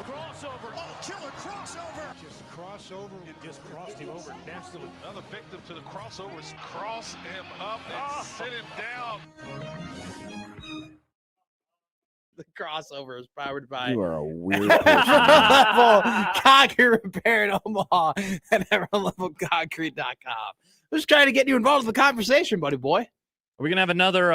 Crossover. Oh, killer crossover. Just crossover. It just crossed him over nastily. Another victim to the crossovers. Cross him up and sit him down. The crossover is powered by You are a weird Level person. Concrete Repair in Omaha and EverLevelConcrete.com. Just trying to get you involved in the conversation, buddy boy. Are we going to have another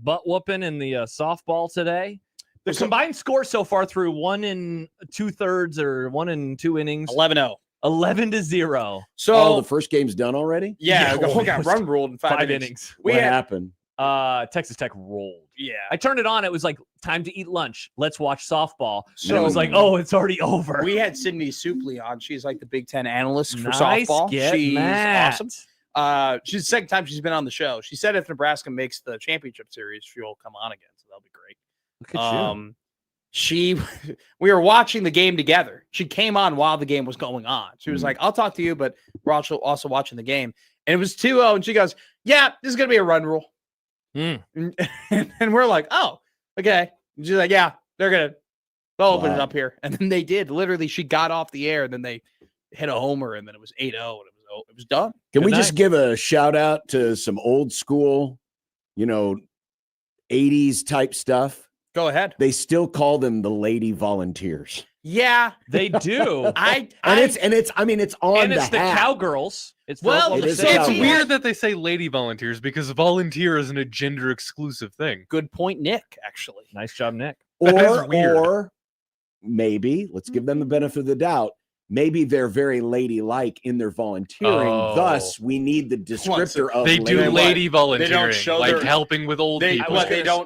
butt whooping in the softball today? The combined score so far through 1 2/3 or 1 2 innings. 11-0. 11-0. So the first game's done already? yeah, the whole it got was run ruled in 5 innings. What happened? Texas Tech rolled. Yeah. I turned it on. It was like, time to eat lunch. Let's watch softball. So And it was like, oh, it's already over. We had Sydney Supley on. She's like the Big Ten analyst for Nice softball. get, She's Matt. awesome. She's the second time she's been on the show. She said if Nebraska makes the championship series, she'll come on again. So that'll be great. Look at you. We were watching the game together. She came on while the game was going on. She was like, I'll talk to you, but we're also watching the game. And it was 2-0. And she goes, yeah, this is going to be a run rule. And we're like, oh, okay. And she's like, yeah, they'll open it up here. And then they did. Literally, she got off the air and then they hit a homer and then it was 8-0 and it was done. Can we Good just night. give a shout out to some old school, 80s type stuff? Go ahead. They still call them the Lady Volunteers. Yeah. They do. It's on and it's the hat. cowgirls. It's Well, vocal it is to say- a It's cowgirl. weird that they say lady volunteers because volunteer isn't a gender exclusive thing. Good point, Nick, actually. Nice job, Nick. That's weird. Or maybe, let's give them the benefit of the doubt. Maybe they're very ladylike in their volunteering. Oh. Thus, we need the descriptor of They do ladylike. lady volunteering, show like their- helping with old They people.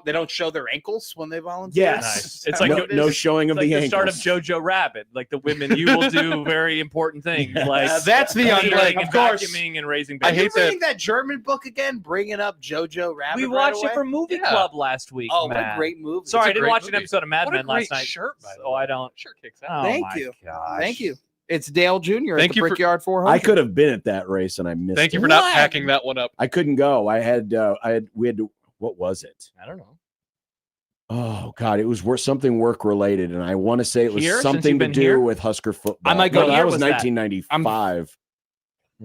don't show their ankles when they volunteer. Yes. Nice. It's like no showing of It's like the the start of ankles. Jojo Rabbit. Like the women, you will do very important things, like That's the cleaning like, and of course. vacuuming and raising I Are babies. you hate that- reading that German book again? Bringing up Jojo Rabbit. We right watched away? it for Movie Yeah. Club last week. Oh, what a Matt. great movie! Sorry, I It's a didn't great watch an movie. episode of Mad What a Men last great night. shirt, by the so way. I don't. Shirt kicks out. Thank my you. gosh. Thank you. It's Dale Jr. Thank at the you for- Brickyard 400. I could have been at that race and I missed Thank it. you for not What? packing that one up. I couldn't go. We had to, what was it? I don't know. Oh God, it was something work related, and I want to say it was Here? Since something you've to been do here? with Husker football. I might go- No, What that year was was that? 1995.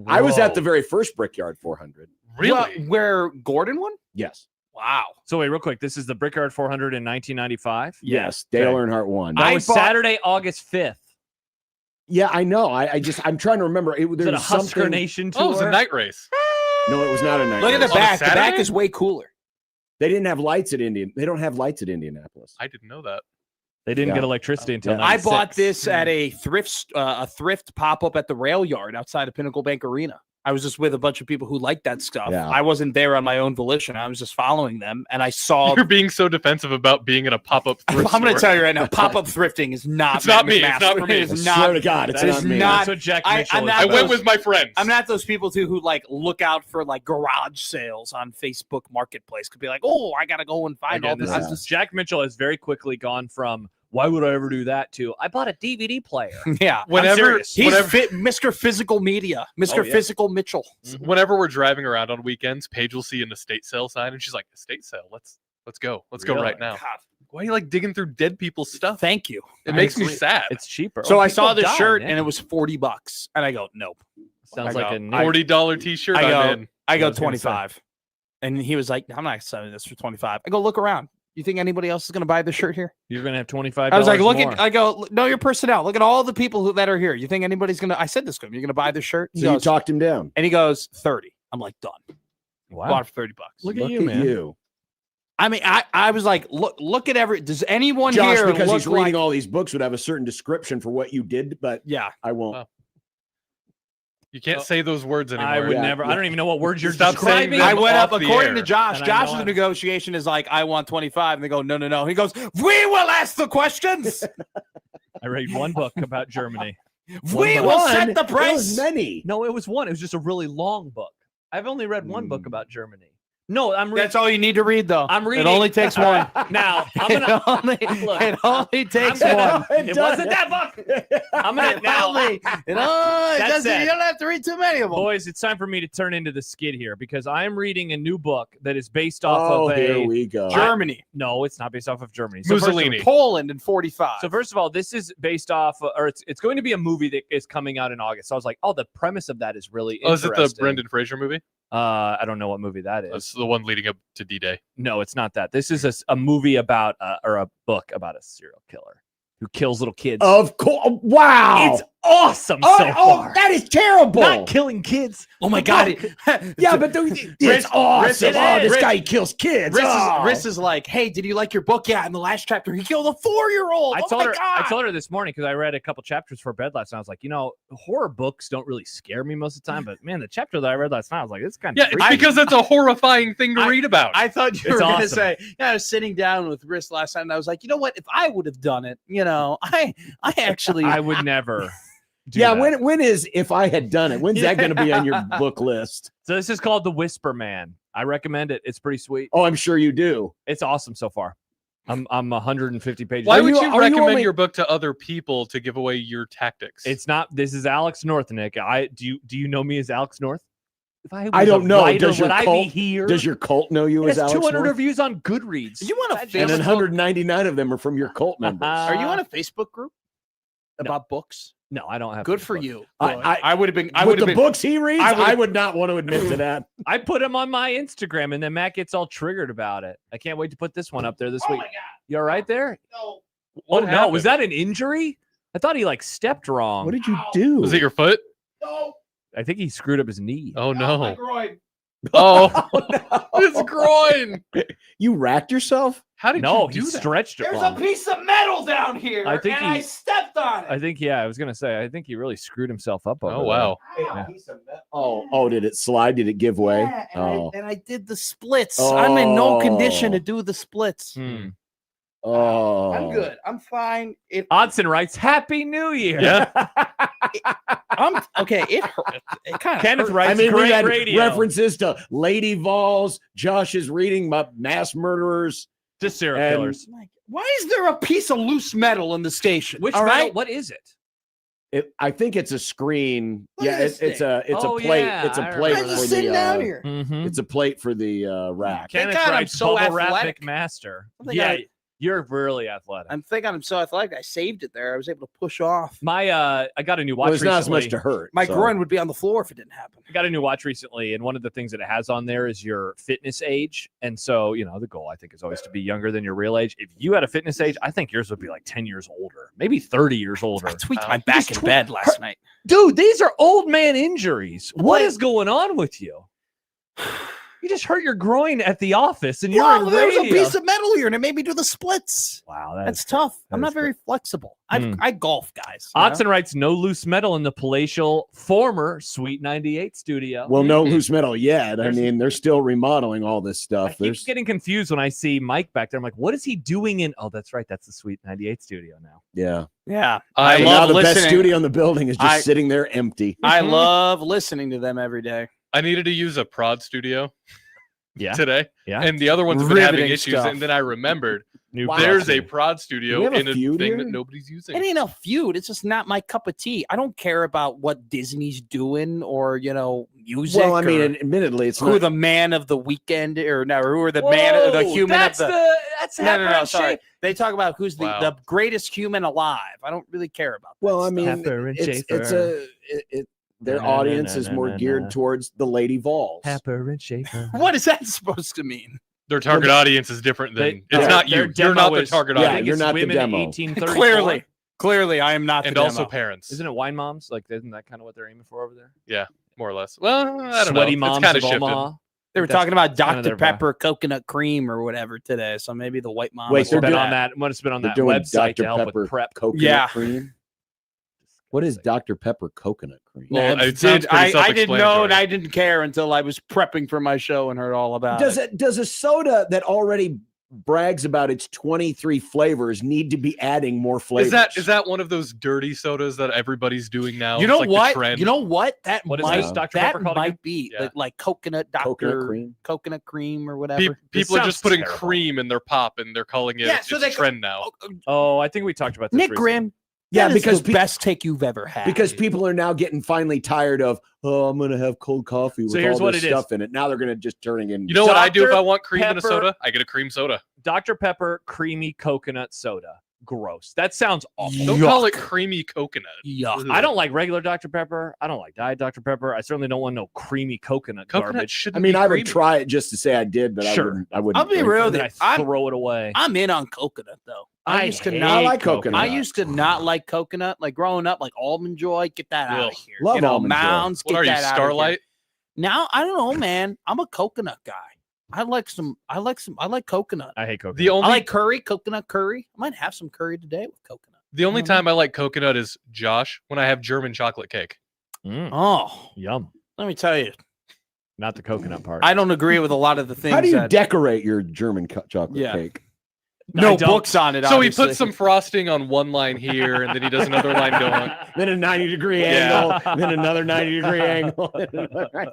I was at the very first Brickyard 400. Really? Where Gordon won? Yes, Wow. So wait, real quick. This is the Brickyard 400 in 1995. yes. Dale Okay. Earnhardt won. That I was bought- Saturday, August 5th. Yeah, I know. I'm trying to remember. Was it There a was Husker something. Nation tour? Oh, it was a night race. No, it was not a night. Look at race. the back. The back Saturday? is way cooler. They didn't have lights at Indian. They don't have lights at Indianapolis. I didn't know that. They didn't Yeah. get electricity until Yeah. I 96. bought this at a thrift pop up at the rail yard outside of Pinnacle Bank Arena. I was just with a bunch of people who liked that stuff. Yeah. I wasn't there on my own volition. I was just following them, and I saw. You're being so defensive about being in a pop-up I'm thrift going to store. tell you right now, pop up thrifting is not. It's not Matt me. It's not McMaster. for me. It I is swear not. to God, it's That not is me. not- That's what Jack I- Mitchell I'm is not I about. went with my friends. I'm not those people too who like look out for like garage sales on Facebook Marketplace. Could be like, oh, I got to go and find all Again, this. this Yeah. I'm is Jack Mitchell has very quickly gone from why would I ever do that to I bought a DVD player. yeah. Whenever, serious. He's whenever, Mr. Physical Media, Mr. Oh, yeah. Physical Mitchell. whenever we're driving around on weekends, Paige will see an estate sale sign, and she's like, "Estate sale? Let's go. Let's go Really? right now." God, Why are you like digging through dead people's stuff? thank you. It I makes me agree. sad. It's cheaper. So Oh, I saw people this die, shirt man. and it was $40, and I go, nope. sounds I like go, a $40 t-shirt. I go, I'm in. I go was gonna say. 25, and he was like, I'm not selling this for 25. I go, look around. You think anybody else is going to buy this shirt here? You're gonna have $25. I was like, look more. at. I go, know your personnel. Look at all the people that are here. You think anybody's going to? I said this to him. You're going to buy this shirt? He So you goes, talked him down. and he goes 30. I'm like, done. Wow. Bought it for $30. Look Look at you, man. you. I mean, I was like, look at every. Does anyone Josh, here because look he's reading like? all these books, would have a certain description for what you did, but Yeah, I won't. Oh. You can't say those words anymore. I would Yeah, never. yeah. I don't even know what words you're Stop saying describing. them I went up off the according air. to Josh. And I Josh's know I'm- negotiation is like, I want 25, and they go, no. He goes, we will ask the questions. I read one book about Germany. we will set the There was price. many. No, it was one. It was just a really long book. I've only read one book about Germany. No, I'm reading. That's all you need to read, though. I'm reading. It only takes one. Now, I'm gonna. It only takes I'm one. gonna- It wasn't that book. I'm gonna now. That said, you don't have to read too many of them. Boys, it's time for me to turn into the skid here because I am reading a new book that is based off of here a we go. Germany, No, it's not based off of Germany. So first of- Mussolini. Poland in 45. So first of all, this is based off, or it's going to be a movie that is coming out in August. So I was like, oh, the premise of that is really Oh, is it interesting. the Brendan Fraser movie? I don't know what movie that is. That's the one leading up to D-Day. No, it's not that. This is a movie about, or a book about a serial killer who kills little kids. Of course. Wow. It's awesome so far. that is terrible. Not killing kids. Oh my God! Yeah, but it's Riz- awesome. Riz- Oh, this Riz- guy kills kids. Riz is like, hey, did you like your book? Yeah, in the last chapter, he killed a 4-year-old. I Oh told my her. God! I told her this morning because I read a couple chapters for bed last night. I was like, horror books don't really scare me most of the time, but man, the chapter that I read last night, I was like, it's kind of Yeah, it's because it's a horrifying thing to read about. I thought you It's were going to awesome. say, I was sitting down with Riz last night, and I was like, you know what? If I would have done it, I actually, I would never. Do Yeah, that. when is if I had done it? When's that going to be on your book list? So this is called The Whisper Man. I recommend it. It's pretty sweet. Oh, I'm sure you do. It's awesome so far. I'm 150 pages. Why Are would you- you are you recommend only- your book to other people to give away your tactics? It's not. This is Alex North, Nick. Do you know me as Alex North? If I, I was don't a know. writer, Does your would I be cult- here? Does your cult know you It as has Alex 200 North? reviews on Goodreads. Are you on a And Facebook? then 199 of them are from your cult members. Are you on a Facebook group about books? No, I don't have. Good Facebook. for you. I would have been. I With would have the been. books he reads, I I would not want to admit to that. I put him on my Instagram, and then Matt gets all triggered about it. I can't wait to put this one up there this week. You all right there? No. Oh What no, was happened? that an injury? I thought he stepped wrong. What did you do? Was it your foot? No. I think he screwed up his knee. Oh My no! groin. Oh, no. his groin! You racked yourself? How did No, you he do that? stretched it There's wrong. a piece of metal down here, I think and he- I stepped on it. I think, yeah, I was gonna say, I think he really screwed himself up. Over Oh there. wow! Yeah. Oh, did it slide? Did it give way? Yeah, and, Oh. I did the splits. I'm in no condition to Oh. do the splits. Hmm. Oh. I'm good. I'm fine. Odson writes, "Happy New Year." Yeah. I'm okay. It hurt. It kind of Kenneth hurt. writes, I mean, we "Great had radio." references to Lady Vols. Josh is reading about mass murderers. Just serial and- killers. Like, why is there a piece of loose metal in the station? Which all metal- right? What is it? I think it's a screen. Look at this it's thing. a Oh, a plate. yeah, It's a I plate I'm remember for just the. sitting down here. Mm-hmm. It's a plate for the rack. Kenneth God I'm writes, so "Bubble Wrap athletic. McMaster." Thank Yeah, God- you're really athletic. I'm thinking I'm so athletic. I saved it there. I was able to push off. My I got a new watch Well, there's not as recently. much to hurt. My so. groin would be on the floor if it didn't happen. I got a new watch recently, and one of the things that it has on there is your fitness age. And so, the goal I think is always to be younger than your real age. If you had a fitness age, I think yours would be like 10 years older, maybe 30 years older. I tweaked Wow. my back in bed last night. Dude, these are old man injuries. What What? is going on with you? You just hurt your groin at the office, and you're Well, in there was a radio. piece of metal here, and it made me do the splits. Wow, That's tough. I'm that not is very flexible. Hmm. I golf, guys. you know? Otson writes, "No loose metal in the palatial former Sweet 98 studio." Well, no loose metal yet. I There's- mean, they're still remodeling all this I stuff. keep There's getting confused when I see Mike back there. I'm like, what is he doing in? Oh, that's right. That's the Sweet 98 studio now. yeah. Yeah, I And now love the best listening. studio in the building is just I- sitting there empty. I love listening to them every day. I needed to use a prod studio Yeah. today, Yeah. and the other ones have been having Riveting issues. stuff. And then I remembered New Wow. there's a studio. prod Do studio we have a in a feud thing here? that nobody's using. It ain't a feud. It's just not my cup of tea. I don't care about what Disney's doing or music. Well, I mean, or admittedly, it's who not. the man of the weekend or no, who are the man of the Whoa, human that's of the. that's No, Happer and sorry. Schaefer. They talk about who's Wow. the greatest human alive. I don't really care about that. Well, I stuff. mean, Happer and it's Schaefer. their Na, na, na, audience na, is na, more na, geared na. towards the Lady Vols. Happer and Schaefer. what is that supposed to mean? Their target audience is different than They- it's yeah, not their you. You're not demo the is- target Yeah, I audience, think you're it's not the women demo. 1834. Clearly, I am not the and also demo. parents. Isn't it wine moms? Like, isn't that kind of what they're aiming for over there? more or less? Well, I don't Sweaty know. moms It's kind of of shifted. Omaha. They were That's talking about kind of Dr. their Pepper coconut cream or whatever today, so maybe the white mom. Wait, is they're Must have been doing on that. Must have been on They're that doing website Dr. to help Pepper with prep. coconut Yeah. cream. What is Dr. Pepper coconut cream? Well, Nah, it sounds pretty I didn't know and self-explanatory. I didn't care until I was prepping for my show and heard all about Does it. it? Does a soda that already brags about its 23 flavors need to be adding more flavors. Is that one of those dirty sodas that everybody's doing now? You know It's like what? The trend. You know what? That What is might this, Dr. that Pepper called might again? be Yeah. like coconut Coconut cream. or whatever. People are sounds just putting terrible. cream in their pop and they're calling it. Yeah, it's so a they- trend now. Oh, I think we talked about this. Nick recently. Grimm. Yeah, that is because the best take you've ever had. because people are now getting finally tired of, oh, I'm gonna have cold coffee with here's all what this it is. stuff in it. Now they're gonna just turning in. You know what I do if Dr. I want cream in a Pepper- soda? I get a cream soda. Dr. Pepper creamy coconut soda. Gross. That sounds awful. Don't call it creamy coconut. Yuck. Ugh. I don't like regular Dr. Pepper. I don't like Diet Dr. Pepper. I certainly don't want no creamy coconut Coconut garbage. shouldn't I mean, be I would creamy. try it just to say I did, but Sure. I wouldn't. I'll be drink real it. with Then you. I throw it away. I'm in on coconut though. I used to hate not. I like coconut. I used to not like coconut. Like growing up, like Almond Joy, get that out of Ugh. here. Love you know, Almond Joy. Mounds, What get are you, that out of here. Starlight? Now I don't know, man. I'm a coconut guy. I like coconut. I hate coconut. The only I like curry, coconut curry. I might have some curry today with coconut. the only Mhm. time I like coconut is Josh when I have German chocolate cake. Mm, Oh, yum. let me tell you, Not the coconut part. I don't agree with a lot of the things. How do you that, decorate your German chocolate Yeah. cake? no I don't. books on it. So he obviously. puts some frosting on one line here, and then he does another line going. Then a 90-degree Yeah. angle, then another 90-degree angle.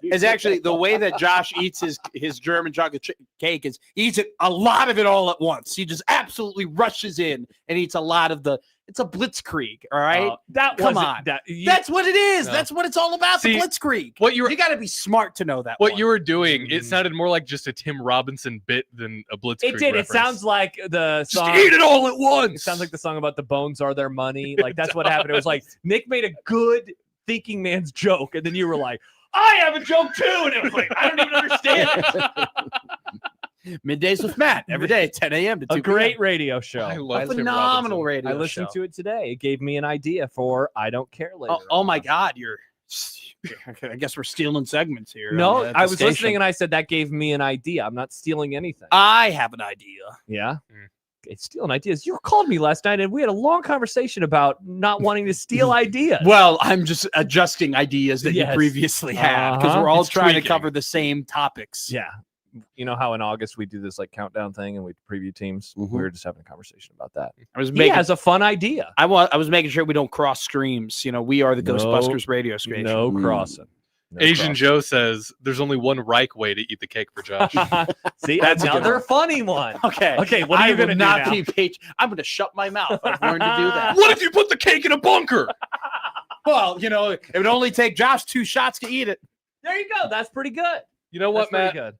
It's actually the way that Josh eats his German chocolate cake is he eats a lot of it all at once. He just absolutely rushes in and eats a lot of the. It's a blitzkrieg, all right. That Come wasn't- on. That, you- That's what it is. No. That's what it's all about. See, the blitzkrieg. What you were You got to be smart to know that. what one. you were doing, it Mm. sounded more like just a Tim Robinson bit than a Blitzkrieg. it did. It reference. sounds like the Just song. eat it all at once. It sounds like the song about the bones are their money. Like that's what happened. It was like Nick made a good thinking man's joke, and then you were like, "I have a joke too," and it was like, "I don't even understand." Middays with Matt every day, 10 a.m. to 2 A great radio show. I love Tim phenomenal Robinson. radio. I listened show. to it today. It gave me an idea for I don't care later. Oh my God, you're. I guess we're stealing segments here. No, at the I was station. listening and I said that gave me an idea. I'm not stealing anything. I have an idea. Yeah. Mm. Okay, stealing ideas. You called me last night and we had a long conversation about not wanting to steal ideas. Well, I'm just adjusting ideas that Yes. you previously had because Uh-huh. we're all It's trying to tweaking. cover the same topics. Yeah. You know how in August we do this like countdown thing and we preview teams? Mhm. We were just having a conversation about that. I was He making. has a fun idea. I was making sure we don't cross streams. You know, we are the No. Ghostbusters radio station. No Mm. crossing. No Asian crossing. Joe says there's only one Reich way to eat the cake for Josh. See, That's a good another one. funny one. Okay. Okay, what are I you will gonna do not now? be I'm going to shut my mouth. I've learned to do that. What if you put the cake in a bunker? Well, you know, it would only take Josh 2 shots to eat it. There you go. That's pretty good. You know what, That's Matt? pretty good.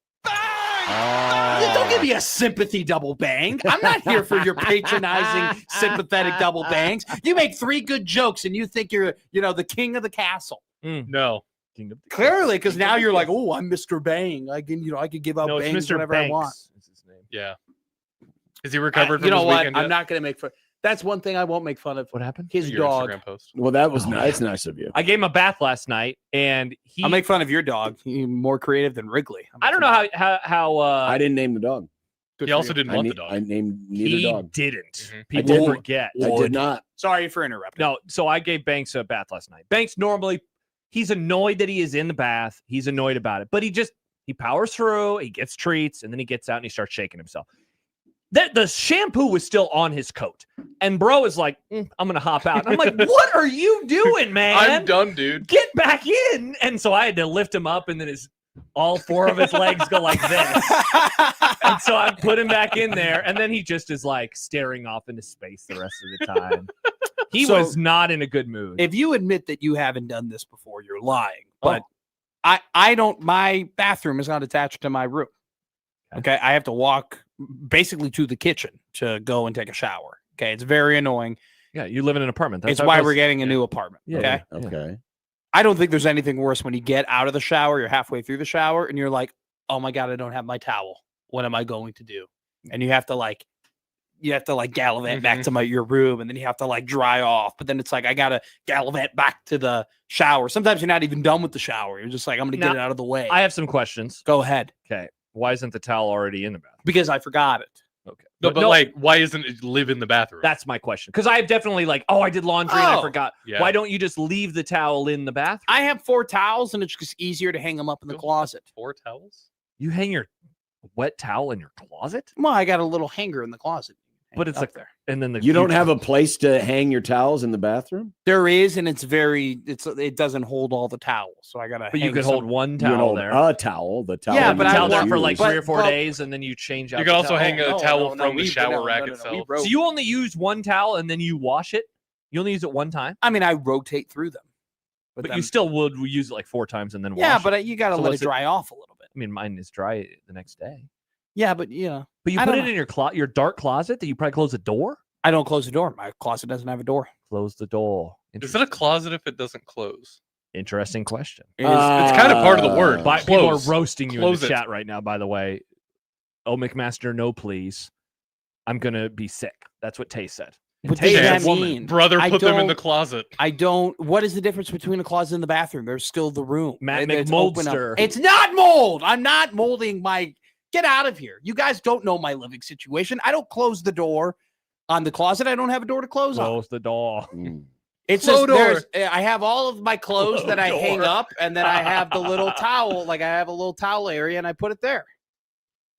Don't give me a sympathy double bang. I'm not here for your patronizing, sympathetic double bangs. You make 3 good jokes and you think you're, the king of the castle. No. Clearly, because now you're like, oh, I'm Mr. Bang. I can give out No, it's bangs Mr. whenever I want. Banks. Is his name. Yeah. Is he recovered from You know his what? weekend I'm yet? not going to make fun. That's one thing I won't make fun of. What happened? His Your dog. Instagram post. Well, that was nice. Nice of you. I gave him a bath last night, and he. I'll make fun of your dog. He's more creative than Wrigley. I don't know how I didn't name the dog. Good He for also you. didn't I, want ne- the dog. I named neither he dog. didn't. Mhm. People didn't. forget. I did not. Sorry for interrupting. No, so I gave Banks a bath last night. Banks normally he's annoyed that he is in the bath. He's annoyed about it, but he powers through. He gets treats, and then he gets out and he starts shaking himself. The shampoo was still on his coat, and bro is like, "I'm gonna hop out." And I'm like, "What are you doing, man? I'm done, dude. Get back in!" And so I had to lift him up, and then all 4 of his legs go like this. And so I put him back in there, and then he just is like staring off into space the rest of the time. He So, was not in a good mood. If you admit that you haven't done this before, you're lying. Oh. But I don't. My bathroom is not attached to my room. Okay, I have to walk basically to the kitchen to go and take a shower. Okay, it's very annoying. Yeah, you live in an apartment. It's how it why goes. we're getting a new apartment. Yeah, Okay. yeah. Okay. I don't think there's anything worse when you get out of the shower, you're halfway through the shower, and you're like, oh my God, I don't have my towel. What am I going to do? And you have to gallivant back to your room, and then you have to dry off. But then it's like, I got to gallivant back to the shower. Sometimes you're not even done with the shower. You're just like, I'm going to get Now, it out of the way. I have some questions. Go ahead. Okay. Why isn't the towel already in the bathroom? Because I forgot it. Okay. No, but why isn't it live in the bathroom? That's my question. Because I have definitely I did laundry and I Oh. forgot. Yeah. Why don't you just leave the towel in the bathroom? I have 4 towels, and it's just easier to hang them up in the closet. 4 towels? You hang your A wet towel in your closet? Well, I got a little hanger in the closet. But it's up like there. And then You don't have a place to hang your towels in the bathroom? There is, and it doesn't hold all the towels, so I gotta. But you could hold one You can towel hold there. a towel. The towel. Yeah, You but can I towel there want- for like but- 3 or 4 but- days, and then you change out. You can the also towel. hang a towel from the we- shower rack we itself. wrote- So you only use one towel and then you wash it. You only use it one time, I mean, I rotate through them, but then- you still would use it like 4 times and then yeah, wash. but it. you gotta So let it what's it- dry off a little bit. I mean, mine is dry the next day. Yeah, but you know, But you I put don't it in your dark closet that you probably close the door. I don't close the door. My closet doesn't have a door. Close the door. Is it a closet if it doesn't close? Interesting question? It is- It's kind of part of the word. But people are Close. roasting you Close in the it. chat right now. By the way, oh McMaster, no please. I'm gonna be sick. That's what Tay said. What Tay does is a that woman. mean? Brother, I put them in the don't- closet. I don't. What is the difference between a closet and the bathroom? There's still the room. Matt It's open up. McMoldster. It's not mold. I'm not molding my. Get out of here. You guys don't know my living situation. I don't close the door on the closet. I don't have a door to close on. Close the door. Mm. It's Flow just door. I have all of my clothes Flow that I hang door. up, and then I have the little towel. Like I have a little towel area, and I put it there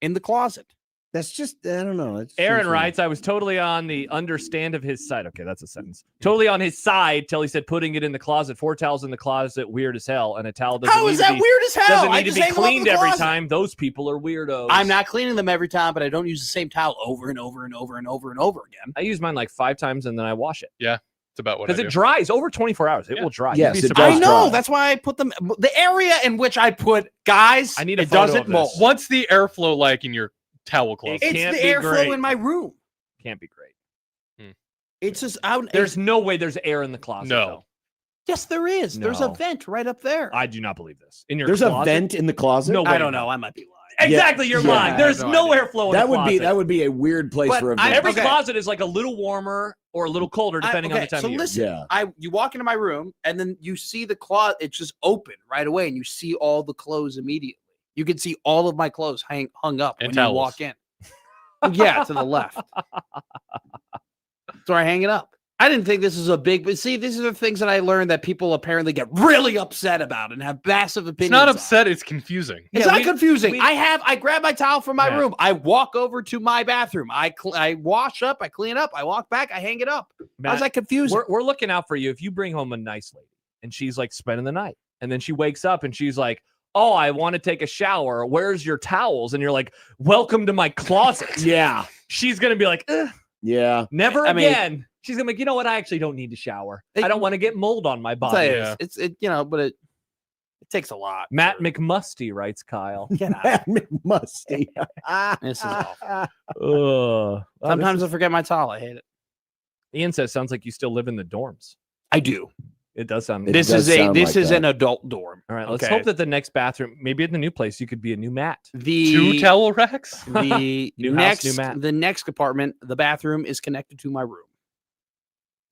in the closet. That's just, I don't know. It's Aaron seems writes, I was totally on the understand of his side. Okay, that's a sentence. Totally on his side till he said putting it in the closet. 4 towels in the closet, weird as hell. And a towel doesn't How need is to that be, weird as hell? doesn't I need to just be hang them up in cleaned the every closet. time. Those people are weirdos. I'm not cleaning them every time, but I don't use the same towel over and over and over and over and over again. I use mine like 5 times and then I wash it. It's about what I Because do. it dries over 24 hours. It Yeah. will dry. Yes, You'd be it surprised. I does know. dry. That's why I put them. The area in which I put guys, I need a it photo doesn't of this. mold. What's the airflow like in your towel closet? It It's can't the be airflow great. in my room. Can't be great. It's just out. There's no way there's air in the closet. No. though. Yes, there is. There's a No. vent right up there. I do not believe this. In your There's closet? a vent in the closet. No way. I don't know. I might be lying. Exactly, you're Yeah. lying. I There's have no no idea. airflow in That the would closet. be a weird place But for a I- vent. Every Okay. closet is like a little warmer or a little colder, depending on the time so of year. listen, Yeah. you walk into my room and then you see the closet. It's just open right away, and you see all the clothes immediately. You can see all of my clothes hung up And when towels. you walk in. Yeah, to the left. So I hang it up. I didn't think this is a big, but see, these are the things that I learned that people apparently get really upset about and have massive It's opinions. not on. upset. It's confusing. It's Yeah, not we- confusing. we- I grab my towel from my Yeah. room. I walk over to my bathroom. I wash up. I clean up. I walk back. I hang it up. How's Matt, that confusing? we're looking out for you. If you bring home a nice lady and she's like spending the night, and then she wakes up and she's like, "Oh, I want to take a shower. Where's your towels?" And you're like, "Welcome to my closet." Yeah. She's gonna be like, "Ugh, Yeah. never I mean- again." She's gonna be like, "You know what? I actually don't need to shower. I don't want to get mold on my I'll tell body." you, Yeah. it's but it takes a lot. Matt McMusty writes, Kyle. Get out. Musty. This is awful. Ugh. Sometimes I forget my towel. I hate it. Ian says, "Sounds like you still live in the dorms." I do. It does sound. It does sound like is that. an adult dorm. All right, let's Okay. hope that the next bathroom, maybe at the new place, you could be a new Matt. The 2 towel racks? the New house, next new mat. the next apartment, the bathroom is connected to my room.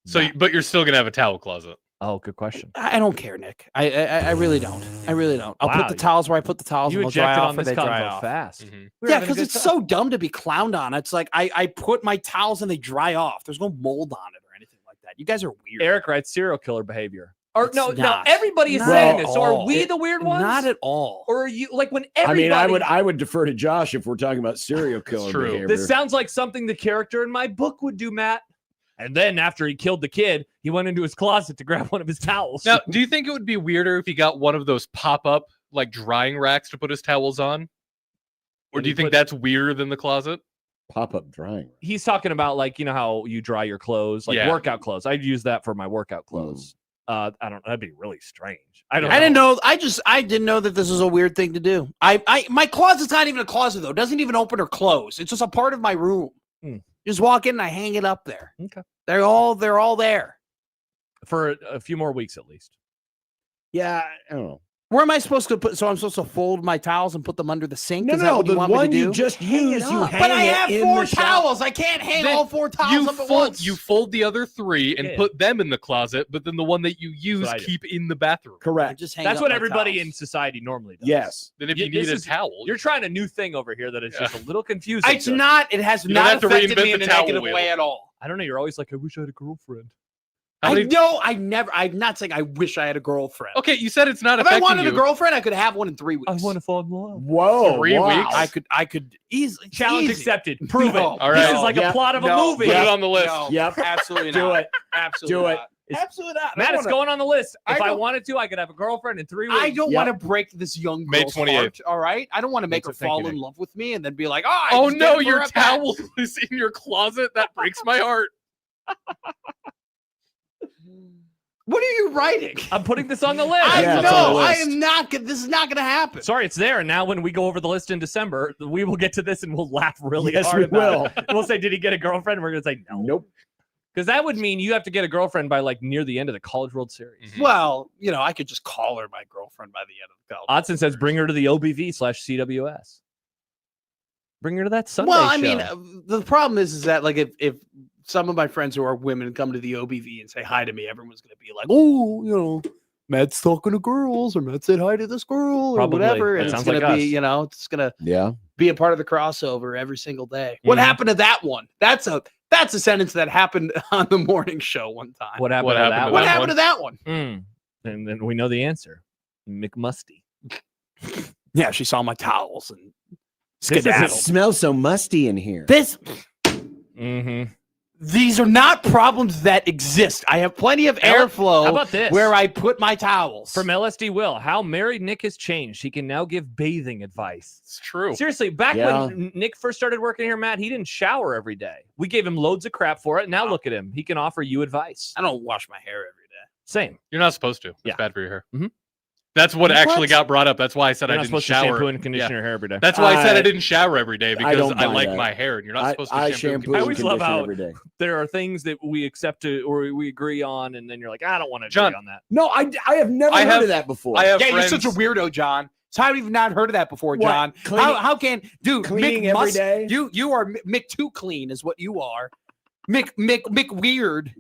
So, but you're still gonna have a towel closet. Oh, good question. I don't care, Nick. I really don't. I really don't. I'll Wow. put the towels where I put the towels. You and they'll dry ejected off on and this they dry convo off. fast. Mhm. We were Yeah, having a because good it's time. so dumb to be clowned on. It's like I put my towels and they dry off. There's no mold on it or anything like that. You guys are weird. Eric writes serial killer behavior. Or It's no, not. everybody is Not saying at this. So are all. we the weird ones? Not at all. Or are you like when I everybody? mean, I would defer to Josh if we're talking about serial killer true. behavior. This sounds like something the character in my book would do, Matt. And then after he killed the kid, he went into his closet to grab one of his towels. Now, do you think it would be weirder if he got one of those pop-up like drying racks to put his towels on? Or And do he you think put- that's weirder than the closet? Pop-up drying. He's talking about like, you know how you dry your clothes, like Yeah. workout clothes. I'd use that for my workout clothes. I don't. That'd be really strange. I don't. I didn't know. I didn't know that this was a weird thing to do. My closet's not even a closet though. It doesn't even open or close. It's just a part of my room. Hmm. Just walk in and I hang it up there. Okay. They're all there. For a few more weeks at least. Yeah, I don't know. Where am I supposed to put? So I'm supposed to fold my towels and put them under the sink? No, Is that no, what you the want me to one do? you just used, you hang But I it have in 4 the shower. towels. I can't hang Then all 4 towels You up at fold, once. you fold the other 3 and Yeah. put them in the closet, but then the one that you use what I do. keep in the bathroom. I Correct. just hang That's up what my everybody towels. in society normally does. Yes. Then if Yeah, you need this a is- towel, You're trying a new thing over here that is just a little confusing. It's to us. not. It has You don't not have to affected reinvent me in the a towel negative wheel. way at all. I don't know. You're always like, I wish I had a girlfriend. I'm not saying I wish I had a girlfriend. Okay, you said it's not If I affecting wanted you. a girlfriend, I could have one in 3 weeks. I want to fall in love. Whoa, 3 wow. weeks? I could easily Challenge easy. accepted. Prove No. it. All This right. is like a Yeah. plot of a No. movie. Put it on the list. No, Yep. absolutely Do not. it. Absolutely Do it. not. It's- Absolutely not. Matt, it's going on the list. I If I don't- wanted to, I could have a girlfriend in 3 weeks. I don't Yep. want to break this young May girl's 28th. heart. All right, I don't want to make her Thank you, fall Nick. in love with me and then be like, "Oh, I Oh just no, did it for your a bet." towel is in your closet. That breaks my heart. What are you writing? I'm putting this on the list. I Yeah, it's on know. the I list. am not. This is not going to happen. Sorry, it's there. And now when we go over the list in December, we will get to this and we'll laugh really Yes, hard we about will. it. We'll say, did he get a girlfriend? And we're going to say, no. Nope. Because that would mean you have to get a girlfriend by like near the end of the College World Series. Mhm. Well, I could just call her my girlfriend by the end of the college. Odson says, bring her to the OBV/CWS. Bring her to that Sunday Well, I show. mean, the problem is that like if some of my friends who are women come to the OBV and say hi to me, everyone's going to be like, "Oh, Matt's talking to girls, or Matt said hi to this girl, or Probably. whatever." That And it's sounds going like to be, us. it's going to Yeah. be a part of the crossover every single day. What Mhm. happened to that one? That's a sentence that happened on the morning show one time. what happened What to happened that to What one? happened to that one? And then we know the answer. McMusty. Yeah, she saw my towels and This is skedaddled. It smells so musty in here. Mm-hmm. These are not problems that exist. I have plenty of How airflow about this? where I put my towels. From LSD Will, how married Nick has changed. He can now give bathing advice. It's true. Seriously, back Yeah. when Nick first started working here, Matt, he didn't shower every day. We gave him loads of crap for it. Now look at him. He can offer you advice. I don't wash my hair every day. Same. You're not supposed to. It's Yeah. bad for your hair. Mhm. That's what What? actually got brought up. That's why I said You're I not didn't supposed to shower. shampoo and condition Yeah. your hair every day. That's why I said I I- didn't shower every day because don't I buy like that. my hair, and you're not supposed to I shampoo. shampoo I and always love condition how- every day. There are things that we accept to, or we agree on, and then you're like, I don't want to John, agree on that. No, I have never I heard have- of that before. I have Yeah, friends. you're such a weirdo, John. So I've even not heard of that before, What? John. Cleaning- How can dude cleaning Mick every must, day? You are Mick too clean is what you are. Mick weird.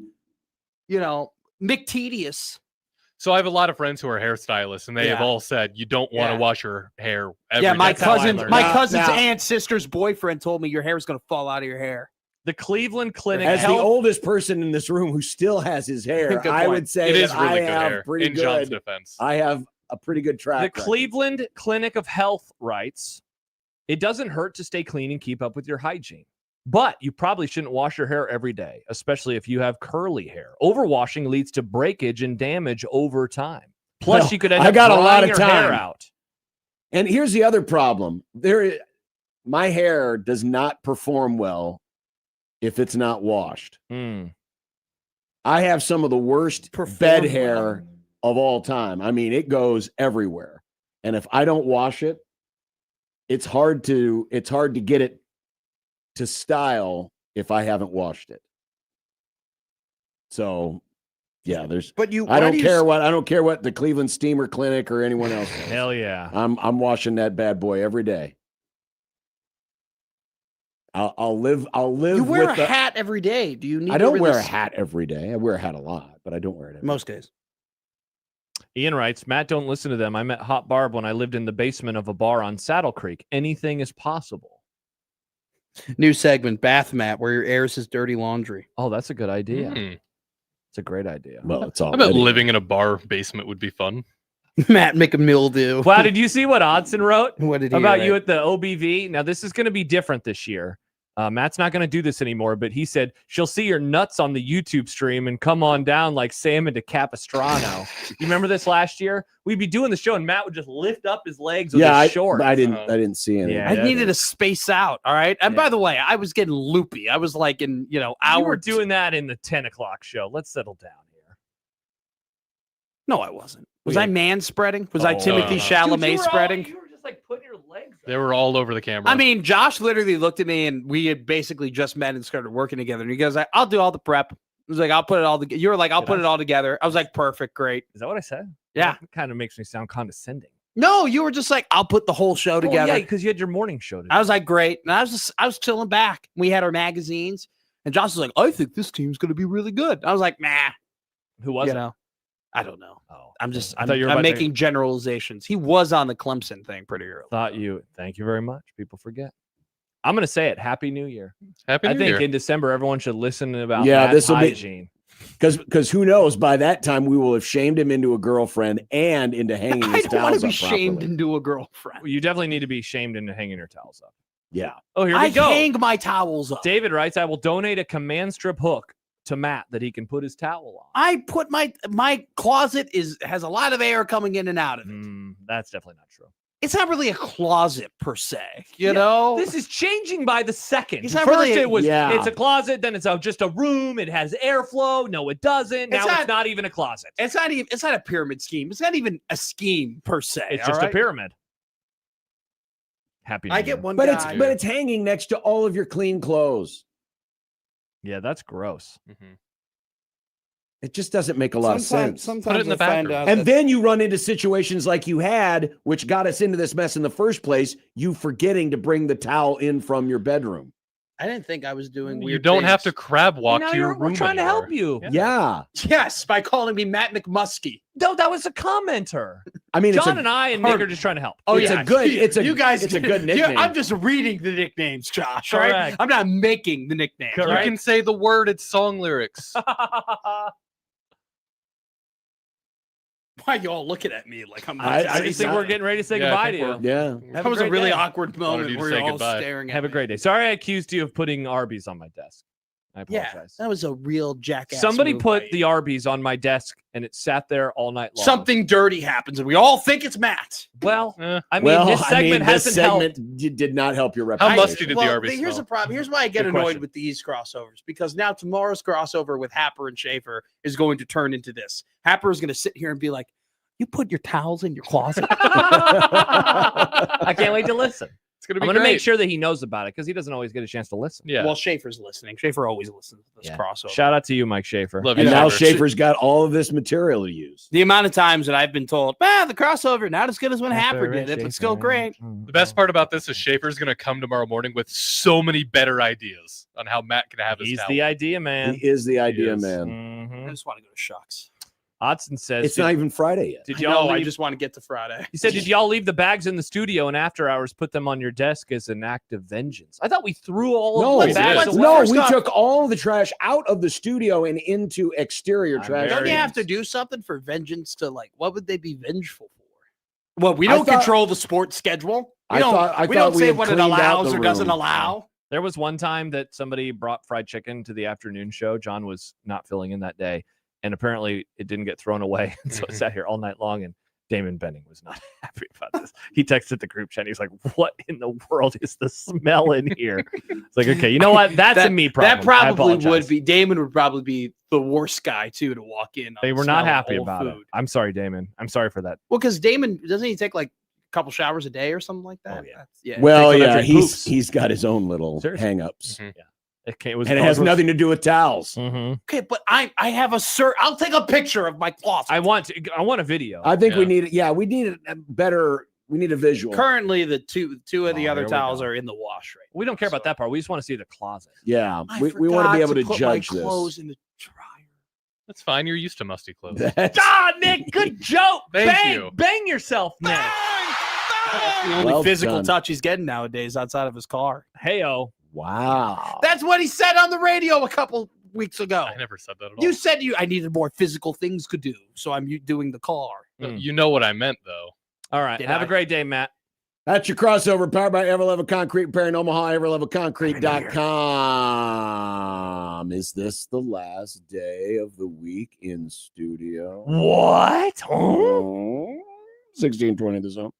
Mick tedious. So I have a lot of friends who are hairstylists, and they have Yeah. all said you don't want to Yeah. wash your hair every Yeah, my day. That's how I cousin, learned my it. cousin's Now- aunt's sister's boyfriend told me your hair is gonna fall out of your hair. The Cleveland Clinic As the Health- oldest person in this room who still has his hair, Good I point. would say It is that really I good have hair. pretty In John's good. defense, I have a pretty good track The record. Cleveland Clinic of Health writes, it doesn't hurt to stay clean and keep up with your hygiene, but you probably shouldn't wash your hair every day, especially if you have curly hair. Overwashing leads to breakage and damage over time. Plus, Well, you could end I up got a lot drying of your hair time. out. And here's the other problem. My hair does not perform well if it's not washed. Mm. I have some of the worst Perform bed well. hair of all time. I mean, it goes everywhere. And if I don't wash it, it's hard to get it to style if I haven't washed it. So, yeah, I don't care what the Cleveland Steamer Clinic or anyone else does. Hell yeah. I'm washing that bad boy every day. I'll live You wear a with the, hat every day. Do you need I to don't really wear a s- hat every day. I wear a hat a lot, but I don't wear it every most days? Ian writes, Matt, don't listen to them. I met Hot Barb when I lived in the basement of a bar on Saddle Creek. Anything is possible. New segment, bath mat, where your airs his dirty laundry. Oh, that's a good idea. Hmm. It's a great idea. Well, it's I all bet living in a bar basement would be fun. Matt make a mildew. Wow, did you see what Odson wrote What did he about write? you at the OBV? Now, this is going to be different this year. Matt's not going to do this anymore, but he said she'll see your nuts on the YouTube stream and come on down like Salmon to Capistrano. You remember this last year? We'd be doing the show and Matt would just lift up his legs with his shorts. I didn't see any. Yeah. I needed to space out. All right. And Yeah. by the way, I was getting loopy. I was like in, You were hour doing that in the 10 o'clock show. Let's settle down here. No, I wasn't. Was We I had- man spreading? Was I Oh, Timothy Dude, Chalamet spreading? You were just like putting your legs They were all over the camera. I mean, Josh literally looked at me and we had basically just met and started working together. And he goes, I'll do all the prep. I was like, I'll put it all together. You were like, I'll Did put I? it all together. I was like, perfect, great. Is that what I said? Yeah. That kind of makes me sound condescending. No, you were just like, I'll put the whole show together. Oh, yeah, because you had your morning show today. I was like, great. And I was chilling back. We had our magazines. And Josh was like, I think this team's going to be really good. I was like, nah, Who was you it? know, I don't know. Oh, I'm just, I I'm, thought you were I'm about to- making generalizations. He was on the Clemson thing pretty early. Thank you very much. People forget. I'm going to say it. Happy New Year. Happy I New think Year. in December, everyone should listen about Yeah, Matt's this'll be- hygiene. Because who knows? By that time, we will have shamed him into a girlfriend and into hanging I his don't want to towels be up shamed properly. into a girlfriend. You definitely need to be shamed into hanging your towels up. Yeah. Oh, here we I go. hang my towels up. David writes, I will donate a command strip hook to Matt that he can put his towel on. I put my closet has a lot of air coming in and out of it. That's definitely not true. It's not really a closet per se, you know. This is changing by the second. It's not First, really- it was Yeah. it's a closet, then it's just a room. It has airflow. No, it doesn't. Now it's not even a closet. It's not even. It's not a pyramid scheme. It's not even a scheme per se. It's all just a right? pyramid. Happy. New I Year. get one But guy. it's hanging next to all of your clean clothes. Yeah, that's gross. Mhm. It just doesn't make a lot of sense. Sometimes Put it in the I find bathroom. out And that- then you run into situations like you had, which got us into this mess in the first place, you forgetting to bring the towel in from your bedroom. I didn't think I was doing weird. You don't have to things. crab walk Now to your we're room trying to help anymore. you. Yeah. Yes, by calling me Matt McMuskie. No, that was a commenter. I mean, John and I and Nick are just trying to help. Oh It's yeah, a good- it's a- you guys. it's a good Yeah, nickname. I'm just reading the nicknames, Josh. All right, Correct. I'm not making the nicknames. Correct. all You right? can say the word, it's song lyrics. Why you all looking at me like I'm? I just think we're getting ready to say Yeah, I goodbye to think you. Yeah. That was a great really day. awkward moment you to where say you're all goodbye. staring at Have a me. great day. Sorry I accused you of putting Arby's on my desk. I Yeah, apologize. that was a real jackass. Somebody move put by the you. Arby's on my desk and it sat there all night long. Something dirty happens, and we all think it's Matt. Well, Eh. I mean, this this segment hasn't helped. did not help your How reputation. musty did the Well, Arby's here's smell? the problem. Here's why I get Good annoyed question. with these crossovers, because now tomorrow's crossover with Happer and Schaefer is going to turn into this. Happer is going to sit here and be like, "You put your towels in your closet." I can't wait to listen. It's gonna I'm be going to great. make sure that he knows about it because he doesn't always get a chance to listen. Yeah. Well, Schaefer's listening. Schaefer always listens to this Yeah. crossover. Shout out to you, Mike Schaefer. Love And you, now Schaefer. Schaefer's got all of this material to use. The amount of times that I've been told, the crossover not as good as when Happer did it, but still great. The best part about this is Schaefer's going to come tomorrow morning with so many better ideas on how Matt can have his He's towel. the idea man. He is the idea is. man. I Mhm. just want to go to Shucks. Hodson says, It's not even Friday yet. did I y'all know, I leave? just want to get to Friday. He said, did y'all leave the bags in the studio and after hours put them on your desk as an act of vengeance? I thought we threw all No, of we the bags did. away. No, First we off- took all the trash out of the studio and into exterior I'm trash. Don't you very- have to do something for vengeance to what would they be vengeful for? Well, we I don't thought- control the sports schedule. We I don't, thought we don't say had what it cleaned out allows the or doesn't room. allow. There was one time that somebody brought fried chicken to the afternoon show. John was not filling in that day, and apparently it didn't get thrown away. And so it sat here all night long, and Damon Benning was not happy about this. He texted the group chat. He's like, what in the world is the smell in here? It's like, okay, you know what? That's a me problem. That I probably apologize. would be. Damon would probably be the worst guy too to walk in. They on were not smelling happy old about it. food. I'm sorry, Damon. I'm sorry for that. Well, because Damon doesn't he take like a couple showers a day or something like that? Oh, yeah. Yeah. Well, Takes them yeah, after he poops. he's got his own little Seriously. hang-ups. Mhm. It was And it has nothing to do with towels. Mhm. Okay, but I have a I'll take a picture of my closet. I want a video. I think we Yeah. need a better, we need a visual. Currently, the two of the Oh, other here we towels go. are in the wash right. we don't care about that part. We just want to see the closet. Yeah, I we want to be forgot able to put judge my clothes this. in the dryer. That's fine. You're used to musty clothes. That's- Ah, Nick, good joke. Thank bang, you. bang yourself, Nick. That's the only Well physical done. touch he's getting nowadays outside of his car. Heyo. Wow. That's what he said on the radio a couple weeks ago. I never said that at all. You said I needed more physical things to do, so I'm doing the car. You know what I meant, though. All right. Did Have I? a great day, Matt. That's your crossover powered by Everlevel Concrete Repair in Omaha, everlevelconcrete.com. Is this the last day of the week in studio? What? 1620 the zone.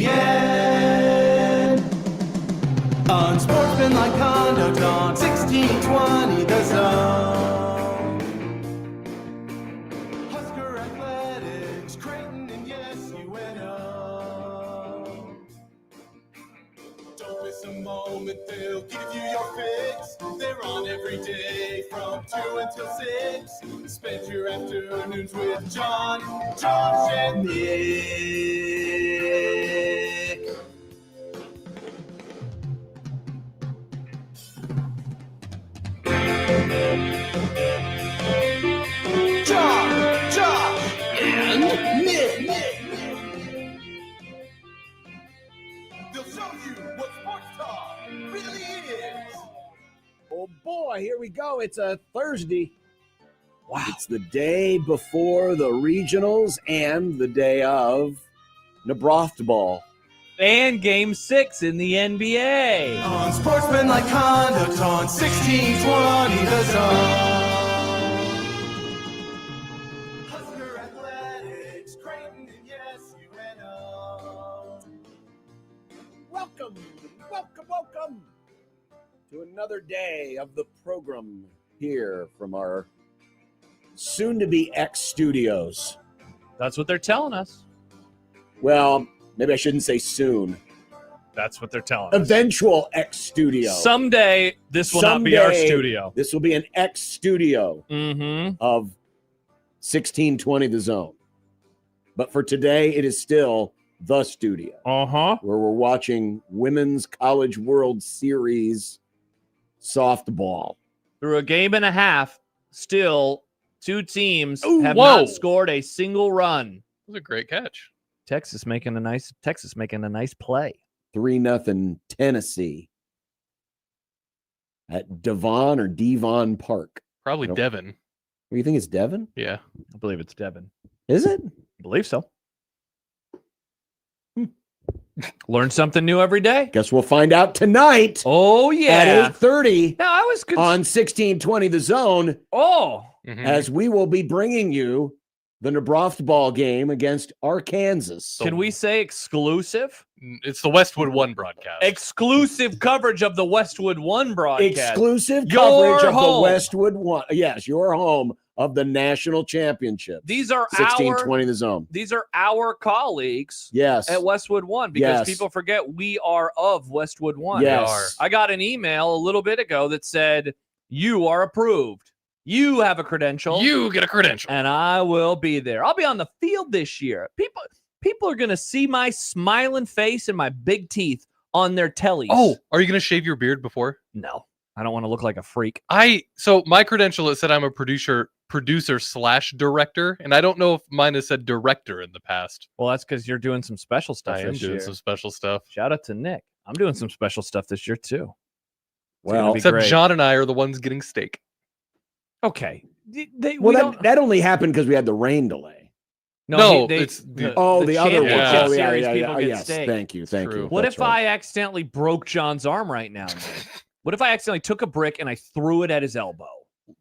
KOZN. Unsportsmanlike conduct on 1620 The Zone. Husker Athletics, Creighton, and yes, UNO. Don't miss a moment, they'll give you your fix. They're on every day from 2 until 6. Spend your afternoons with John, Josh, and Nick. John, Josh, and Nick. They'll show you what sports talk really is. Oh boy, here we go. It's a Thursday. Wow. It's the day before the regionals and the day of Nebraska ball. And Game 6 in the NBA. Unsportsmanlike conduct on 1620 The Zone. Husker Athletics, Creighton, and yes, UNO. Welcome to another day of the program here from our soon-to-be X studios. That's what they're telling us. Well, maybe I shouldn't say soon. That's what they're telling us. Eventual X studio. Someday, this will not be our Someday, studio. This will be an X studio Mm-hmm. of 1620 The Zone. But for today, it is still the studio Uh-huh. where we're watching Women's College World Series softball. Through a game and a half, still two teams Ooh, have whoa. not scored a single run. That was a great catch. Texas making a nice play. 3-0 Tennessee at Devon Park. Probably Nope. Devin. What do you think it's Devon? Yeah. I believe it's Devin. Is it? I believe so. Learn something new every day. Guess we'll find out tonight Oh yeah. at 8:30 Now I was good. on 1620 The Zone, Oh, Mhm. as we will be bringing you the Nebraska ball game against Arkansas. can we say exclusive? It's the Westwood One broadcast. Exclusive coverage of the Westwood One broadcast. Exclusive Your coverage of home. the Westwood One. Yes, your home of the national championship. These are 1620 The Zone. These are our colleagues Yes. at Westwood One because Yes. people forget we are of Westwood One. Yes. I got an email a little bit ago that said, "You are approved. You have a credential. You get a credential. And I will be there. I'll be on the field this year. People are going to see my smiling face and my big teeth on their tellies." Oh, are you going to shave your beard before? No. I don't want to look like a freak. So my credential, it said I'm a producer / director, and I don't know if mine has said director in the past. Well, that's because you're doing some special stuff I am this doing year. some special stuff. Shout out to Nick. I'm doing some special stuff this year too. Well, be Except great. John and I are the ones getting steak. Okay. that only happened because we had the rain delay. No, it's the- The other one. championship Oh, series yeah. people get Yes, steak. thank you. True. What That's if right. I accidentally broke John's arm right now? Nick? What if I accidentally took a brick and I threw it at his elbow?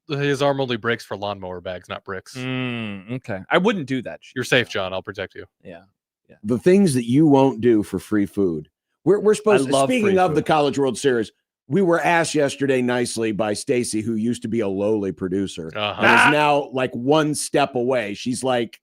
His arm only breaks for lawnmower bags, not bricks. Okay. I wouldn't do that. You're safe, John. I'll protect you. Yeah. The things that you won't do for free food? We're supposed I to. love Speaking free of the food. College World Series, we were asked yesterday nicely by Stacy, who used to be a lowly producer, Uh-huh. and is now like one step away. She's like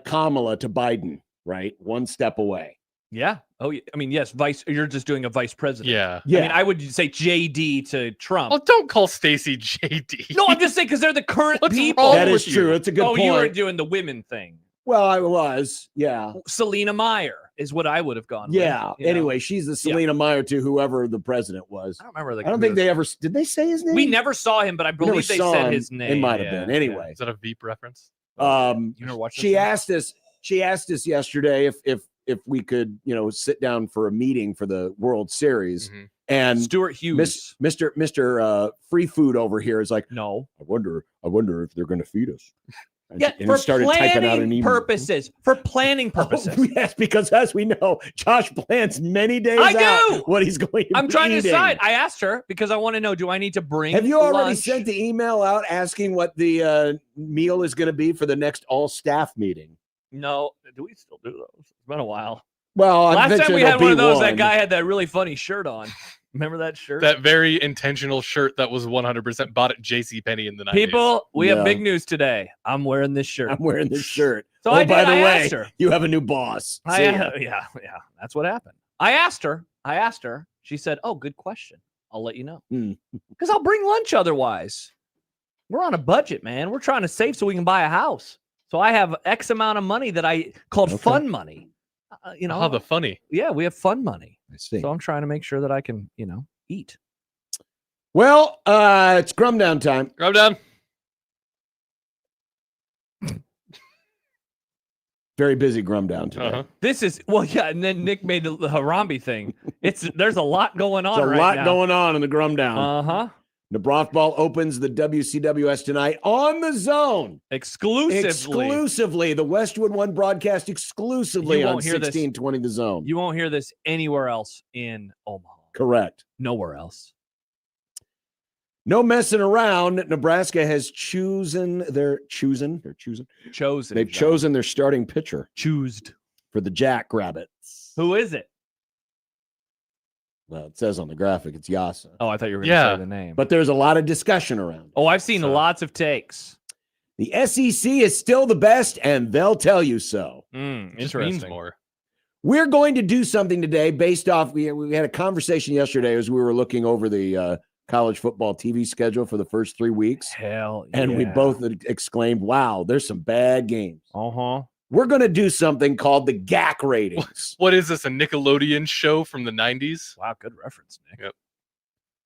Kamala to Biden, right? One step away. Yeah. Oh, yeah. I mean, yes, you're just doing a vice president. Yeah. Yeah. I mean, I would say JD to Trump. Oh, don't call Stacy JD. No, I'm just saying because they're the current What's people. wrong That with is true. you? It's a good point. You were doing the women thing. Well, I was. Yeah. Selena Meyer is what I would have gone Yeah. with. you know? Anyway, she's the Selena Meyer to whoever the president was. I don't remember. I don't think they ever did. They say his name. We never saw him, but I We never believe they saw said him. his name. It might have Yeah, been. Anyway, Is that a Veep reference? You never watched she this asked us. She asked us yesterday if we could, sit down for a meeting for the World Series, Mhm. and Stuart Hughes. Mr. Free Food over here is like, No. I wonder if they're going to feed us. And Yeah, and for he started typing out an planning email. purposes. For planning purposes. Oh, yes, because as we know, Josh plans many days I out do! what he's going to I'm be trying to eating. decide. I asked her because I want to know, do I need to bring Have you already lunch? sent the email out asking what the meal is going to be for the next all staff meeting? No, do we still do those? It's been a while. Well, Last time we had one of those, that guy had that really funny shirt on. Remember that shirt? That very intentional shirt that was 100% bought at JCPenney in the 90s. People, we have big news today. I'm wearing this shirt. I'm wearing this shirt. So by the way, asked her. you have a new boss. Yeah, that's what happened. I asked her. She said, "Oh, good question. I'll let you know." Because I'll bring lunch otherwise. We're on a budget, man. We're trying to save so we can buy a house. So I have X amount of money that I called fun money. The funny. Yeah, we have fun money. I see. So I'm trying to make sure that I can, eat. Well, it's Grum Down time. Grum Down. Very busy Grum Down today. Uh-huh. This is and then Nick made the Harambe thing. There's a lot going on. There's a right lot now. going on in the Grum Down. Uh-huh. Nebraska ball opens the WCWS tonight on the Zone. Exclusively. The Westwood One broadcast exclusively on 1620 The Zone. You won't hear this anywhere else in Omaha. Correct. Nowhere else. No messing around. Nebraska has chosen their starting pitcher for the Jackrabbits. Who is it? Well, it says on the graphic it's Yasa. Oh, I thought you were going to say the name. But there's a lot of discussion around. Oh, I've seen lots of takes. The SEC is still the best, and they'll tell you so. It just means more. We're going to do something today based off, we had a conversation yesterday as we were looking over the college football TV schedule for the first 3 weeks. Hell yeah. And we both exclaimed, wow, there's some bad games. Uh-huh. We're going to do something called the GAC ratings. What is this, a Nickelodeon show from the 90s? Wow, good reference, Nick. Yep.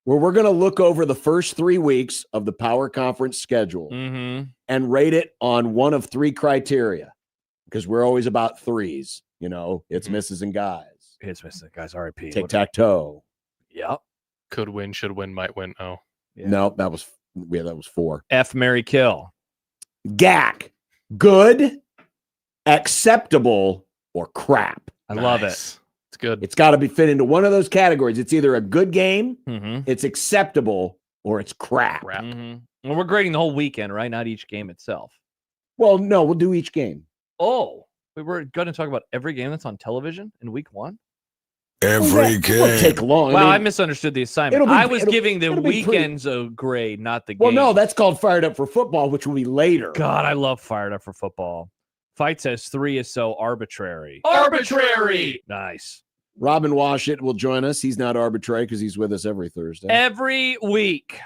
Where we're going to look over the first 3 weeks of the Power Conference schedule and rate it on one of 3 criteria, because we're always about threes. It's misses and guys. It's misses and guys, RIP. Tic-tac-toe. Yep. Could win, should win, might win. Oh. Yeah. No, that was 4. F, marry, kill. GAC. Good, acceptable, or crap. I love it. It's good. It's got to be fit into one of those categories. It's either a good game, Mm-hmm. it's acceptable, or it's crap. Mm-hmm. Well, we're grading the whole weekend, right? Not each game itself. Well, no, we'll do each game. Oh, we were going to talk about every game that's on television in week 1? Every game. It won't take long. Wow, I misunderstood the assignment. I was giving the weekends a grade, not the game. Well, no, that's called Fired Up for Football, which will be later. God, I love Fired Up for Football. Fight says 3 is so arbitrary. Arbitrary! Nice. Robin Washit will join us. He's not arbitrary because he's with us every Thursday. Every week.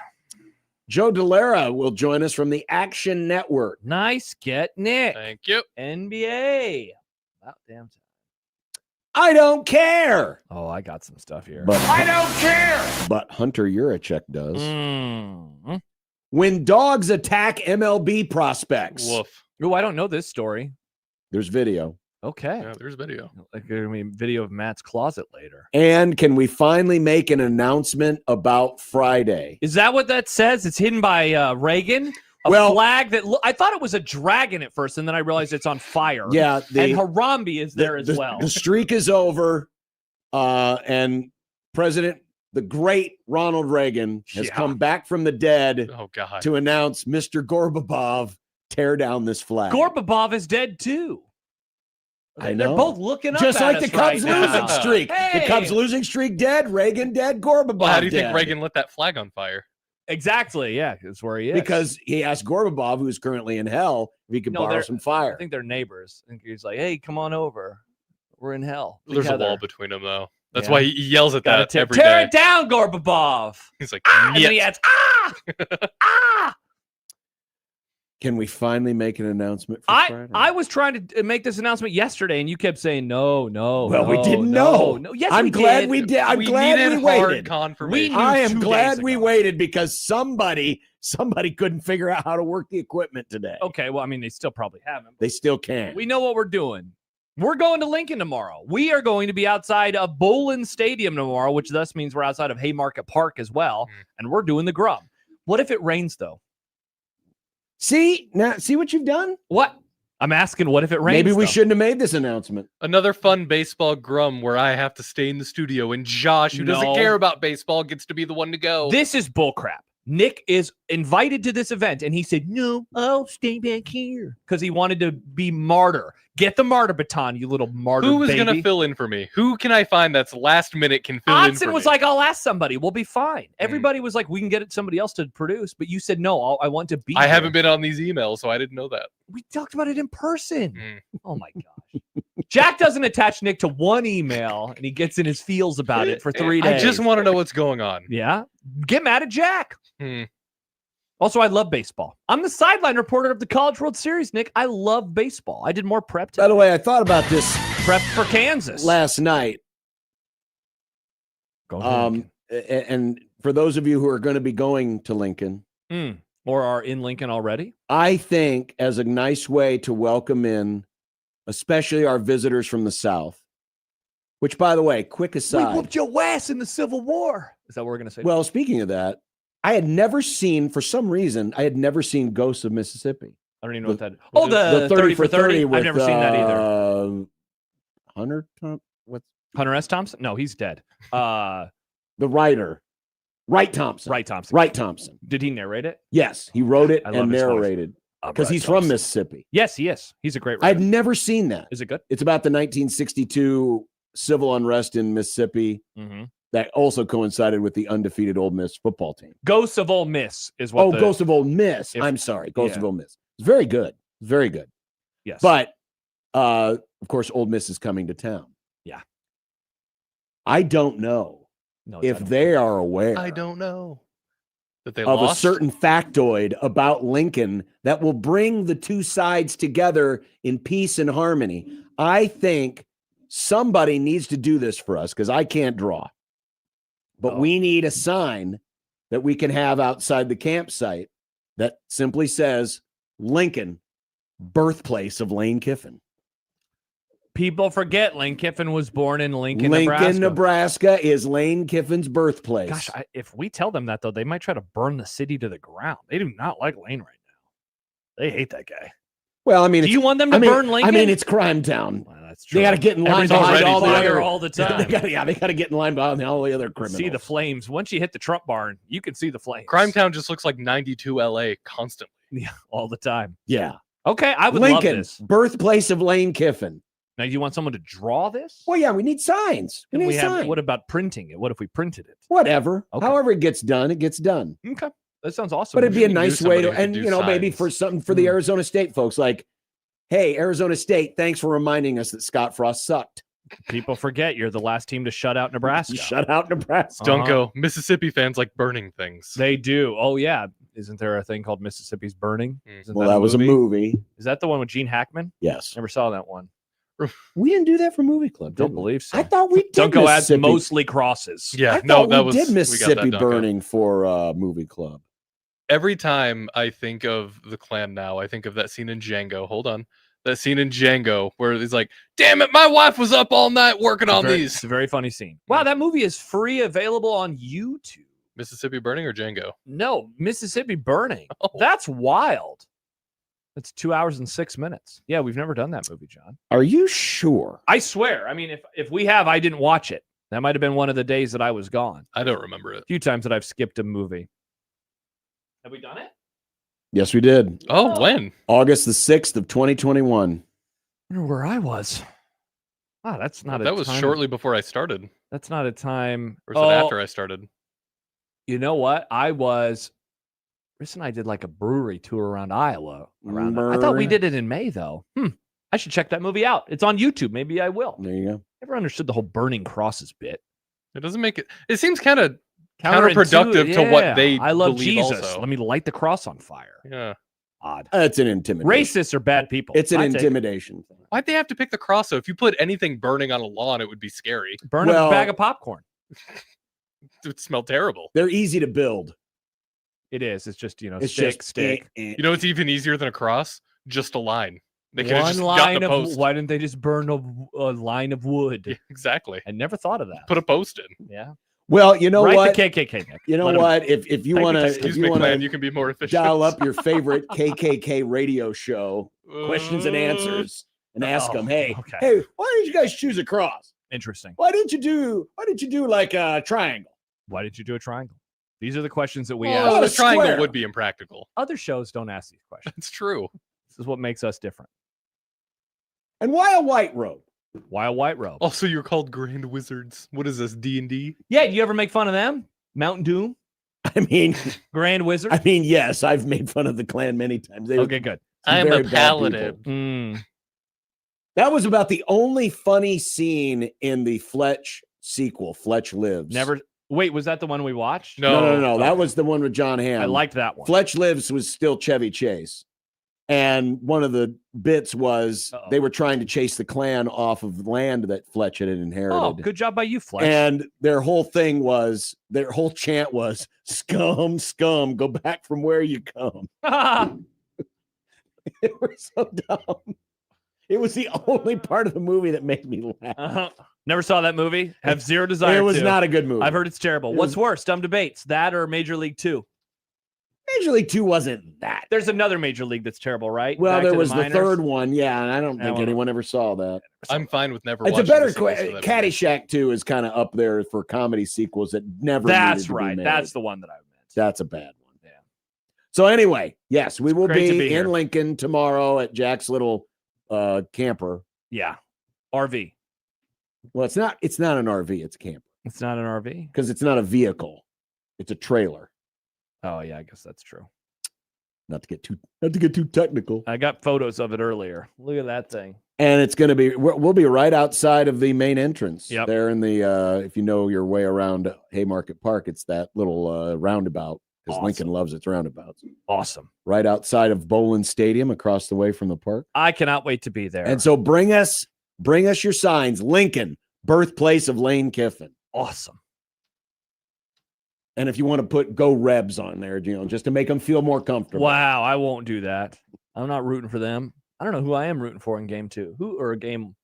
Joe Delara will join us from the Action Network. Nice get, Nick. Thank you. NBA. About damn time. I don't care. Oh, I got some stuff here. But I don't care. But Hunter Yurachek does. Mm. When dogs attack MLB prospects. Woof. Oh, I don't know this story. There's video. Okay. Yeah, there's video. Like there's gonna be video of Matt's closet later. And can we finally make an announcement about Friday? Is that what that says? It's hidden by Reagan. A flag that I thought it was a dragon at first, and then I realized it's on fire. Yeah, and Harambe is there as well. The streak is over, and the great Ronald Reagan has come back from the dead to announce, Mr. Gorbabov, tear down this flag. Gorbabov is dead too. I know. They're both looking up just at like us the Cubs right losing now. streak. Hey! The Cubs losing streak dead. Reagan dead. Gorbabov Well, how do you dead. think Reagan lit that flag on fire? Exactly. Yeah, that's where he is. Because he asked Gorbabov, who's currently in hell, if he could borrow some fire. I think they're neighbors. I think he's like, "Hey, come on over. We're in hell." There's a wall between them, though. That's why he yells at that every tear day. it down, Gorbabov. He's like, and then he adds, ah. Can we finally make an announcement for Friday? I was trying to make this announcement yesterday, and you kept saying no. Well, we didn't know. No. Yes, I'm glad we did. I'm glad we waited. Confirmation. I am glad we waited because somebody couldn't figure out how to work the equipment today. Okay, well, I mean, they still probably haven't. They still can. We know what we're doing. We're going to Lincoln tomorrow. We are going to be outside of Bolin Stadium tomorrow, which thus means we're outside of Haymarket Park as well, and we're doing the Grum. What if it rains, though? See what you've done? What? I'm asking, what if it rains? Maybe we shouldn't have made this announcement. Another fun baseball Grum where I have to stay in the studio, and Josh, who doesn't care about baseball, gets to be the one to go. This is bullcrap. Nick is invited to this event, and he said, no, I'll stay back here. Because he wanted to be martyr. Get the martyr baton, you little martyr Who is baby. going to fill in for me? Who can I find that's last minute can fill in for Odson was me? like, I'll ask somebody. We'll be fine. Everybody was like, we can get somebody else to produce. But you said, no, I want to be I here. haven't been on these emails, so I didn't know that. We talked about it in person. Mm. Oh, my gosh. Jack doesn't attach Nick to one email, and he gets in his feels about it for 3 days. I just want to know what's going on. Yeah. Get mad at Jack. Hmm. Also, I love baseball. I'm the sideline reporter of the College World Series, Nick. I love baseball. I did more prep today. By the way, I thought about this Prep for Kansas. last night. Go ahead. And for those of you who are going to be going to Lincoln, Or are in Lincoln already. I think as a nice way to welcome in, especially our visitors from the South, which, by the way, quick aside. We whooped your ass in the Civil War. Is that what we're going to say? Well, speaking of that, I had never seen, for some reason, Ghosts of Mississippi. I don't even know what that is. Oh, the 30 for 30. I've never seen that either. Hunter what's Hunter S. Thompson? No, he's dead. the writer? Wright Thompson. Wright Thompson. Did he narrate it? Yes, he wrote it I love and his voice. narrated because he's from Mississippi. Yes, he is. He's a great writer. I've never seen that. Is it good? It's about the 1962 civil unrest in Mississippi that also coincided with the undefeated Ole Miss football team. Ghosts of Ole Miss is what. Ghost of Ole Miss. I'm sorry, Ghost of Ole Miss. It's very good, very good. Yes, but of course, Ole Miss is coming to town. Yeah, I don't know if they are aware. I don't know that they of lost a certain factoid about Lincoln that will bring the two sides together in peace and harmony. I think somebody needs to do this for us because I can't draw. But we need a sign that we can have outside the campsite that simply says Lincoln, birthplace of Lane Kiffin. People forget Lane Kiffin was born in Lincoln, Nebraska is Lane Kiffin's birthplace. Gosh, if we tell them that, though, they might try to burn the city to the ground. They do not like Lane right now. They hate that guy. Well, I mean, do you want them to burn Lincoln? I mean, it's crime town. Well, that's true. They got to get in line behind all the time. They got to get in line behind all the other criminals. See the flames. Once you hit the Trump barn, you can see the flames. Crime Town just looks like 92 LA constantly. Yeah, all the time. Yeah. Okay, I would Lincoln, love this. Birthplace of Lane Kiffin. Now, do you want someone to draw this? Well, yeah, we need signs. We need signs. What about printing it? What if we printed it? Whatever. Okay. However it gets done, it gets done. Okay. That sounds awesome. But it'd be a nice way to, somebody who and could you do know, maybe signs. for something for the Arizona State folks, like, hey, Arizona State, thanks for reminding us that Scott Frost sucked. People forget you're the last team to shut out Nebraska. Shut out Nebraska. Don't go. Mississippi fans like burning things. They do. Oh, yeah. Isn't there a thing called Mississippi's Burning? Isn't Well, that was a movie. Is that the one with Gene Hackman? Yes. Never saw that one. We didn't do that for Movie Club. Don't did we? believe so. I thought we did. Dunko adds Mississippi. mostly crosses. Yeah, I no, thought that we was did we Mississippi got that, Dunko. Burning for Movie Club. Every time I think of the Klan now, I think of that scene in Django. Hold on. That scene in Django where he's like, damn it, my wife was up all night working on these. It's a very funny scene. Wow, that movie is free, available on YouTube. Mississippi Burning or Django? No, Mississippi Burning. Oh. That's wild. That's 2 hours and 6 minutes. Yeah, we've never done that movie, John. Are you sure? I swear. I mean, if we have, I didn't watch it. That might have been one of the days that I was gone. I don't remember it. A few times that I've skipped a movie. Have we done it? Yes, we did. Oh, when? August the 6th of 2021. I wonder where I was. Wow, that's not That was shortly before I started. That's not a time. Or was it after I started? You know what? Chris and I did like a brewery tour around Iowa. I thought we did it in May, though. I should check that movie out. It's on YouTube. Maybe I will. There you go. Never understood the whole burning crosses bit. It doesn't make it. It seems kind of counterproductive to what they I love believe Jesus. also. Let me light the cross on fire. Yeah. Odd. It's an intimidation. Racists are bad people. It's an I take it. intimidation thing. Why'd they have to pick the cross? So if you put anything burning on a lawn, it would be scary. Burn a bag of popcorn. It would smell terrible. They're easy to buid. It is. It's just, It's stick. You know what's even easier than a cross? Just a line. They could have One just line gotten a of post. why didn't they just burn a line of wood? Yeah, exactly. I never thought of that. Put a post in. Yeah. Well, you know Write what? the KKK, Nick. You know Let 'em- what? If you Thank want you, to, Texas. Excuse me, Clan, you can be more efficient. dial up your favorite KKK radio show, questions and answers, and ask them, hey, why did you guys choose a cross? Interesting. Why didn't you do like a triangle? Why did you do a triangle? These are the questions that we Well, ask. the a triangle square. would be impractical. Other shows don't ask these questions. It's true. This is what makes us different. And why a white robe? Why a white robe? Also, you're called Grand Wizards. What is this, D&D? Yeah, do you ever make fun of them? Mountain Doom, I mean, Grand Wizard. yes, I've made fun of the Klan many times. They were Okay, good. some I'm very a bad paladin. people. Mm. That was about the only funny scene in the Fletch sequel, Fletch Lives. Never. Wait, was that the one we watched? No. That was the one with John Hamm. I liked that one. Fletch Lives was still Chevy Chase. And one of the bits was they were trying to chase the Klan off of land that Fletch had inherited. Oh, good job by you, Fletch. And their whole chant was scum, scum, go back from where you come. They were so dumb. It was the only part of the movie that made me laugh. Never saw that movie. Have zero desire. It was to. not a good movie. I've heard it's terrible. What's worse? Dumb debates. That or Major League 2? Major League 2 wasn't that. There's another Major League that's terrible, right? Well, Back there to was the minors? third one. Yeah, and I don't think one- anyone ever saw that. I'm fine with never It's a watching better the sequels to that movie. Caddyshack 2 is kind of up there for comedy sequels that never That's needed to be right. made. That's the one that I meant. That's a bad one. Yeah. So anyway, yes, we will great to be be in here. Lincoln tomorrow at Jack's little camper. Yeah. RV. Well, it's not an RV, it's a camper It's not an RV. because it's not a vehicle. It's a trailer. Oh yeah, I guess that's true. Not to get too technical. I got photos of it earlier. Look at that thing. And it's going to be we'll be right outside of the main entrance. Yep. There in the if you know your way around Haymarket Park, it's that little roundabout because Awesome. Lincoln loves its roundabouts. Awesome. Right outside of Boland Stadium, across the way from the park. I cannot wait to be there. And so bring us your signs. Lincoln, birthplace of Lane Kiffin. awesome. And if you want to put Go Rebs on there, just to make them feel more comfortable. Wow, I won't do that. I'm not rooting for them. I don't know who I am rooting for in game 2. Game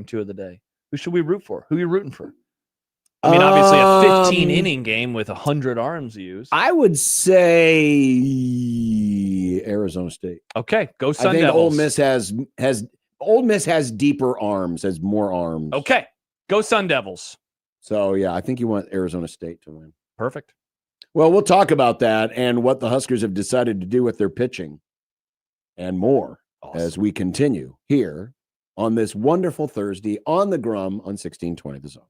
2 of the day. Who should we root for? Who are you rooting for? I mean, obviously a 15 inning game with 100 arms used. I would say Arizona State. Okay, go Sun I think Devils. Ole Miss has deeper arms, has more arms. Okay, go Sun Devils. So yeah, I think you want Arizona State to win. Perfect. Well, we'll talk about that and what the Huskers have decided to do with their pitching and more as we continue here on this wonderful Thursday on the Grum on 1620 The Zone.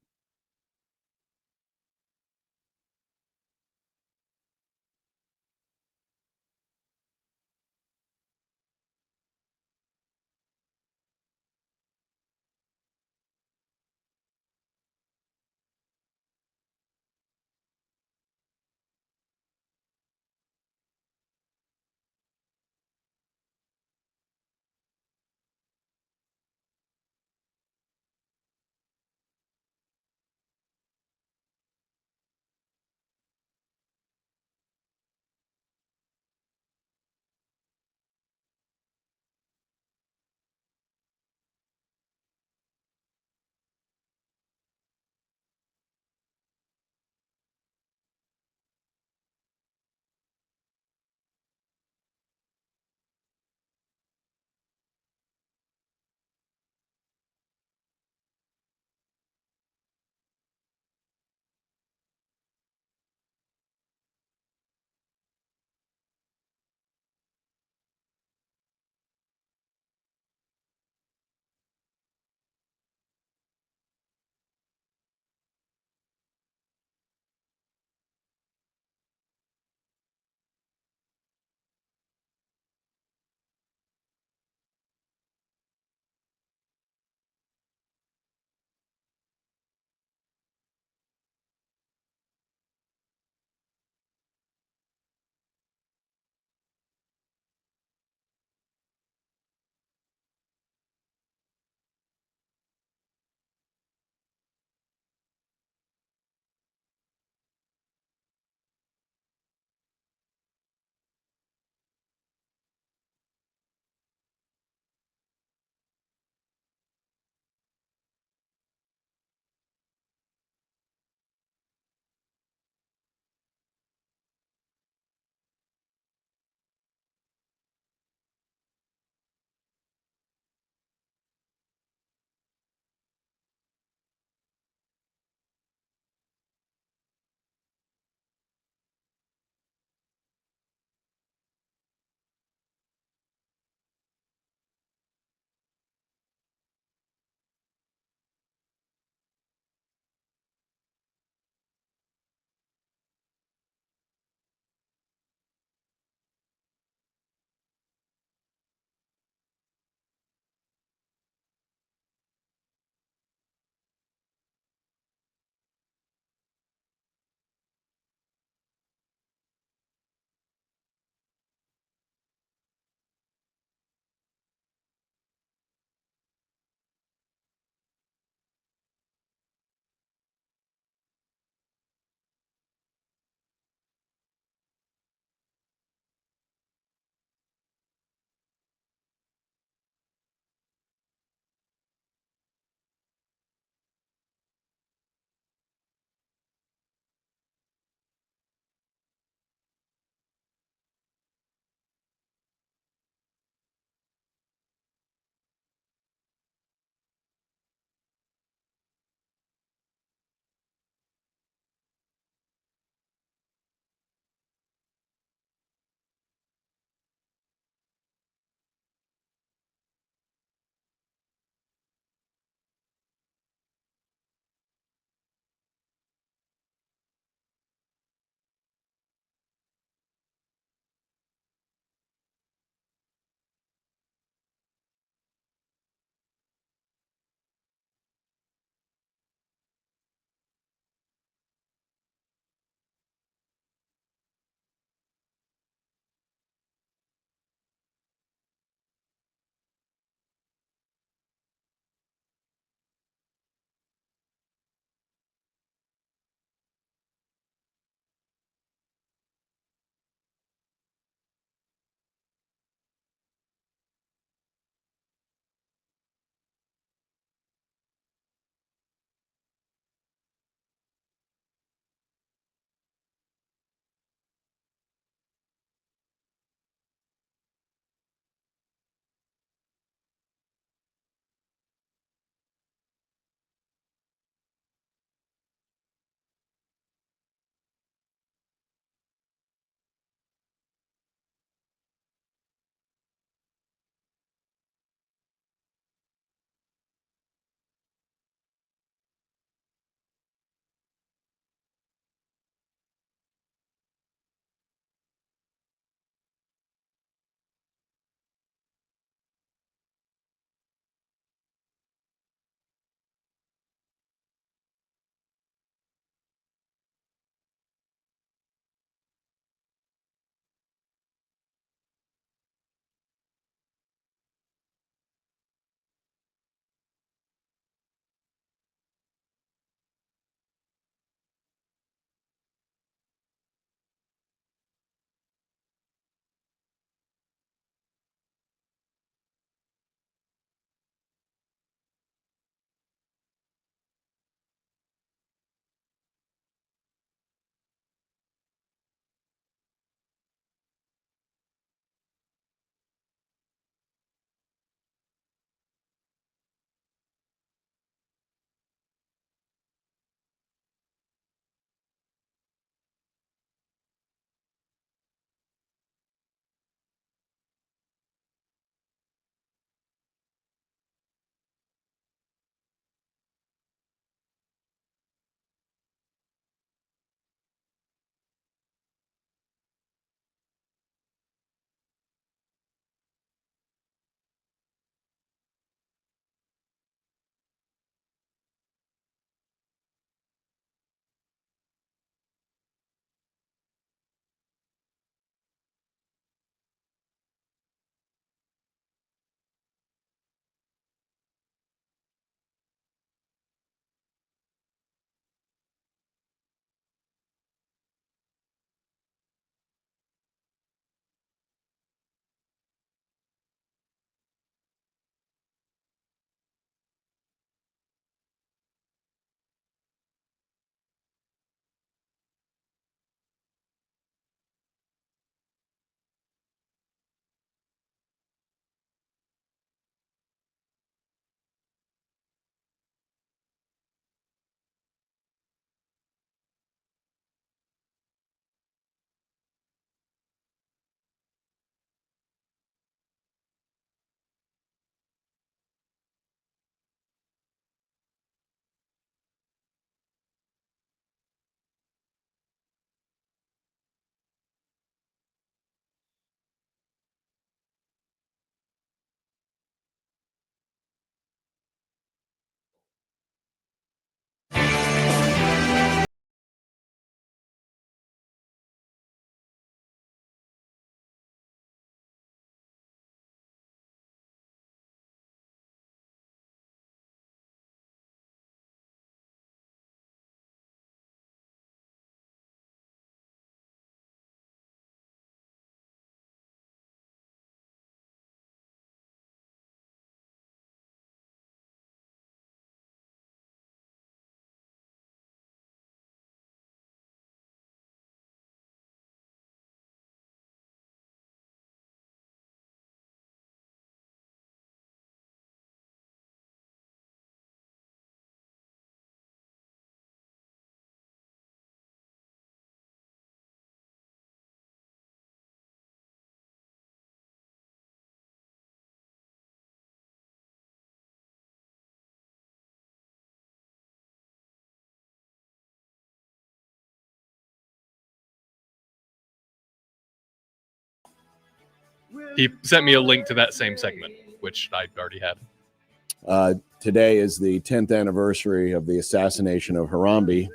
He sent me a link to that same segment, which I already had. Today is the 10th anniversary of the assassination of Harambe,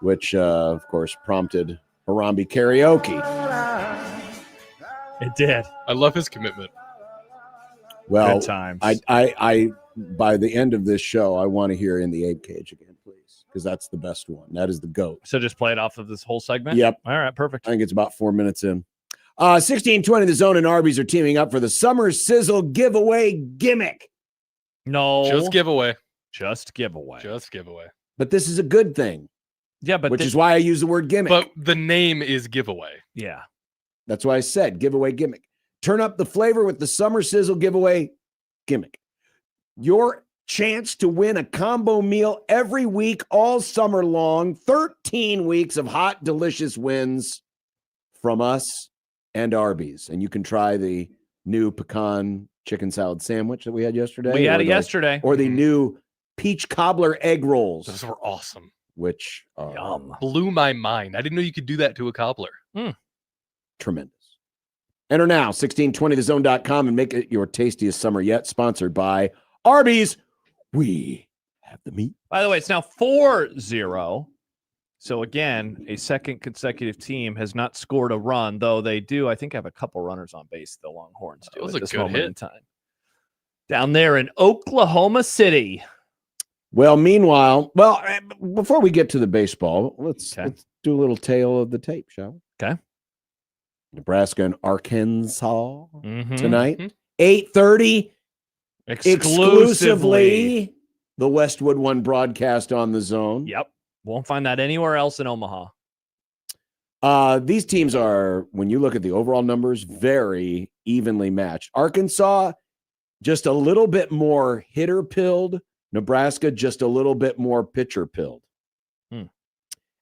which, of course, prompted Harambe karaoke. It did. I love his commitment. Well, Good times. I by the end of this show, I want to hear In the Ape Cage again, please, because that's the best one. That is the GOAT. So just play it off of this whole segment? Yep. All right, perfect. I think it's about 4 minutes in. 1620, The Zone and Arby's are teaming up for the Summer Sizzle giveaway gimmick. No. Just giveaway. Just giveaway. Just giveaway. But this is a good thing, Yeah, but which is why I use the word gimmick. But the name is giveaway. yeah. That's why I said giveaway gimmick. Turn up the flavor with the Summer Sizzle giveaway gimmick. Your chance to win a combo meal every week, all summer long. 13 weeks of hot, delicious wins from us and Arby's. And you can try the new pecan chicken salad sandwich that we had yesterday. We had or it yesterday. Or the new peach cobbler egg rolls, Those were awesome. which are Yum. Blew my mind. I didn't know you could do that to a cobbler. tremendous. Enter now, 1620thezone.com, and make it your tastiest summer yet. Sponsored by Arby's. We have the meat. By the way, it's now 4-0. So again, a second consecutive team has not scored a run, though they do, I think, have a couple runners on base. The Longhorns do That was at a this good moment hit. in time. Down there in Oklahoma City. Well, meanwhile, before we get to the baseball, let's Okay. do a little tale of the tape, shall we? Okay. Nebraska and Arkansas Mhm. tonight, 8:30, exclusively the Westwood One broadcast on the Zone. Yep. Won't find that anywhere else in Omaha. These teams are, when you look at the overall numbers, very evenly matched. Arkansas, just a little bit more hitter pilled. Nebraska, just a little bit more pitcher pilled.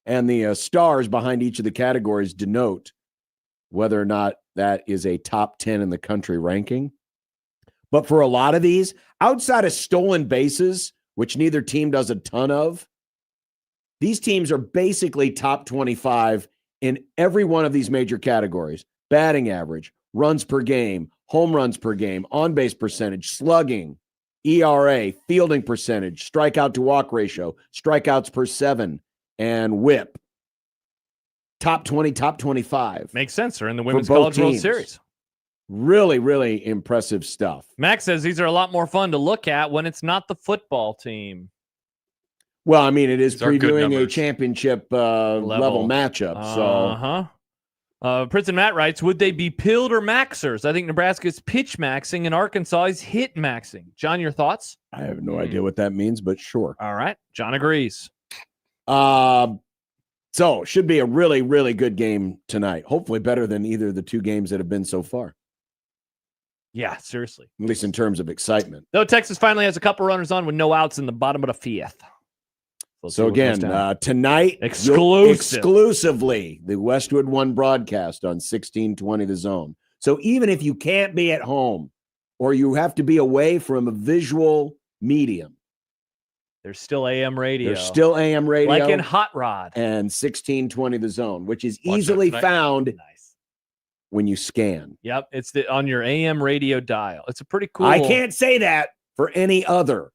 And the stars behind each of the categories denote whether or not that is a top 10 in the country ranking. But for a lot of these, outside of stolen bases, which neither team does a ton of, these teams are basically top 25 in every one of these major categories. Batting average, runs per game, home runs per game, on-base percentage, slugging, ERA, fielding percentage, strikeout to walk ratio, strikeouts per 7, and whip. Top 20, top 25. Makes sense. They're in the Women's both College World teams. Series. Really, really impressive stuff. Max says these are a lot more fun to look at when it's not the football team. Well, I mean, it is These are good previewing a numbers. championship level matchup. Prince and Matt writes, would they be pilled or maxers? I think Nebraska's pitch maxing and Arkansas is hit maxing. John, your thoughts? I have no idea what that means, but sure. All right. John agrees. So should be a really, really good game tonight. Hopefully better than either of the two games that have been so far, Yeah, seriously. at least in terms of excitement. Though Texas finally has a couple runners on with no outs in the bottom of the fifth. Let's see So what goes again, down. tonight, exclusively the Westwood One broadcast on 1620 The Zone. So even if you can't be at home or you have to be away from a visual medium, There's still AM radio. there's still AM radio. like in Hot Rod. and 1620 The Zone, which is Watch that easily tonight. found Nice. when you scan. Yep, it's on your AM radio dial. It's a pretty cool. I can't say that for any other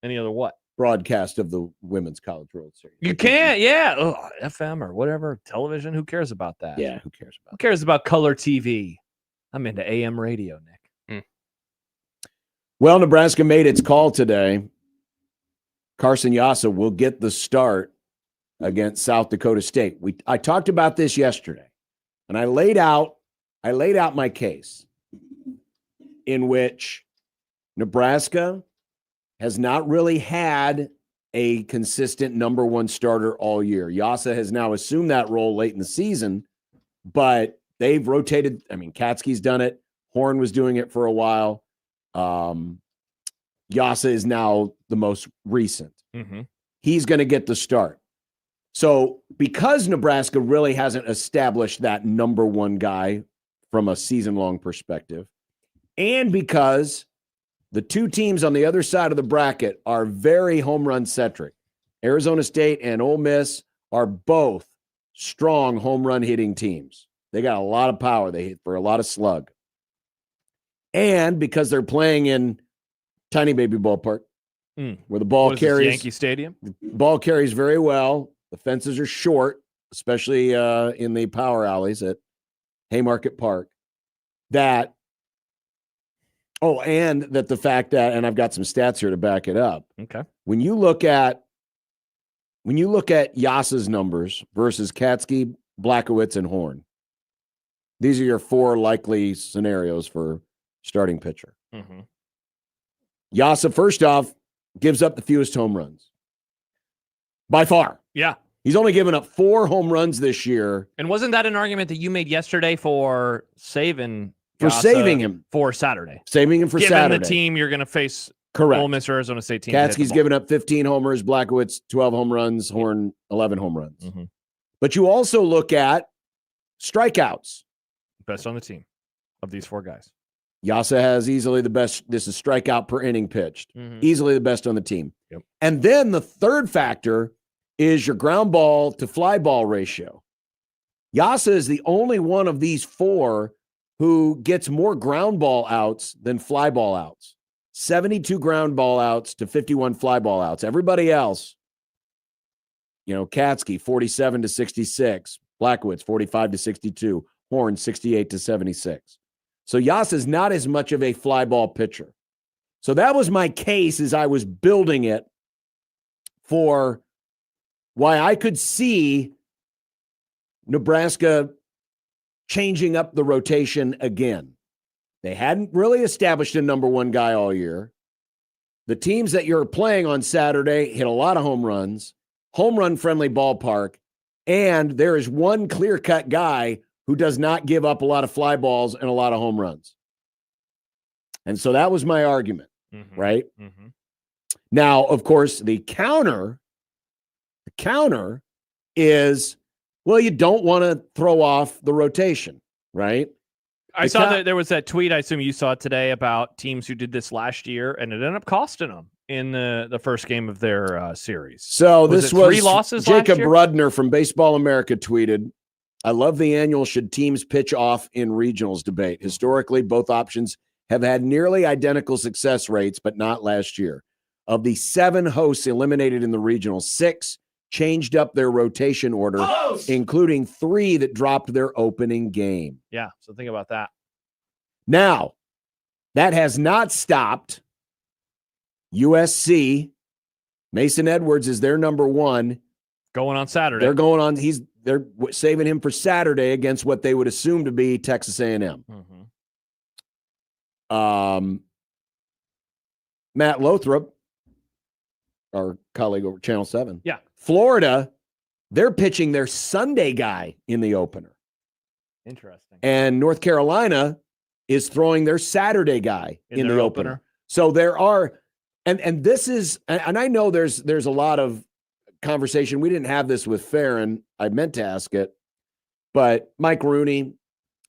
Any other what? broadcast of the Women's College World Series. You can't. Yeah. Ugh, FM or whatever. Television. Who cares about that? Yeah, who cares Who about cares about color TV? I'm into AM radio, Nick. that? Well, Nebraska made its call today. Carson Yassa will get the start against South Dakota State. I talked about this yesterday, and I laid out my case in which Nebraska has not really had a consistent number one starter all year. Yassa has now assumed that role late in the season, but they've rotated. I mean, Katsky's done it. Horn was doing it for a while. Yassa is now the most recent. Mm-hmm. He's going to get the start. So because Nebraska really hasn't established that number one guy from a season-long perspective, and because the two teams on the other side of the bracket are very home run centric, Arizona State and Ole Miss are both strong home run hitting teams. They got a lot of power. They hit for a lot of slug. And because they're playing in Tiny Baby Ballpark, where the ball carries Yankee Stadium. Ball carries very well. The fences are short, especially in the power alleys at Haymarket Park. And that the fact that, and I've got some stats here to back it up. Okay. When you look at Yasa's numbers versus Katski, Blackowitz, and Horn, these are your 4 likely scenarios for starting pitcher. Mm-hmm. Yasa, first off, gives up the fewest home runs by far. Yeah. He's only given up 4 home runs this year. And wasn't that an argument that you made yesterday for saving him for Saturday? Saving him for Given Saturday. the team you're going to face, correct. Ole Miss or Arizona State team. Katski's given up 15 homers, Blackowitz 12 home runs, Horn 11 home runs. Mm-hmm. But you also look at strikeouts. Best on the team of these 4 guys. Yasa has easily the best. This is strikeout per inning pitched. Mm-hmm. Easily the best on the team. Yep. And then the third factor is your ground ball to fly ball ratio. Yasa is the only one of these 4 who gets more ground ball outs than fly ball outs. 72 ground ball outs to 51 fly ball outs. Everybody else, Katski, 47 to 66. Blackowitz, 45 to 62. Horn, 68 to 76. So Yasa is not as much of a fly ball pitcher. So that was my case as I was building it for why I could see Nebraska changing up the rotation again. They hadn't really established a number 1 guy all year. The teams that you're playing on Saturday hit a lot of home runs, home run friendly ballpark, and there is one clear-cut guy who does not give up a lot of fly balls and a lot of home runs. And so that was my argument, right? Mm-hmm. Now, of course, the counter is, well, you don't want to throw off the rotation, right? I saw that there was that tweet, I assume you saw it today, about teams who did this last year, and it ended up costing them in the first game of their series. So this was 3 losses Jacob last year? Rudner from Baseball America tweeted, I love the annual should teams pitch off in regionals debate. Historically, both options have had nearly identical success rates, but not last year. Of the 7 hosts eliminated in the regional, 6 changed up their rotation order, including 3 that dropped their opening game. Yeah, so think about that. Now, that has not stopped USC. Mason Edwards is their number 1. Going on Saturday. They're going on. They're saving him for Saturday against what they would assume to be Texas A&M. Mm-hmm. Matt Lothrop, our colleague over Channel 7. Yeah. Florida, they're pitching their Sunday guy in the opener. Interesting. And North Carolina is throwing their Saturday guy in the opener. So there are, and this is, and I know there's a lot of conversation. We didn't have this with Farron. I meant to ask it, but Mike Rooney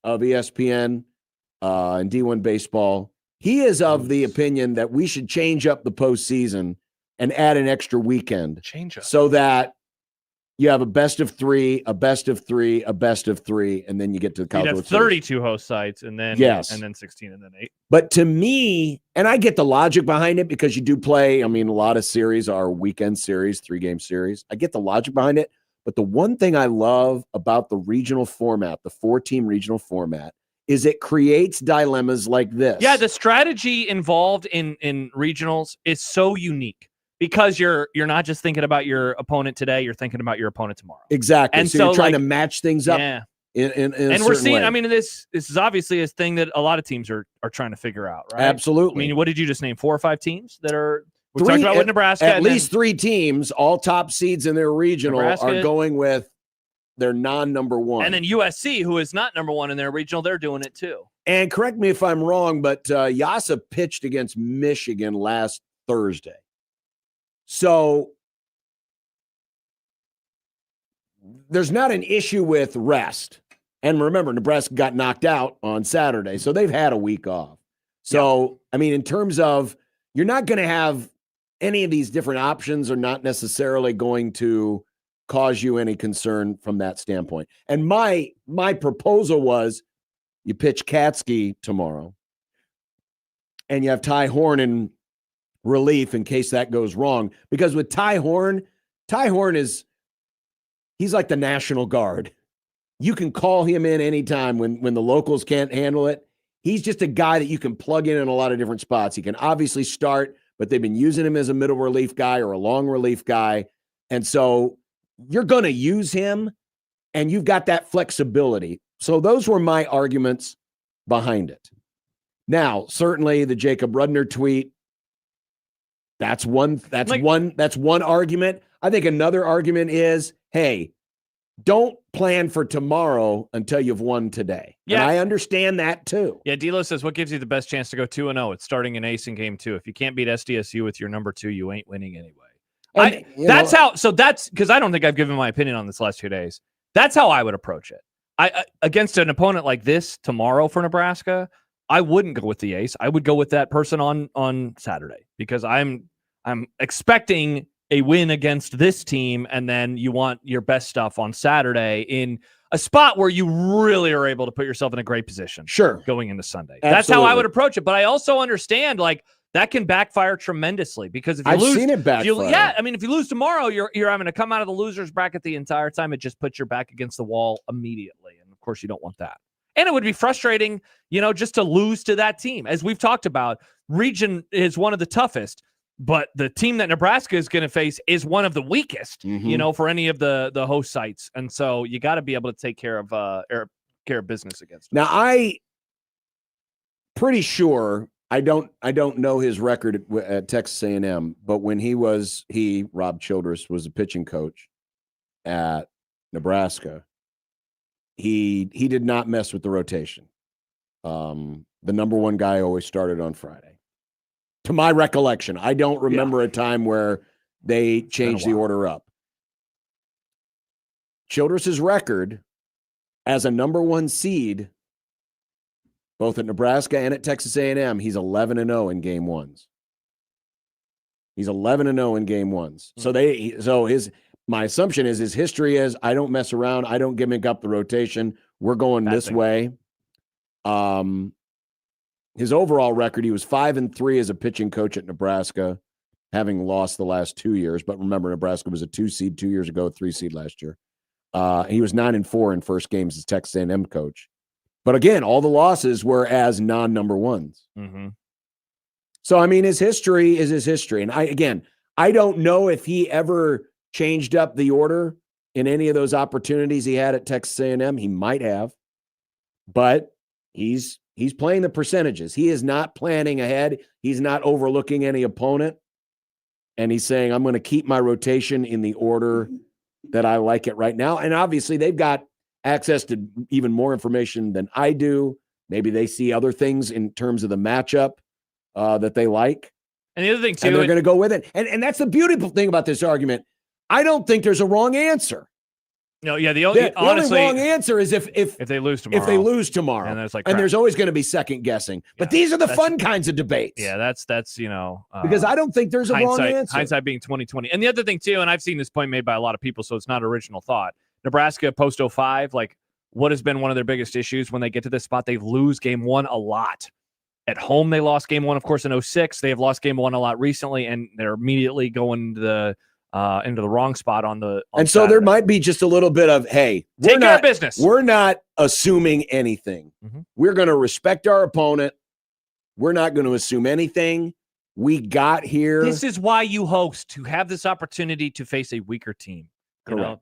of ESPN and D1 Baseball, he is of the opinion that we should change up the postseason and add an extra weekend. Change up. So that you have a best of 3, a best of 3, a best of 3, and then you get to the College You'd World have Series. 32 host sites, and then and then 16, and then 8. But to me, and I get the logic behind it because you do play, a lot of series are weekend series, 3-game series. I get the logic behind it. But the one thing I love about the regional format, the 4-team regional format, is it creates dilemmas like this. Yeah, the strategy involved in regionals is so unique because you're not just thinking about your opponent today, you're thinking about your opponent tomorrow. Exactly. And so you're trying to match things up. Yeah. In and we're seeing, way. this is obviously a thing that a lot of teams are trying to figure out, right? Absolutely. What did you just name? 4 or 5 teams that are we talked about with Nebraska. At least 3 teams, all top seeds in their regional, Nebraska, are going with their non-number 1. And then USC, who is not number 1 in their regional, they're doing it too. And correct me if I'm wrong, but Yasa pitched against Michigan last Thursday. So there's not an issue with rest. And remember, Nebraska got knocked out on Saturday, so they've had a week off. So, in terms of, you're not going to have any of these different options are not necessarily going to cause you any concern from that standpoint. And my proposal was you pitch Katsky tomorrow and you have Ty Horn in relief in case that goes wrong. Because with Ty Horn he's like the National Guard. You can call him in anytime when the locals can't handle it. He's just a guy that you can plug in a lot of different spots. He can obviously start, but they've been using him as a middle relief guy or a long relief guy. And so you're going to use him, and you've got that flexibility. So those were my arguments behind it. Now, certainly the Jacob Rudner tweet, that's one argument. I think another argument is, hey, don't plan for tomorrow until you've won today. Yeah. And I understand that too. Yeah, D'Lo says, what gives you the best chance to go 2-0? It's starting an ace in game 2. If you can't beat SDSU with your number 2, you ain't winning anyway. That's because I don't think I've given my opinion on this last 2 days. That's how I would approach it. Against an opponent like this tomorrow for Nebraska, I wouldn't go with the ace. I would go with that person on Saturday because I'm expecting a win against this team, and then you want your best stuff on Saturday in a spot where you really are able to put yourself in a great position. Sure. Going into Sunday. Absolutely. That's how I would approach it. But I also understand, like, that can backfire tremendously because if you lose, seen it backfire. if you lose tomorrow, you're having to come out of the losers bracket the entire time. It just puts your back against the wall immediately. And of course, you don't want that. And it would be frustrating, just to lose to that team. As we've talked about, region is one of the toughest. But the team that Nebraska is going to face is one of the weakest, for any of the host sites. And so you got to be able to take care of business against them. Now, I pretty sure I don't know his record at Texas A&M, but when Rob Childress was a pitching coach at Nebraska, he did not mess with the rotation. The number one guy always started on Friday. To my recollection, I don't remember a time where they changed the order up. Childress's record as a number one seed, both at Nebraska and at Texas A&M, he's 11-0 in game ones. He's 11-0 in game ones. My assumption is his history is I don't mess around. I don't gimmick up the rotation. We're going this way. His overall record, he was 5-3 as a pitching coach at Nebraska, having lost the last 2 years. But remember, Nebraska was a 2 seed 2 years ago, 3 seed last year. He was 9-4 in first games as Texas A&M coach. But again, all the losses were as non-number ones. Mm-hmm. So, I mean, his history is his history. And I don't know if he ever changed up the order in any of those opportunities he had at Texas A&M. He might have. But he's playing the percentages. He is not planning ahead. He's not overlooking any opponent. And he's saying, I'm going to keep my rotation in the order that I like it right now. And obviously, they've got access to even more information than I do. Maybe they see other things in terms of the matchup that they like. And the other thing, too, and they're going to go with it. And that's the beautiful thing about this argument. I don't think there's a wrong answer. No, yeah. The only wrong answer is if they lose tomorrow. If they lose tomorrow, and there's always going to be second guessing. But these are the fun kinds of debates. Yeah, that's because I don't think there's a wrong answer. Hindsight being 20/20. And the other thing too, and I've seen this point made by a lot of people, so it's not original thought. Nebraska post 05, like what has been one of their biggest issues when they get to this spot? They lose game one a lot. At home, they lost game one, of course, in 06. They have lost game one a lot recently, and they're immediately going to into the wrong spot on so Saturday. There might be just a little bit of, hey, take care of business. We're not assuming anything. Mm-hmm. We're going to respect our opponent. We're not going to assume anything. We got here. This is why you host, to have this opportunity to face a weaker team.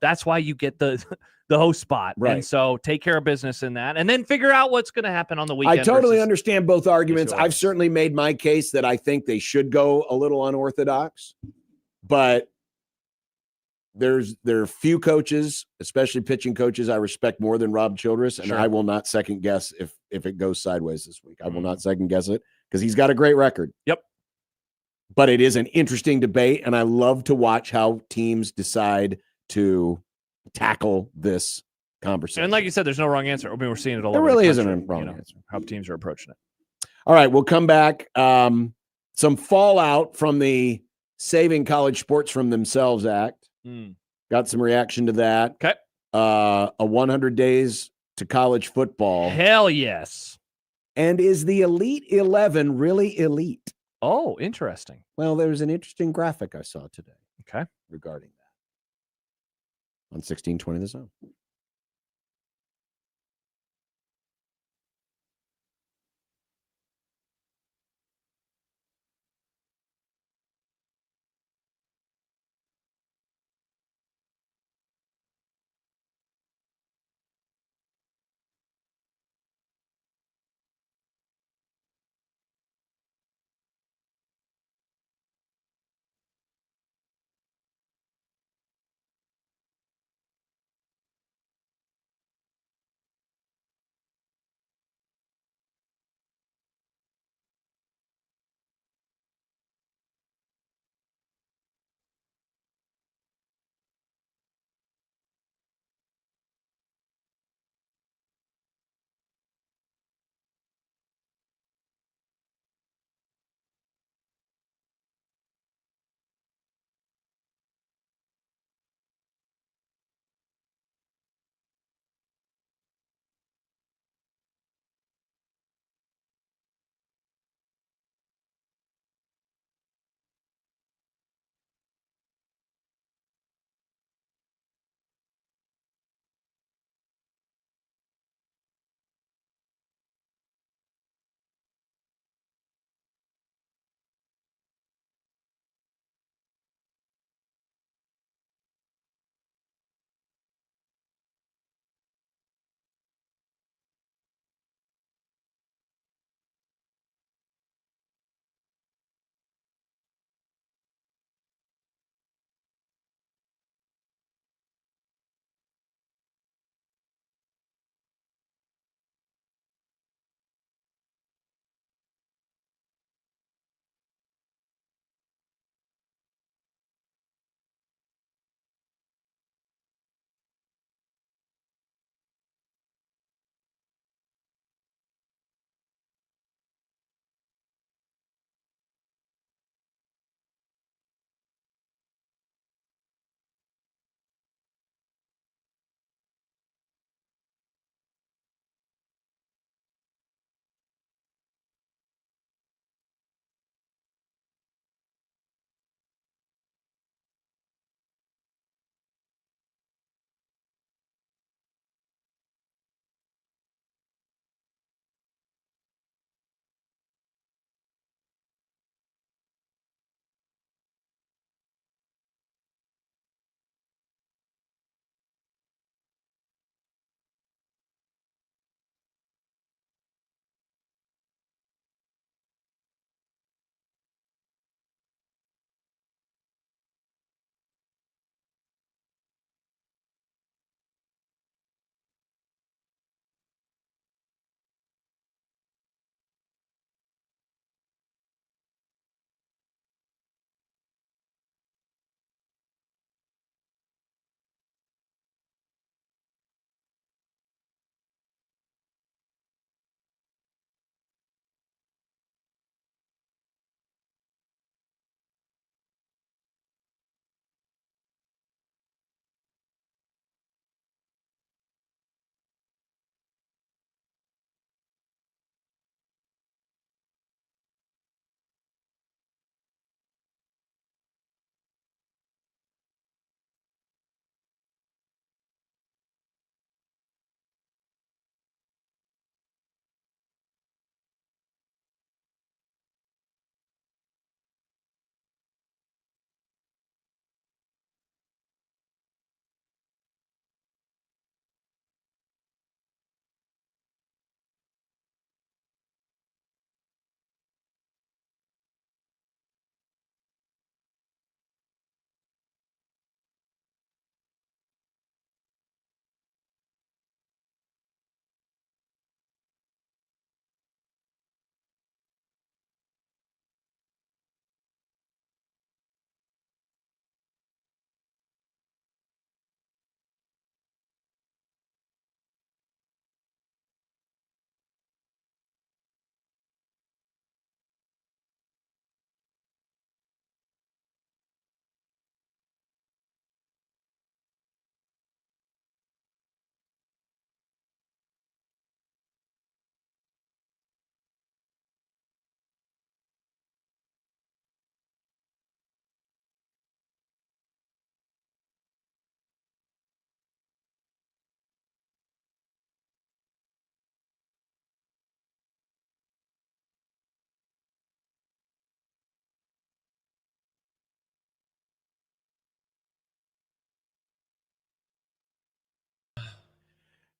That's why you get the host spot. Right. And so take care of business in that, and then figure out what's going to happen on the weekend. I totally understand both arguments. I've certainly made my case that I think they should go a little unorthodox, but there are few coaches, especially pitching coaches, I respect more than Rob Childress, and I will not second guess if it goes sideways this week. I will not second guess it because he's got a great record. Yep. But it is an interesting debate, and I love to watch how teams decide to tackle this conversation. And like you said, there's no wrong answer. I mean, we're seeing it all over really the isn't country, a wrong answer. How teams are approaching it. All right, we'll come back. Some fallout from the Saving College Sports from Themselves Act. Got some reaction to that. Okay. A 100 days to college football. Hell yes. And is the Elite 11 really elite? Oh, interesting. Well, there was an interesting graphic I saw today. Okay. Regarding that. On 1620 The Zone.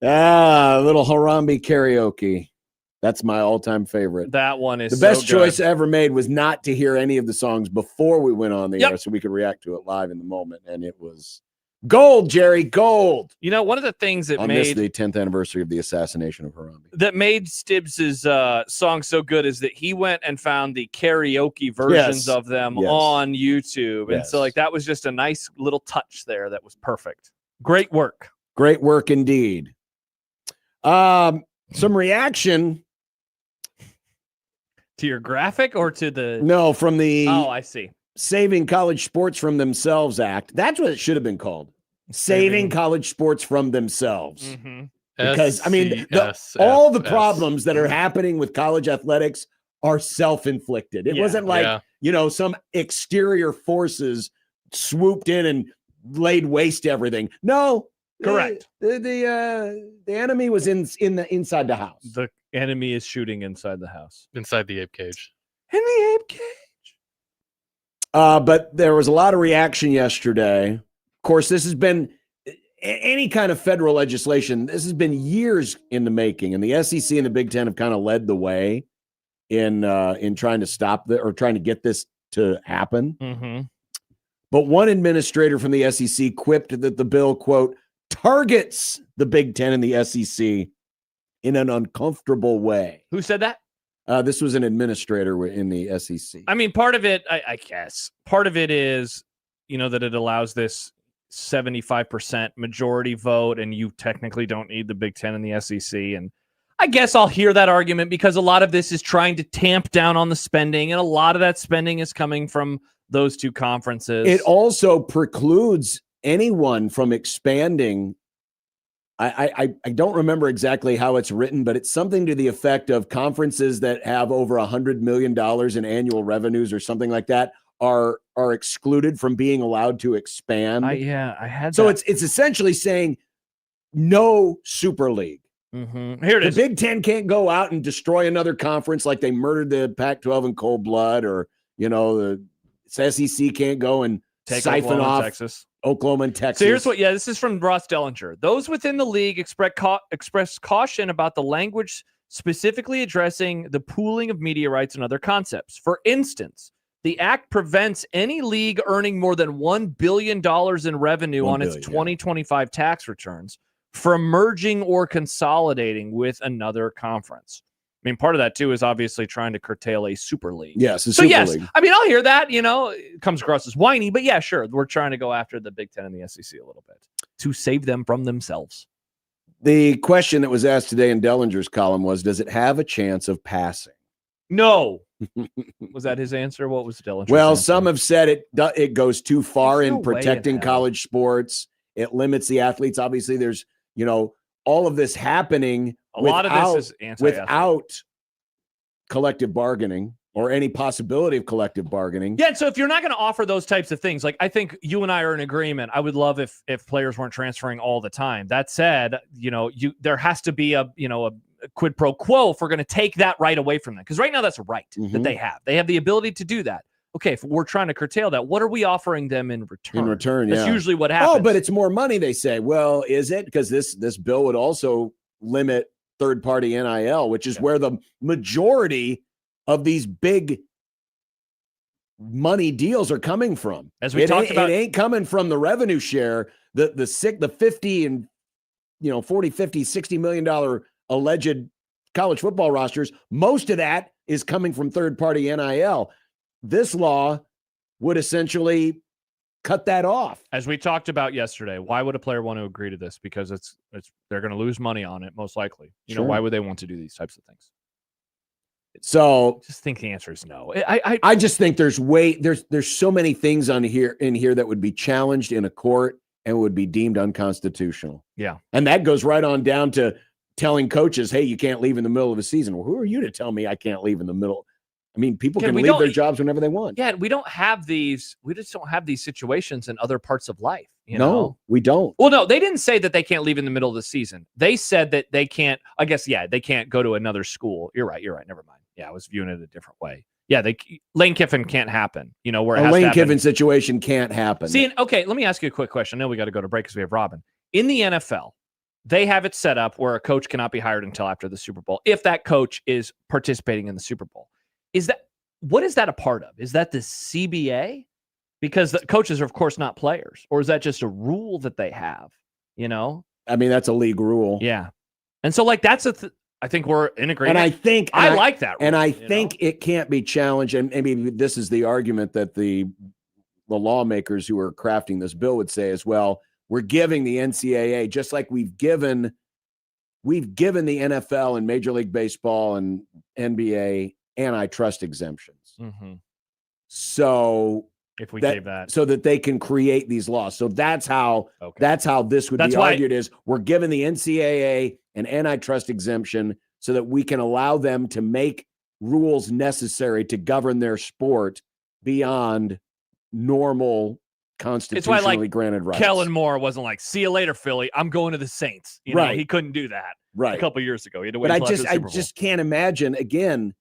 A little Harambe karaoke. That's my all-time favorite. That one is the best so good. choice ever made was not to hear any of the songs before we went on the Yep. air so we could react to it live in the moment. And it was gold, Jerry, gold. You know, one of the things that On made the 10th anniversary of the assassination of Harambe. that made Stibbs's song so good is that he went and found the karaoke versions Yes. of them Yes. on YouTube. And so Yes. like that was just a nice little touch there that was perfect. Great work. Great work indeed. Some reaction. To your graphic or to the No, from the Oh, I see. Saving College Sports from Themselves Act. That's what it should have been called. Saving College Sports from Themselves. Mm-hmm. Because, I mean, all the problems that are happening with college athletics are self-inflicted. It Yeah. wasn't like, some exterior forces swooped in and laid waste to everything. No. Correct. The enemy was inside the house. The enemy is shooting inside the house. Inside the ape cage. In the ape cage. But there was a lot of reaction yesterday. Of course, this has been any kind of federal legislation. This has been years in the making, and the SEC and the Big Ten have kind of led the way in trying to stop or trying to get this to happen. Mm-hmm. But one administrator from the SEC quipped that the bill, quote, targets the Big Ten and the SEC in an uncomfortable way. Who said that? This was an administrator in the SEC. I mean, part of it, I guess, part of it is, that it allows this 75% majority vote, and you technically don't need the Big Ten and the SEC. And I guess I'll hear that argument because a lot of this is trying to tamp down on the spending, and a lot of that spending is coming from those two conferences. It also precludes anyone from expanding. I don't remember exactly how it's written, but it's something to the effect of conferences that have over $100 million in annual revenues or something like that are excluded from being allowed to expand. I had So that. it's essentially saying no Super League. Mm-hmm. Here it The is. Big Ten can't go out and destroy another conference like they murdered the Pac-12 in cold blood, or the SEC can't go and Take siphon Oklahoma and off Texas. Oklahoma and Texas. So here's this is from Ross Dellinger. Those within the league express caution about the language specifically addressing the pooling of media rights and other concepts. For instance, the act prevents any league earning more than $1 billion in revenue on its 2025 tax returns from merging or consolidating with another conference. I mean, part of that, too, is obviously trying to curtail a super league. Yes, So, yes, I mean, I'll hear that, it comes across as whiny, but yeah, sure. We're trying to go after the Big Ten and the SEC a little bit to save them from themselves. The question that was asked today in Dellinger's column was, does it have a chance of passing? No. Was that his answer? What was Dellinger's Well, answer? some have said it goes too far There's in no way in protecting hell. college sports. It limits the athletes. Obviously, there's, all of this happening A lot of this is anti-athlete. without collective bargaining or any possibility of collective bargaining. Yeah, so if you're not going to offer those types of things, like I think you and I are in agreement. I would love if players weren't transferring all the time. That said, there has to be a quid pro quo if we're going to take that right away from them. Because right now that's a right that they have. They have the ability to do that. Okay, if we're trying to curtail that, what are we offering them in return? In return, That's usually what happens. Oh, but it's more money, they say. Well, is it? Because this bill would also limit third-party NIL, which is where the majority of these big money deals are coming from. As we talked about, it ain't coming from the revenue share, the 50 and 40, 50, $60 million alleged college football rosters. Most of that is coming from third-party NIL. This law would essentially cut that off. As we talked about yesterday, why would a player want to agree to this? Because they're going to lose money on it, most likely. Sure. Why would they want to do these types of things? So I just think the answer is no. I just think there's so many things in here that would be challenged in a court and would be deemed unconstitutional. Yeah. And that goes right on down to telling coaches, hey, you can't leave in the middle of a season. Well, who are you to tell me I can't leave in the middle? I mean, people can leave their jobs whenever they want. Yeah, we don't have these. We just don't have these situations in other parts of life. No, we don't. Well, no, they didn't say that they can't leave in the middle of the season. They said that they can't. I guess, they can't go to another school. You're right. Never mind. Yeah, I was viewing it a different way. Yeah, Lane Kiffin can't happen. Where it has a Lane to happen. Kiffin situation can't happen. See, okay, let me ask you a quick question. I know we got to go to break because we have Robin. In the NFL, they have it set up where a coach cannot be hired until after the Super Bowl if that coach is participating in the Super Bowl. What is that a part of? Is that the CBA? Because the coaches are, of course, not players. Or is that just a rule that they have? You know? I mean, that's a league rule. Yeah. And so, like, that's I think we're integrating. And I think I like that rule, and I think it can't be challenged. And maybe this is the argument that the lawmakers who are crafting this bill would say as well. We're giving the NCAA, just like we've given the NFL and Major League Baseball and NBA antitrust exemptions. Mm-hmm. So if we gave that, so that they can create these laws. So that's how this would be argued is we're giving the NCAA an antitrust exemption so that we can allow them to make rules necessary to govern their sport beyond normal constitutionally granted rights. Kellen Moore wasn't like, see you later, Philly. I'm going to the Saints. You know, he couldn't do that a couple years ago. He had to wait until after the Super Bowl. I just can't imagine, again,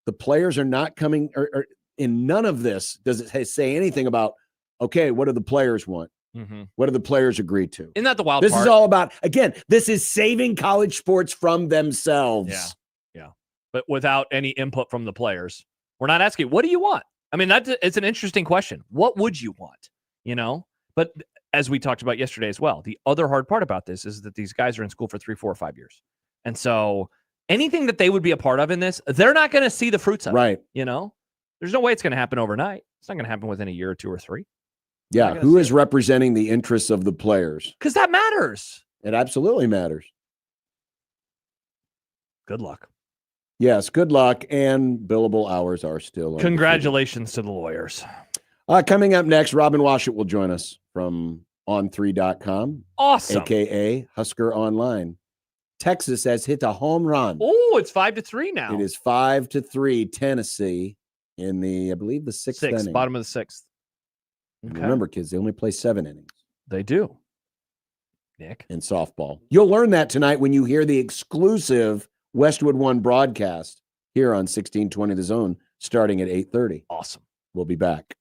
the players are not coming or in none of this does it say anything about, okay, what do the players want? Mm-hmm. What do the players agree to? Isn't that the wild part? This is all about, again, this is saving college sports from themselves. Yeah. But without any input from the players. We're not asking, what do you want? I mean, it's an interesting question. What would you want? You know? But as we talked about yesterday as well, the other hard part about this is that these guys are in school for 3, 4, or 5 years. And so anything that they would be a part of in this, they're not going to see the fruits of it. You know? There's no way it's going to happen overnight. It's not going to happen within a year or 2 or 3. Yeah. Who is representing the interests of the players? Because that matters. It absolutely matters. Good luck. Yes. Good luck. And billable hours are still. Congratulations to the lawyers. Coming up next, Robin Washut will join us from on3.com. Awesome. AKA Husker Online. Texas has hit a home run. Oh, it's 5-3 now. It is 5-3 Tennessee in the, I believe, the sixth inning. Bottom of the sixth. Okay. Remember, kids, they only play 7 innings. They do. Nick. In softball. You'll learn that tonight when you hear the exclusive Westwood One broadcast here on 1620 The Zone starting at 8:30. Awesome. We'll be back.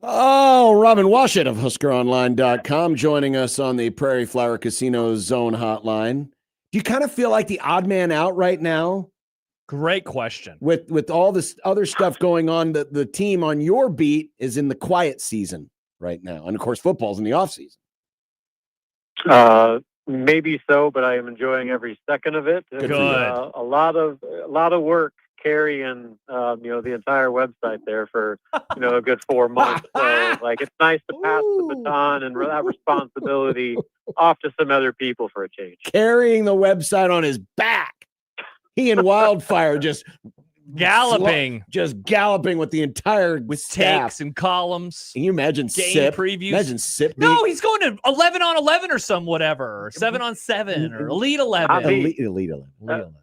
Oh, Robin Washut of HuskerOnline.com joining us on the Prairie Flower Casino Zone Hotline. Do you kind of feel like the odd man out right now? Great question. With all this other stuff going on, the team on your beat is in the quiet season right now. And, of course, football's in the offseason. Maybe so, but I am enjoying every second of it. Good. A lot of work carrying the entire website there for a good 4 months. So it's nice to pass the baton and that responsibility off to some other people for a change. Carrying the website on his back. He and Wildfire just galloping with the entire staff. Takes and columns. Can you imagine game Sip? previews? Imagine Sip. No, he's going to 11 on 11 or some whatever, or 7 on 7 or Elite 11. Elite 11.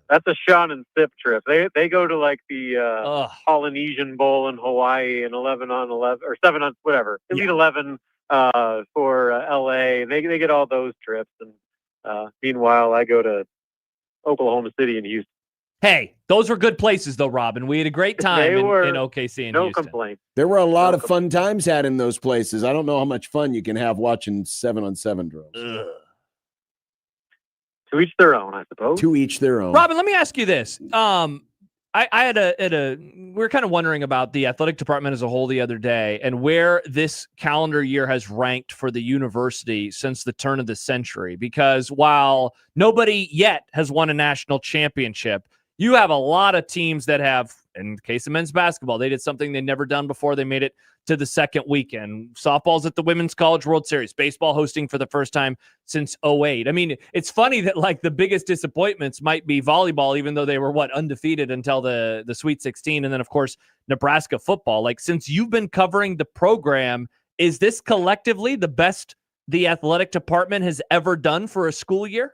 That's a Sean and Sip trip. They go to the Polynesian Bowl in Hawaii and 11 on 11 or 7 on whatever. Elite 11 for LA. They get all those trips. And meanwhile, I go to Oklahoma City and Houston. Hey, those were good places, though, Robin. We had a great time in OKC and no Houston. Complaint. There were a lot of fun times had in those places. I don't know how much fun you can have watching 7-on-7 drills. To each their own, I suppose. To each their own. Robin, let me ask you this. We were kind of wondering about the athletic department as a whole the other day and where this calendar year has ranked for the university since the turn of the century. Because while nobody yet has won a national championship, you have a lot of teams that have, in the case of men's basketball, they did something they'd never done before. They made it to the second weekend. Softball's at the Women's College World Series. Baseball hosting for the first time since 2008. I mean, it's funny that the biggest disappointments might be volleyball, even though they were undefeated until the Sweet 16. And then, of course, Nebraska football. Since you've been covering the program, is this collectively the best the athletic department has ever done for a school year?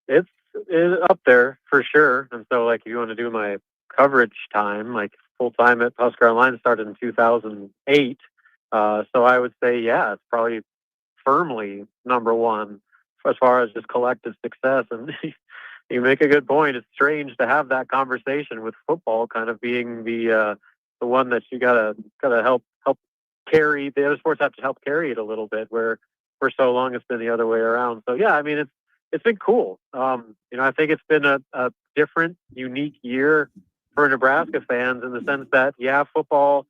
It's up there for sure. And so if you want to do my coverage time, full time at Husker Online started in 2008. So I would say, it's probably firmly number one as far as just collective success. And you make a good point. It's strange to have that conversation with football kind of being the one that you gotta help carry. The other sports have to help carry it a little bit, where for so long it's been the other way around. So I mean, it's been cool. I think it's been a different, unique year for Nebraska fans in the sense that, football,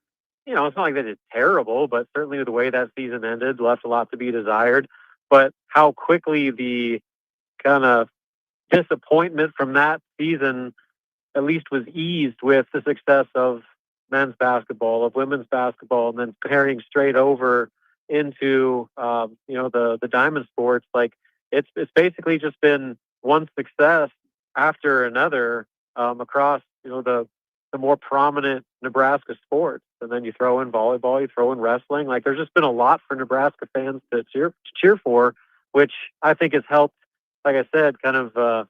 it's not like they did terrible, but certainly the way that season ended left a lot to be desired. But how quickly the kind of disappointment from that season at least was eased with the success of men's basketball, of women's basketball, and then carrying straight over into, the diamond sports. It's basically just been one success after another across the more prominent Nebraska sports, and then you throw in volleyball, you throw in wrestling. There's just been a lot for Nebraska fans to cheer for, which I think has helped. Like I said, kind of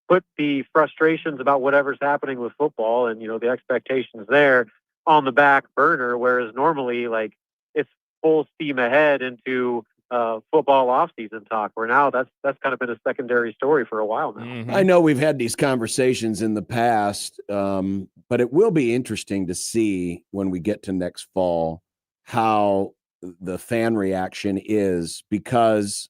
put the frustrations about whatever's happening with football and the expectations there on the back burner. Whereas normally, it's full steam ahead into football off-season talk, where now that's kind of been a secondary story for a while now. Mm-hmm. I know we've had these conversations in the past, but it will be interesting to see when we get to next fall how the fan reaction is, because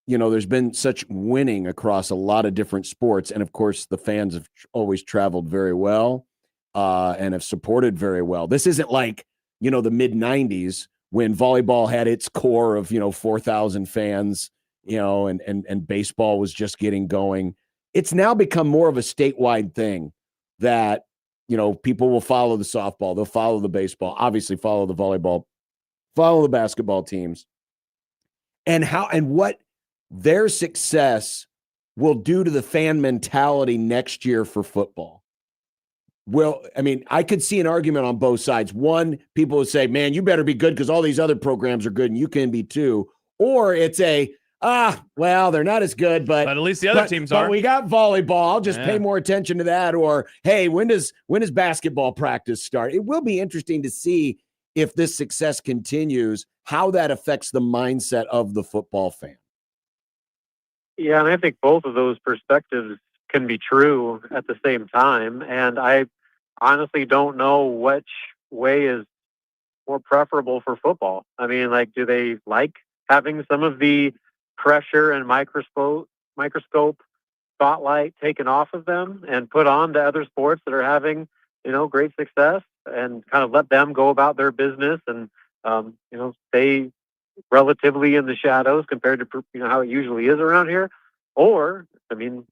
there's been such winning across a lot of different sports, and of course the fans have always traveled very well and have supported very well. This isn't like the mid-90s when volleyball had its core of 4,000 fans, and baseball was just getting going. It's now become more of a statewide thing that people will follow the softball, they'll follow the baseball, obviously follow the volleyball, follow the basketball teams, and what their success will do to the fan mentality next year for football. Well, I mean, I could see an argument on both sides. One, people would say, man, you better be good because all these other programs are good and you can be too. Or it's Well, they're not as good, but at least the other teams are. But we got volleyball. I'll just Yeah. pay more attention to that. Or, hey, when does basketball practice start? It will be interesting to see if this success continues, how that affects the mindset of the football fan. Yeah, and I think both of those perspectives can be true at the same time. And I honestly don't know which way is more preferable for football. I mean, like, do they like having some of the pressure and microscope spotlight taken off of them and put on to other sports that are having, great success, and kind of let them go about their business and, stay relatively in the shadows compared to, how it usually is around here? Or, I mean,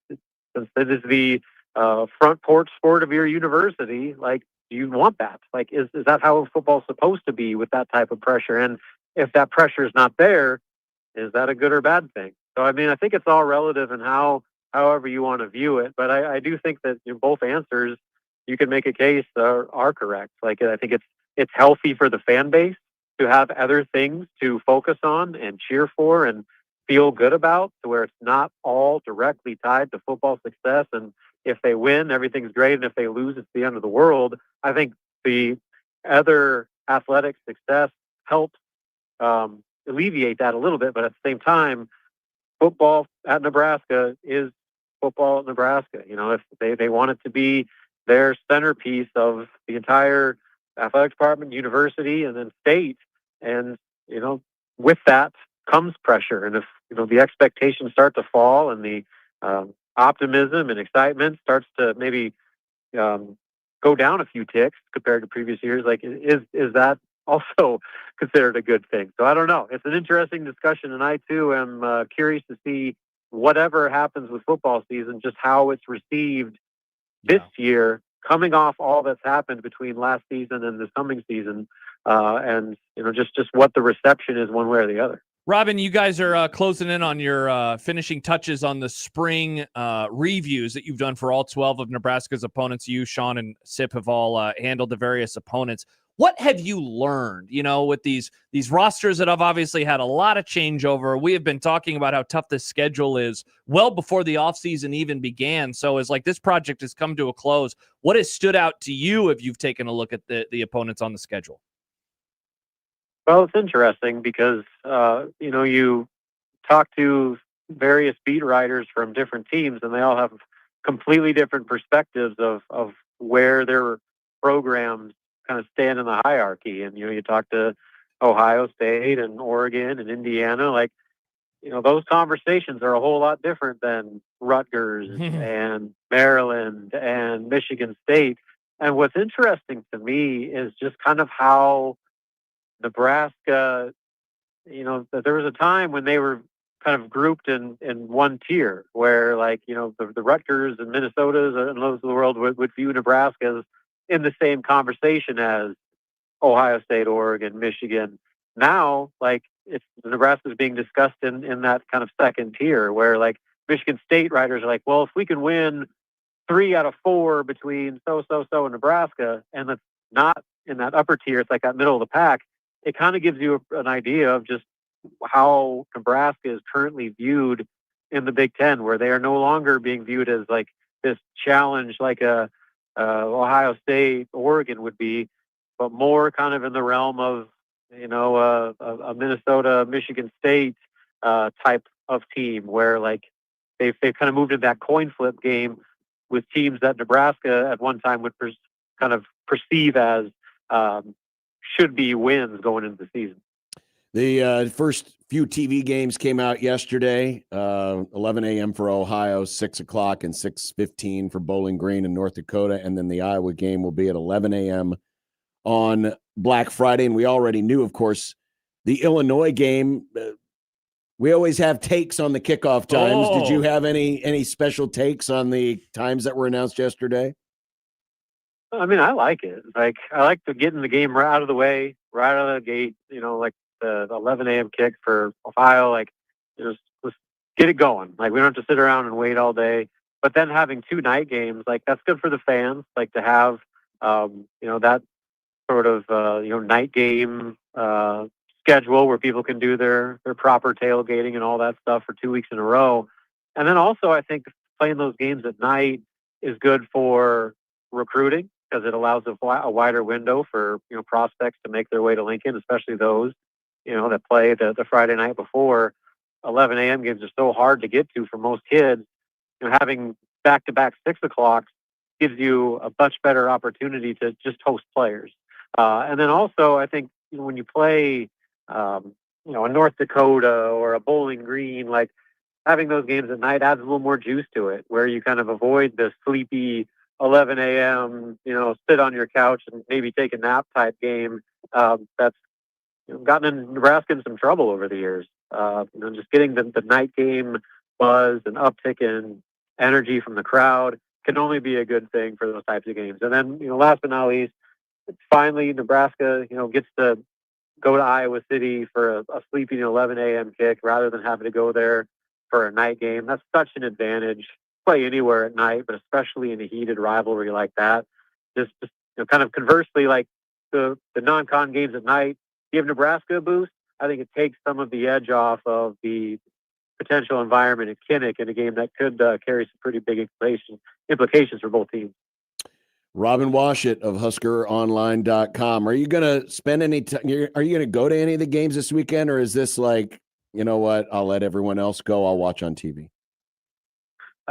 since it is the front porch sport of your university, like, do you want that? Like, is that how football's supposed to be with that type of pressure? And if that pressure is not there, is that a good or bad thing? So, I mean, I think it's all relative in however you want to view it. But I do think that both answers, you can make a case, are correct. Like, I think it's healthy for the fan base to have other things to focus on and cheer for and feel good about, to where it's not all directly tied to football success. And if they win, everything's great. And if they lose, it's the end of the world. I think the other athletic success helps alleviate that a little bit. But at the same time, football at Nebraska is football at Nebraska. If they want it to be their centerpiece of the entire athletic department, university, and then state. And, with that comes pressure. And if, the expectations start to fall and the optimism and excitement starts to maybe go down a few ticks compared to previous years, like, is that also considered a good thing? So I don't know. It's an interesting discussion, and I too am curious to see whatever happens with football season, just how it's received this year, coming off all that's happened between last season and this coming season, and just what the reception is one way or the other. Robin, you guys are closing in on your finishing touches on the spring reviews that you've done for all 12 of Nebraska's opponents. You, Sean, and Sip have all handled the various opponents. What have you learned, with these rosters that have obviously had a lot of changeover? We have been talking about how tough this schedule is well before the offseason even began. So as this project has come to a close, what has stood out to you if you've taken a look at the opponents on the schedule? Well, it's interesting because, you talk to various beat writers from different teams, and they all have completely different perspectives of where their programs kind of stand in the hierarchy. And, you talk to Ohio State and Oregon and Indiana, like, those conversations are a whole lot different than Rutgers and Maryland and Michigan State. And what's interesting to me is just kind of how Nebraska, there was a time when they were kind of grouped in one tier where, like, the Rutgers and Minnesotas and those of the world would view Nebraska as in the same conversation as Ohio State, Oregon, Michigan. Now, like, Nebraska is being discussed in that kind of second tier where, like, Michigan State writers are like, well, if we can win 3 out of 4 between so and Nebraska, and that's not in that upper tier, it's like that middle of the pack. It kind of gives you an idea of just how Nebraska is currently viewed in the Big Ten, where they are no longer being viewed as like this challenge like a Ohio State, Oregon would be, but more kind of in the realm of, a Minnesota, Michigan State type of team, where, like, they've kind of moved into that coin flip game with teams that Nebraska at one time would kind of perceive as should be wins going into the season. The first few TV games came out yesterday, 11 a.m. for Ohio, 6 o'clock and 6:15 for Bowling Green in North Dakota. And then the Iowa game will be at 11 a.m. on Black Friday. And we already knew, of course, the Illinois game. We always have takes on the kickoff times. Did you have any special takes on the times that were announced yesterday? I mean, I like it. Like, I like to get in the game right out of the way, right out of the gate, like the 11 a.m. kick for Ohio. Like, let's get it going. Like, we don't have to sit around and wait all day. But then having 2 night games, like, that's good for the fans. Like, to have, that sort of, night game schedule where people can do their proper tailgating and all that stuff for 2 weeks in a row. And then also, I think playing those games at night is good for recruiting because it allows a wider window for prospects to make their way to Lincoln, especially those that play the Friday night before. 11 a.m. games are so hard to get to for most kids. Having back-to-back 6 o'clocks gives you a much better opportunity to just host players. And then also, I think when you play, a North Dakota or a Bowling Green, like having those games at night adds a little more juice to it, where you kind of avoid the sleepy 11 a.m., sit on your couch and maybe take a nap type game. That's gotten in Nebraska in some trouble over the years. Just getting the night game buzz and uptick in energy from the crowd can only be a good thing for those types of games. And then, last but not least, finally Nebraska, gets to go to Iowa City for a sleeping 11 a.m. kick rather than having to go there for a night game. That's such an advantage. Play anywhere at night, but especially in a heated rivalry like that. Just kind of conversely, like the non-con games at night give Nebraska a boost. I think it takes some of the edge off of the potential environment at Kinnick in a game that could carry some pretty big implications for both teams. Robin Washut of HuskerOnline.com. Are you going to spend any time? Are you going to go to any of the games this weekend, or is this like, you know what? I'll let everyone else go. I'll watch on TV.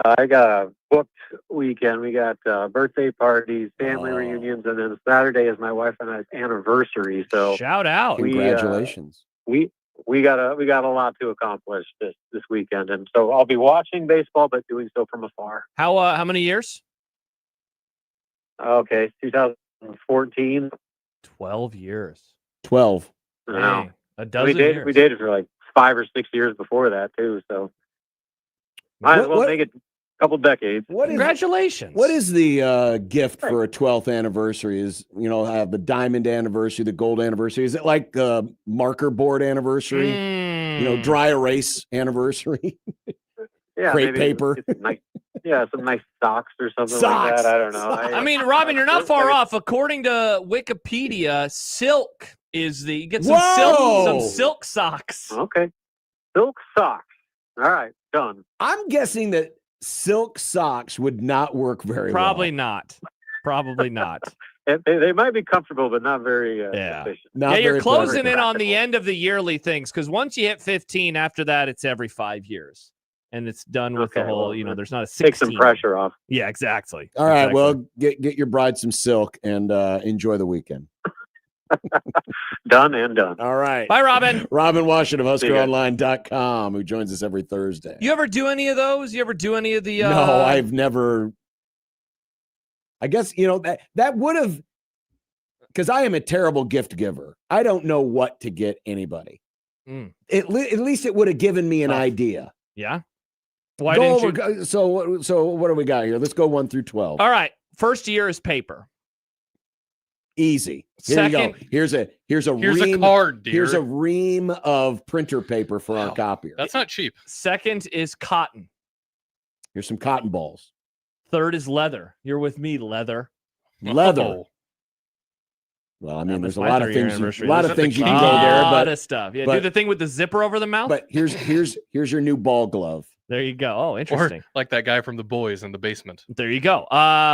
I got a booked weekend. We got birthday parties, family reunions, and then Saturday is my wife and I's anniversary. So shout out! Congratulations. We got a lot to accomplish this weekend, and so I'll be watching baseball, but doing so from afar. How many years? Okay, 2014. 12 years. 12. Dang, a dozen years. We dated for like 5 or 6 years before that too, so might as well make it a couple decades. Congratulations. What is the gift for a 12th anniversary? Is have the diamond anniversary, the gold anniversary? Is it like marker board anniversary? Dry erase anniversary? Yeah, crepe paper. Some nice socks or something like that. I don't know. I mean, Robin, you're not far off. According to Wikipedia, silk is you get some silk socks. Okay, silk socks. All right, done. I'm guessing that silk socks would not work very Probably well. not. Probably not. They might be comfortable, but not very efficient. You're closing in on the end of the yearly things, because once you hit 15, after that, it's every 5 years. And it's done with the whole, there's not a 16. Take some pressure off. Yeah, exactly. All right, well, get your bride some silk and enjoy the weekend. Done and done. All right. Bye, Robin. Robin Washut of HuskerOnline.com, who joins us every Thursday. You ever do any of those? You ever do any of the... No, I've never... I guess, that would have... Because I am a terrible gift giver. I don't know what to get anybody. At least it would have given me an idea. Yeah? Why didn't you? So what do we got here? Let's go 1 through 12. All right. First year is paper. Easy. Second, you go. Here's a ream, card, dear. Here's a ream of printer paper for our copier. That's not cheap. Second is cotton. Here's some cotton balls. Third is leather. You're with me, leather. Leather. Oh. Well, I mean, there's a lot of things. A lot of things you can go A there, lot of stuff. Yeah, do the thing with the zipper over the mouth. But here's your new ball glove. There you go. Oh, interesting. Or like that guy from The Boys in the basement. There you go.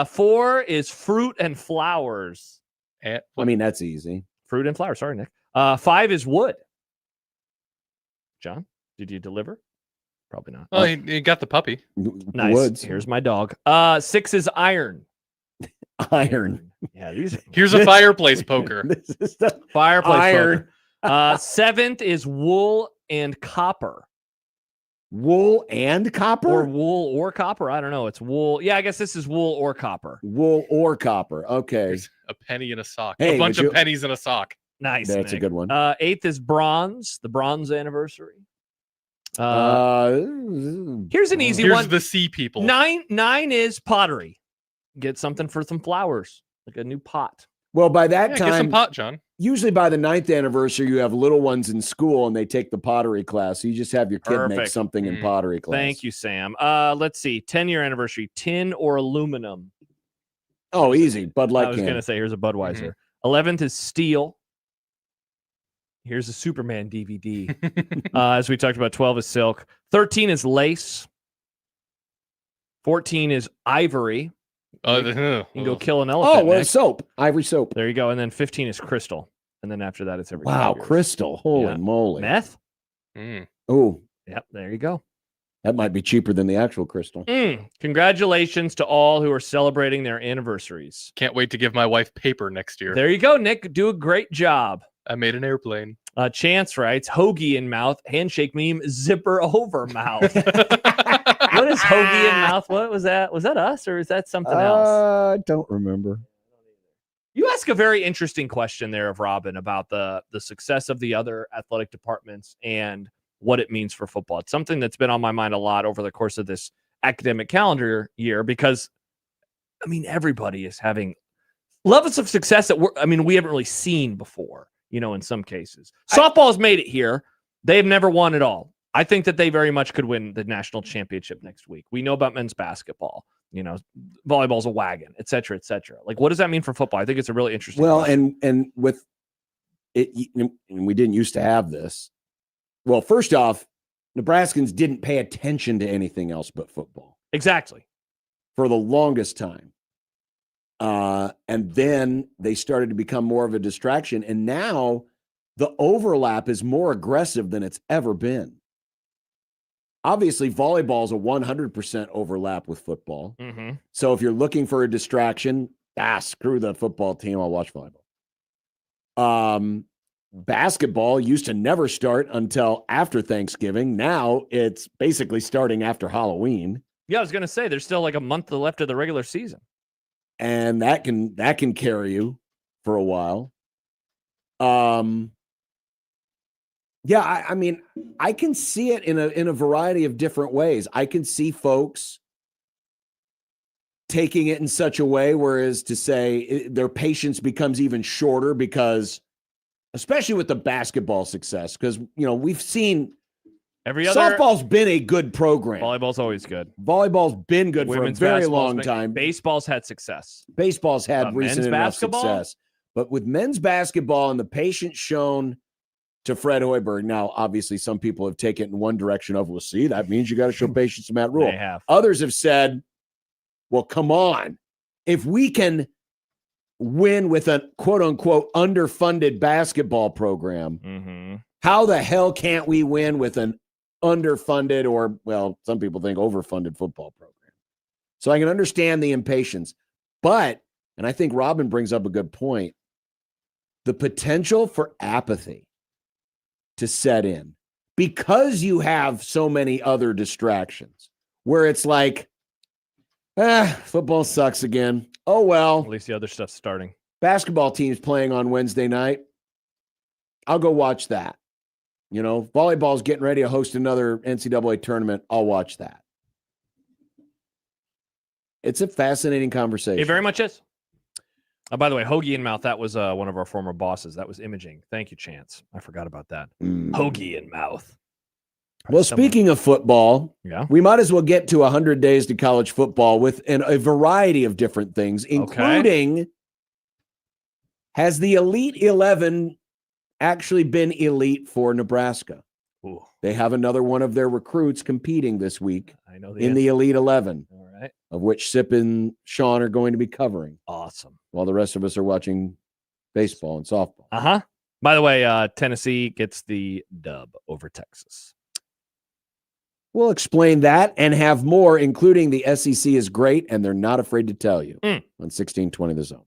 4 is fruit and flowers. I mean, that's easy. Fruit and flowers. Sorry, Nick. 5 is wood. John, did you deliver? Probably not. Oh, he got the puppy. Nice. Woods. Here's my dog. 6 is iron. Iron. Yeah, here's a fireplace poker. This is the Fireplace iron. poker. 7th is wool and copper. Wool and copper? Or wool or copper. I don't know. It's wool. Yeah, I guess this is wool or copper. Wool or copper. Okay. There's a penny in a sock. Hey, a bunch of pennies in a sock. Nice. That's Nick. a good one. 8th is bronze. The bronze anniversary. Here's an easy Here's one. the sea people. 9 is pottery. Get something for some flowers, like a new pot. Well, by that Get time, some pot, John. usually by the 9th anniversary, you have little ones in school and they take the pottery class. So you just have your kid make something in pottery class. Thank you, Sam. Let's see. 10-year anniversary, tin or aluminum. Oh, easy. Bud Light I was can. going to say, here's a Budweiser. 11th is steel. Here's a Superman DVD. As we talked about, 12 is silk. 13 is lace. 14 is ivory. You can go kill an elephant. Oh, well, Nick. soap. Ivory soap. There you go. And then 15 is crystal. And then after that, it's every Wow, 5 years. crystal. Holy moly. Meth? Oh, Yep, there you go. that might be cheaper than the actual crystal. Congratulations to all who are celebrating their anniversaries. Can't wait to give my wife paper next year. There you go, Nick. Do a great job. I made an airplane. Chance writes, hoagie in mouth, handshake meme, zipper over mouth. What is hoagie in mouth? What was that? Was that us or is that something else? I don't remember. You ask a very interesting question there of Robin about the success of the other athletic departments and what it means for football. It's something that's been on my mind a lot over the course of this academic calendar year because, I mean, everybody is having levels of success that we haven't really seen before, in some cases. Softball has made it here. They've never won at all. I think that they very much could win the national championship next week. We know about men's basketball. Volleyball's a wagon, et cetera, et cetera. Like, what does that mean for football? I think it's a really interesting question. and with it, and we didn't used to have this. Well, first off, Nebraskans didn't pay attention to anything else but football. Exactly. For the longest time. And then they started to become more of a distraction. And now the overlap is more aggressive than it's ever been. Obviously, volleyball is a 100% overlap with football. Mm-hmm. So if you're looking for a distraction, screw the football team. I'll watch volleyball. Basketball used to never start until after Thanksgiving. Now it's basically starting after Halloween. Yeah, I was going to say there's still like a month left of the regular season. And that can carry you for a while. Yeah, I mean, I can see it in a variety of different ways. I can see folks taking it in such a way whereas to say their patience becomes even shorter because, especially with the basketball success, because we've seen softball's been a good program. Volleyball's always good. Volleyball's been good Women's for a very long time. Baseball's had success. Baseball's had recent enough basketball? success. But with men's basketball and the patience shown to Fred Hoiberg, now obviously some people have taken it in one direction of, well, see, that means you got to show patience to Matt Rule. They have. Others have said, well, come on. If we can win with a quote-unquote underfunded basketball program, how the hell can't we win with an underfunded or, well, some people think overfunded football program? So I can understand the impatience. But, and I think Robin brings up a good point, the potential for apathy to set in because you have so many other distractions where it's like, football sucks again. Oh, well. At least the other stuff's starting. Basketball team's playing on Wednesday night. I'll go watch that. Volleyball's getting ready to host another NCAA tournament. I'll watch that. It's a fascinating conversation. It very much is. By the way, hoagie in mouth, that was one of our former bosses. That was imaging. Thank you, Chance. I forgot about that. Hoagie in mouth. Well, speaking of football, we might as well get to 100 days to college football with a variety of different things, including has the Elite 11 actually been elite for Nebraska? Ooh. They have another one of their recruits competing this week the in the Elite 11, all right, of which Sip and Sean are going to be covering. Awesome. While the rest of us are watching baseball and softball. By the way, Tennessee gets the dub over Texas. We'll explain that and have more, including the SEC is great, and they're not afraid to tell you on 1620 The Zone.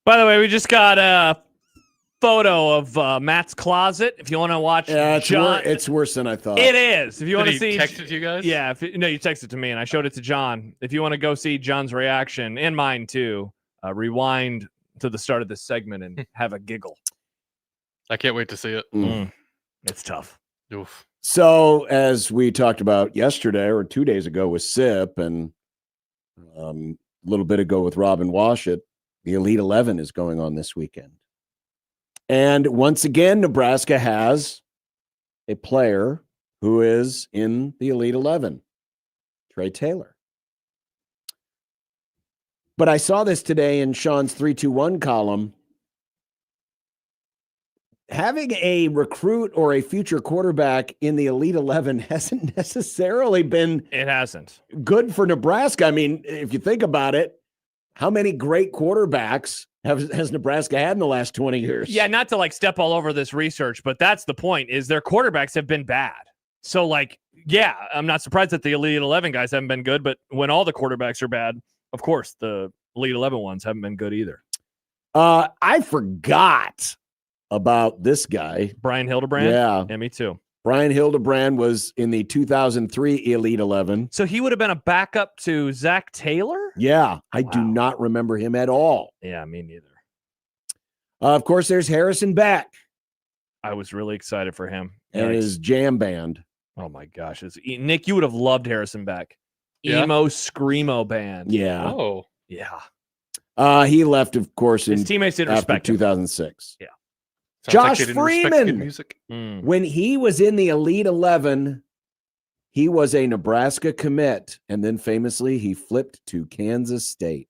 By the way, we just got a photo of Matt's closet. If you want to watch, it's worse than I thought. It is. If you want to Did see, he text it to you guys? Yeah. No, you texted it to me, and I showed it to John. If you want to go see John's reaction and mine too, rewind to the start of this segment and have a giggle. I can't wait to see it. It's tough. Oof. So, as we talked about yesterday or 2 days ago with SIP and a little bit ago with Robin Washut, the Elite 11 is going on this weekend. And once again, Nebraska has a player who is in the Elite 11, Trey Taylor. But I saw this today in Sean's 3-2-1 column. Having a recruit or a future quarterback in the Elite 11 hasn't necessarily been good for Nebraska. I mean, if you think about it, how many great quarterbacks has Nebraska had in the last 20 years? Yeah, not to like step all over this research, but that's the point, is their quarterbacks have been bad. So like, yeah, I'm not surprised that the Elite 11 guys haven't been good, but when all the quarterbacks are bad, of course, the Elite 11 ones haven't been good either. I forgot about this guy. Brian Hildebrand? Yeah, me too. Brian Hildebrand was in the 2003 Elite 11. So he would have been a backup to Zach Taylor? Yeah, I do not remember him at all. Yeah, me neither. Of course, there's Harrison Beck. I was really excited for him. And his jam band. Oh, my gosh. Nick, you would have loved Harrison Beck. Yeah. Emo Screamo band. Yeah. Oh. Yeah. He left, of course, his teammates didn't after respect him. 2006. Yeah. Sounds Josh like they didn't respect Freeman. good music. When he was in the Elite 11, he was a Nebraska commit, and then famously he flipped to Kansas State.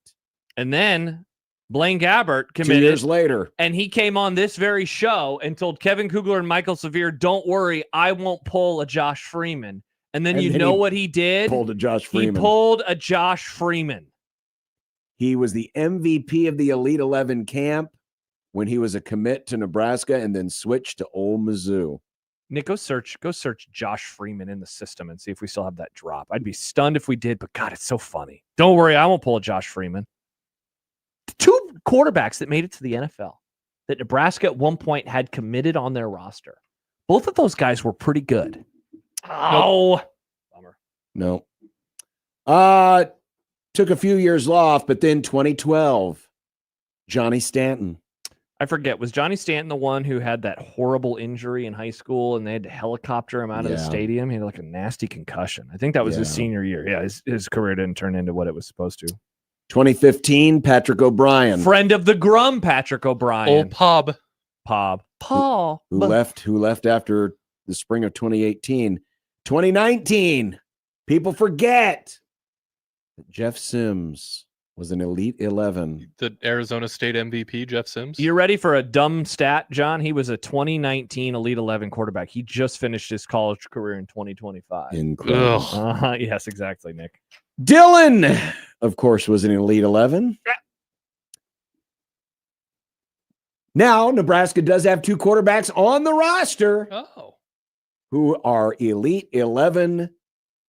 And then Blaine Gabbert committed 2 years later. And he came on this very show and told Kevin Kugler and Michael Severe, don't worry, I won't pull a Josh Freeman. And then you know what he did? Pulled a Josh Freeman. He pulled a Josh Freeman. He was the MVP of the Elite 11 camp when he was a commit to Nebraska and then switched to Ole Mizzou. Nick, go search Josh Freeman in the system and see if we still have that drop. I'd be stunned if we did, but God, it's so funny. Don't worry, I won't pull a Josh Freeman. Two quarterbacks that made it to the NFL that Nebraska at one point had committed on their roster. Both of those guys were pretty good. Oh, bummer. No. Took a few years off, but then 2012, Johnny Stanton. I forget. Was Johnny Stanton the one who had that horrible injury in high school and they had to helicopter him out of the stadium? He had like a nasty concussion. I think that was his senior year. Yeah, his career didn't turn into what it was supposed to. 2015, Patrick O'Brien. Friend of the Grum, Patrick O'Brien. Old Pob. Paul. Who left after the spring of 2018. 2019, people forget that Jeff Sims was an Elite 11. The Arizona State MVP, Jeff Sims. You ready for a dumb stat, John? He was a 2019 Elite 11 quarterback. He just finished his college career in 2025. Incredible. Yes, exactly, Nick. Dylan, of course, was an Elite 11. Now, Nebraska does have two quarterbacks on the roster who are Elite 11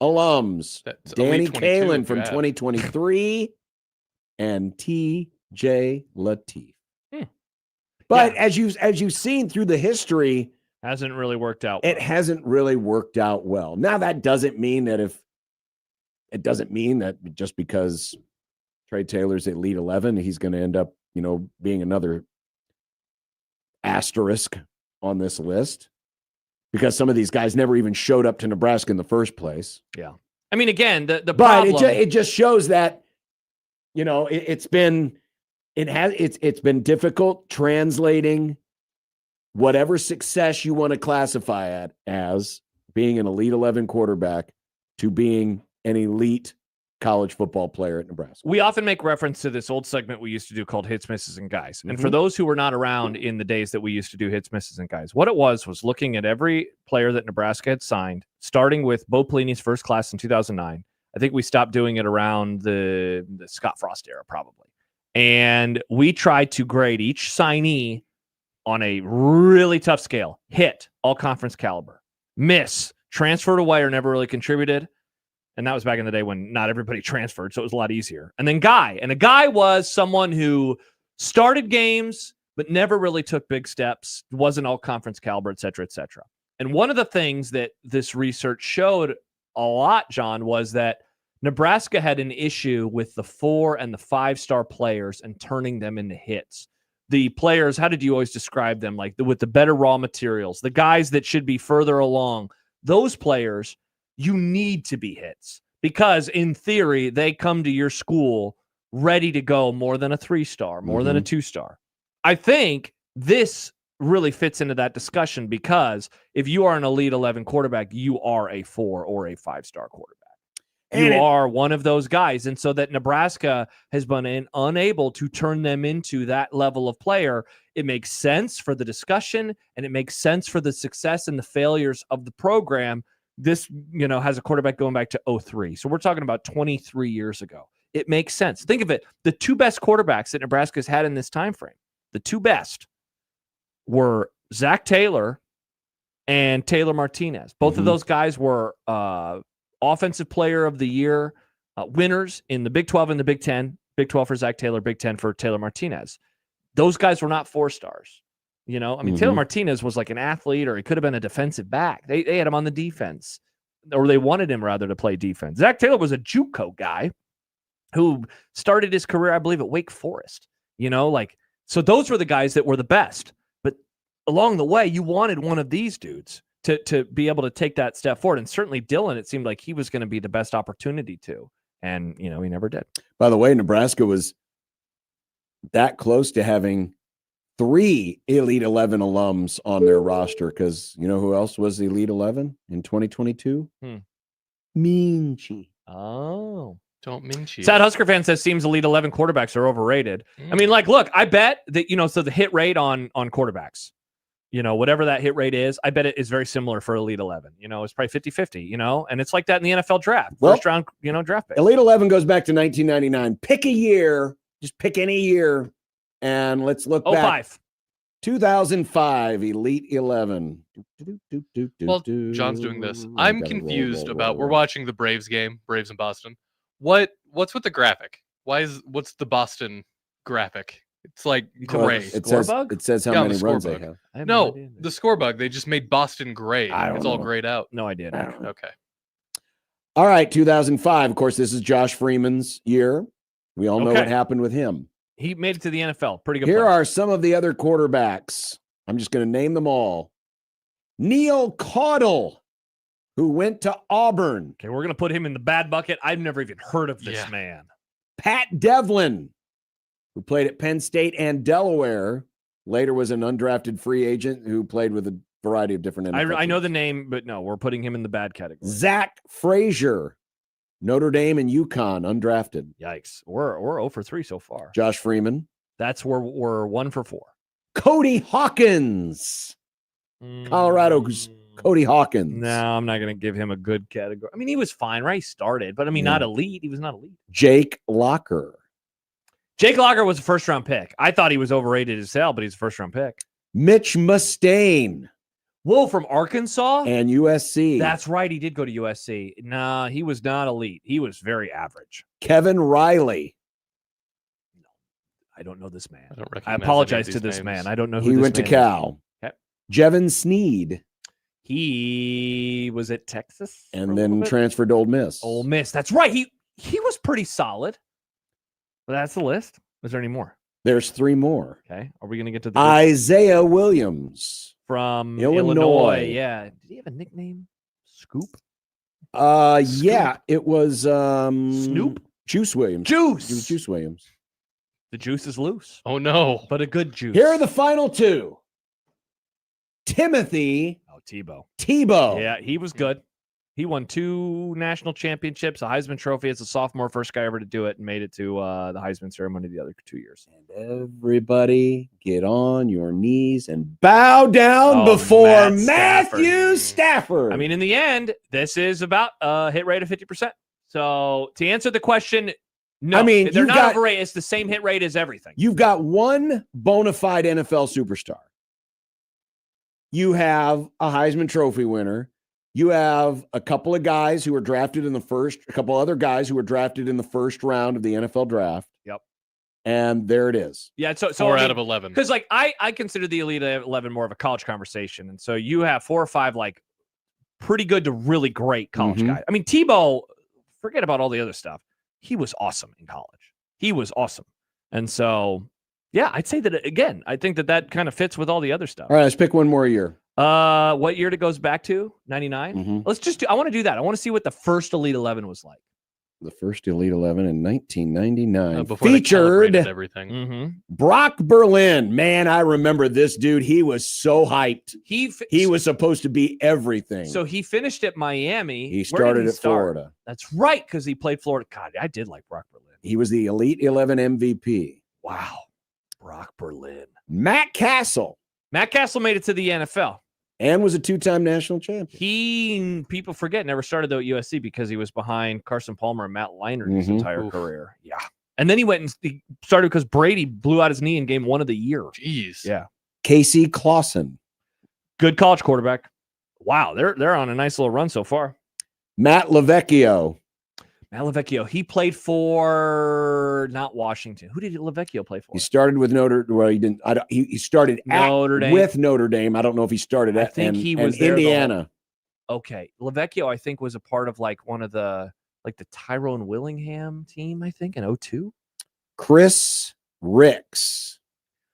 alums. That's Danny Elite 22 Kalen if from you add. 2023 and T.J. Lateef. But as you've seen through the history, hasn't really worked out. It hasn't really worked out well. Now, that doesn't mean that just because Trey Taylor's Elite 11, he's going to end up, being another asterisk on this list, because some of these guys never even showed up to Nebraska in the first place. Yeah. I mean, again, the but problem... it just shows that, it's been difficult translating whatever success you want to classify it as being an Elite 11 quarterback to being an elite college football player at Nebraska. We often make reference to this old segment we used to do called Hits, Misses, and Guys. And for those who were not around in the days that we used to do Hits, Misses, and Guys, what it was looking at every player that Nebraska had signed, starting with Bo Pelini's first class in 2009. I think we stopped doing it around the Scott Frost era, probably. And we tried to grade each signee on a really tough scale. Hit, all conference caliber. Miss, transferred away or never really contributed. And that was back in the day when not everybody transferred, so it was a lot easier. And then guy. And a guy was someone who Started games, but never really took big steps. Wasn't all conference caliber, et cetera, et cetera. And one of the things that this research showed a lot, John, was that Nebraska had an issue with the 4 and the 5-star players and turning them into hits. The players, how did you always describe them? Like with the better raw materials, the guys that should be further along, those players, you need to be hits because in theory, they come to your school ready to go more than a 3-star, more than a 2-star. I think this really fits into that discussion because if you are an Elite 11 quarterback, you are a 4 or a 5-star quarterback. You are one of those guys. And so that Nebraska has been unable to turn them into that level of player, it makes sense for the discussion and it makes sense for the success and the failures of the program. This, has a quarterback going back to 2003. So we're talking about 23 years ago. It makes sense. Think of it. The 2 best quarterbacks that Nebraska's had in this time frame, the 2 best were Zach Taylor and Taylor Martinez. Both of those guys were Offensive Player of the Year winners in the Big 12 and the Big 10. Big 12 for Zach Taylor, Big 10 for Taylor Martinez. Those guys were not 4-stars. Taylor Martinez was like an athlete, or he could have been a defensive back. They had him on the defense, or they wanted him rather to play defense. Zach Taylor was a JUCO guy who started his career, I believe, at Wake Forest. So those were the guys that were the best. But along the way, you wanted one of these dudes to be able to take that step forward. And certainly Dylan, it seemed like he was going to be the best opportunity to. And, he never did. By the way, Nebraska was that close to having 3 Elite 11 alums on their roster because you know who else was the Elite 11 in 2022? Minchie. Oh. Don't Minchie. Sad Husker fan says seems Elite 11 quarterbacks are overrated. Look, I bet that, so the hit rate on quarterbacks, whatever that hit rate is, I bet it is very similar for Elite 11. It's probably 50-50, and it's like that in the NFL draft. First round, draft pick. Elite 11 goes back to 1999. Pick a year, just pick any year, and let's look back. 2005 Elite 11. Well, John's doing this. I'm confused about. We're watching the Braves game, Braves in Boston. What's with the graphic? What's the Boston graphic? It's like gray. It says how many runs they have. No, the score bug. They just made Boston gray. It's all grayed out. No idea. Okay. All right, 2005. Of course, this is Josh Freeman's year. We all know what happened with him. He made it to the NFL. Pretty good. Here are some of the other quarterbacks. I'm just going to name them all. Neil Caudle, who went to Auburn. Okay, we're going to put him in the bad bucket. I've never even heard of this man. Pat Devlin, who played at Penn State and Delaware, later was an undrafted free agent who played with a variety of different NFL I know teams. the name, but no, we're putting him in the bad category. Zach Frazier, Notre Dame and UConn, undrafted. Yikes. We're 0 for 3 so far. Josh Freeman. That's where we're 1 for 4. Cody Hawkins. Colorado's Cody Hawkins. No, I'm not going to give him a good category. He was fine, right? He started, but not elite. He was not elite. Jake Locker. Jake Locker was a first-round pick. I thought he was overrated as hell, but he's a first-round pick. Mitch Mustaine. Whoa, from Arkansas? And USC. That's right. He did go to USC. Nah, he was not elite. He was very average. Kevin Riley. No, I don't know this man. I apologize to this man. I don't know who he this went to man Cal. Okay. Jevin Sneed. He was at Texas. And then transferred to Ole Miss. Ole Miss. That's right. He was pretty solid. But that's the list. Is there any more? There's 3 more. Okay. Are we going to get to the Isaiah Williams from Illinois? Yeah. Did he have a nickname? Scoop? Yeah, it was Snoop? Juice Williams. Juice. It was Juice Williams. The juice is loose. Oh no. But a good juice. Here are the final 2. Timothy Tebow. Yeah, he was good. He won 2 national championships, a Heisman Trophy as a sophomore, first guy ever to do it, and made it to the Heisman ceremony the other 2 years. And everybody get on your knees and bow down before Matthew Stafford. In the end, this is about a hit rate of 50%. So to answer the question, no, they're not overrated. It's the same hit rate as everything. You've got one bona fide NFL superstar. You have a Heisman Trophy winner. You have a couple of guys who were drafted in the first, a couple other guys who were drafted in the first round of the NFL draft. Yep. And there it is. Yeah, so 4 out of 11. Because like I consider the Elite 11 more of a college conversation, and so you have 4 or 5 like pretty good to really great college Mhm. guys. I mean, Tebow, forget about all the other stuff. He was awesome in college. He was awesome, and so yeah, I'd say that again. I think that kind of fits with all the other stuff. All right, let's pick one more year. What year it goes back to? 99. Mhm. Let's just do. I want to do that. I want to see what the first Elite 11 was like. The first Elite 11 in 1999 Before they featured calibrated everything. Mm-hmm. Brock Berlin. Man, I remember this dude. He was so hyped. He was supposed to be everything. So he finished at Miami. He Where started did at Florida. That's right, because he played Florida. God, I did like Brock Berlin. He was the Elite 11 MVP. Wow. Brock Berlin. Matt Castle. Matt Castle made it to the NFL. And was a 2-time national champion. People forget, never started though at USC because he was behind Carson Palmer and Matt Leinart his entire career. Yeah. And then he went and he started because Brady blew out his knee in game 1 of the year. Jeez. Yeah. Casey Clausen. Good college quarterback. Wow. They're on a nice little run so far. Matt LaVecchio. Matt LaVecchio. He played for not Washington. Who did LaVecchio play for? He started with he didn't. He started Notre Dame. with Notre Dame. I don't know if he started at. I think he was there Indiana. Okay. LaVecchio, I think, was a part of like one of the Tyrone Willingham team, I think, in 2002. Chris Ricks.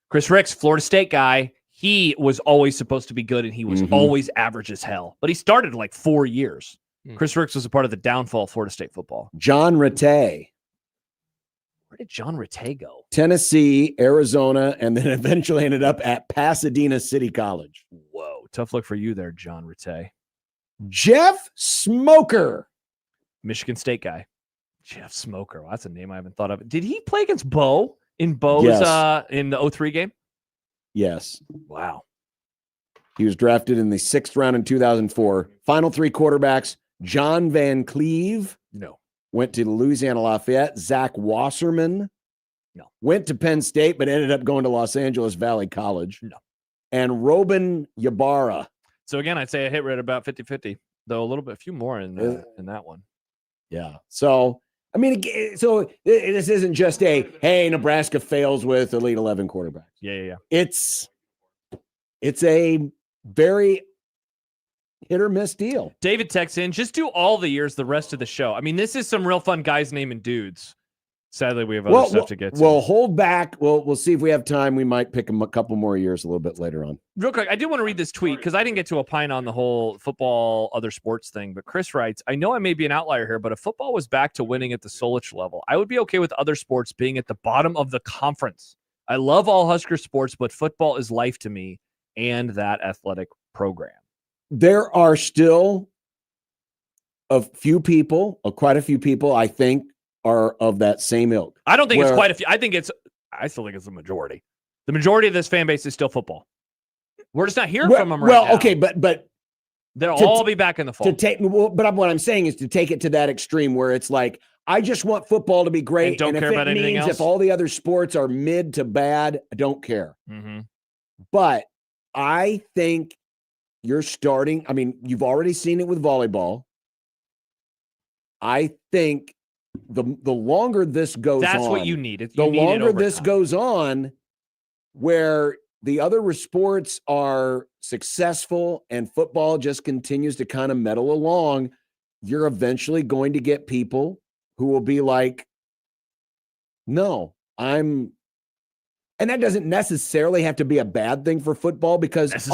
Chris Ricks, Florida State guy. He was always supposed to be good, and he was always average as hell. But he started like 4 years. Chris Ricks was a part of the downfall of Florida State football. John Rattay. Where did John Rattay go? Tennessee, Arizona, and then eventually ended up at Pasadena City College. Whoa. Tough look for you there, John Rattay. Jeff Smoker. Michigan State guy. Jeff Smoker. Well, that's a name I haven't thought of. Did he play against Bo in Bo's in the 03 game? Yes. Wow. He was drafted in the 6th round in 2004. Final 3 quarterbacks. John Van Cleve. No. Went to Louisiana Lafayette. Zach Wasserman. No. Went to Penn State, but ended up going to Los Angeles Valley College. No. And Robin Ybarra. So again, I'd say a hit rate about 50-50, though a few more in that one. Yeah. So, I mean, this isn't just hey, Nebraska fails with Elite 11 quarterbacks. Yeah. It's a very hit or miss deal. David texts in, just do all the years the rest of the show. I mean, this is some real fun guys naming dudes. Sadly, we have other stuff to get to. We'll hold back. We'll see if we have time. We might pick them a couple more years a little bit later on. Real quick, I do want to read this tweet because I didn't get to opine on the whole football, other sports thing. But Chris writes, I know I may be an outlier here, but if football was back to winning at the Solich level, I would be okay with other sports being at the bottom of the conference. I love all Husker sports, but football is life to me and that athletic program. There are still quite a few people, I think, are of that same ilk. I don't think it's quite a few. I still think it's the majority. The majority of this fan base is still football. We're just not hearing from them right now. Okay, but they'll all be back in the fall. But what I'm saying is to take it to that extreme where it's like, I just want football to be great. And don't care about anything else. If all the other sports are mid to bad, I don't care. Mm-hmm. But I think you're starting. I mean, you've already seen it with volleyball. I think the longer this goes on, that's what you need. The longer this goes on, where the other sports are successful and football just continues to kind of meddle along, you're eventually going to get people who will be like, no, and that doesn't necessarily have to be a bad thing for football because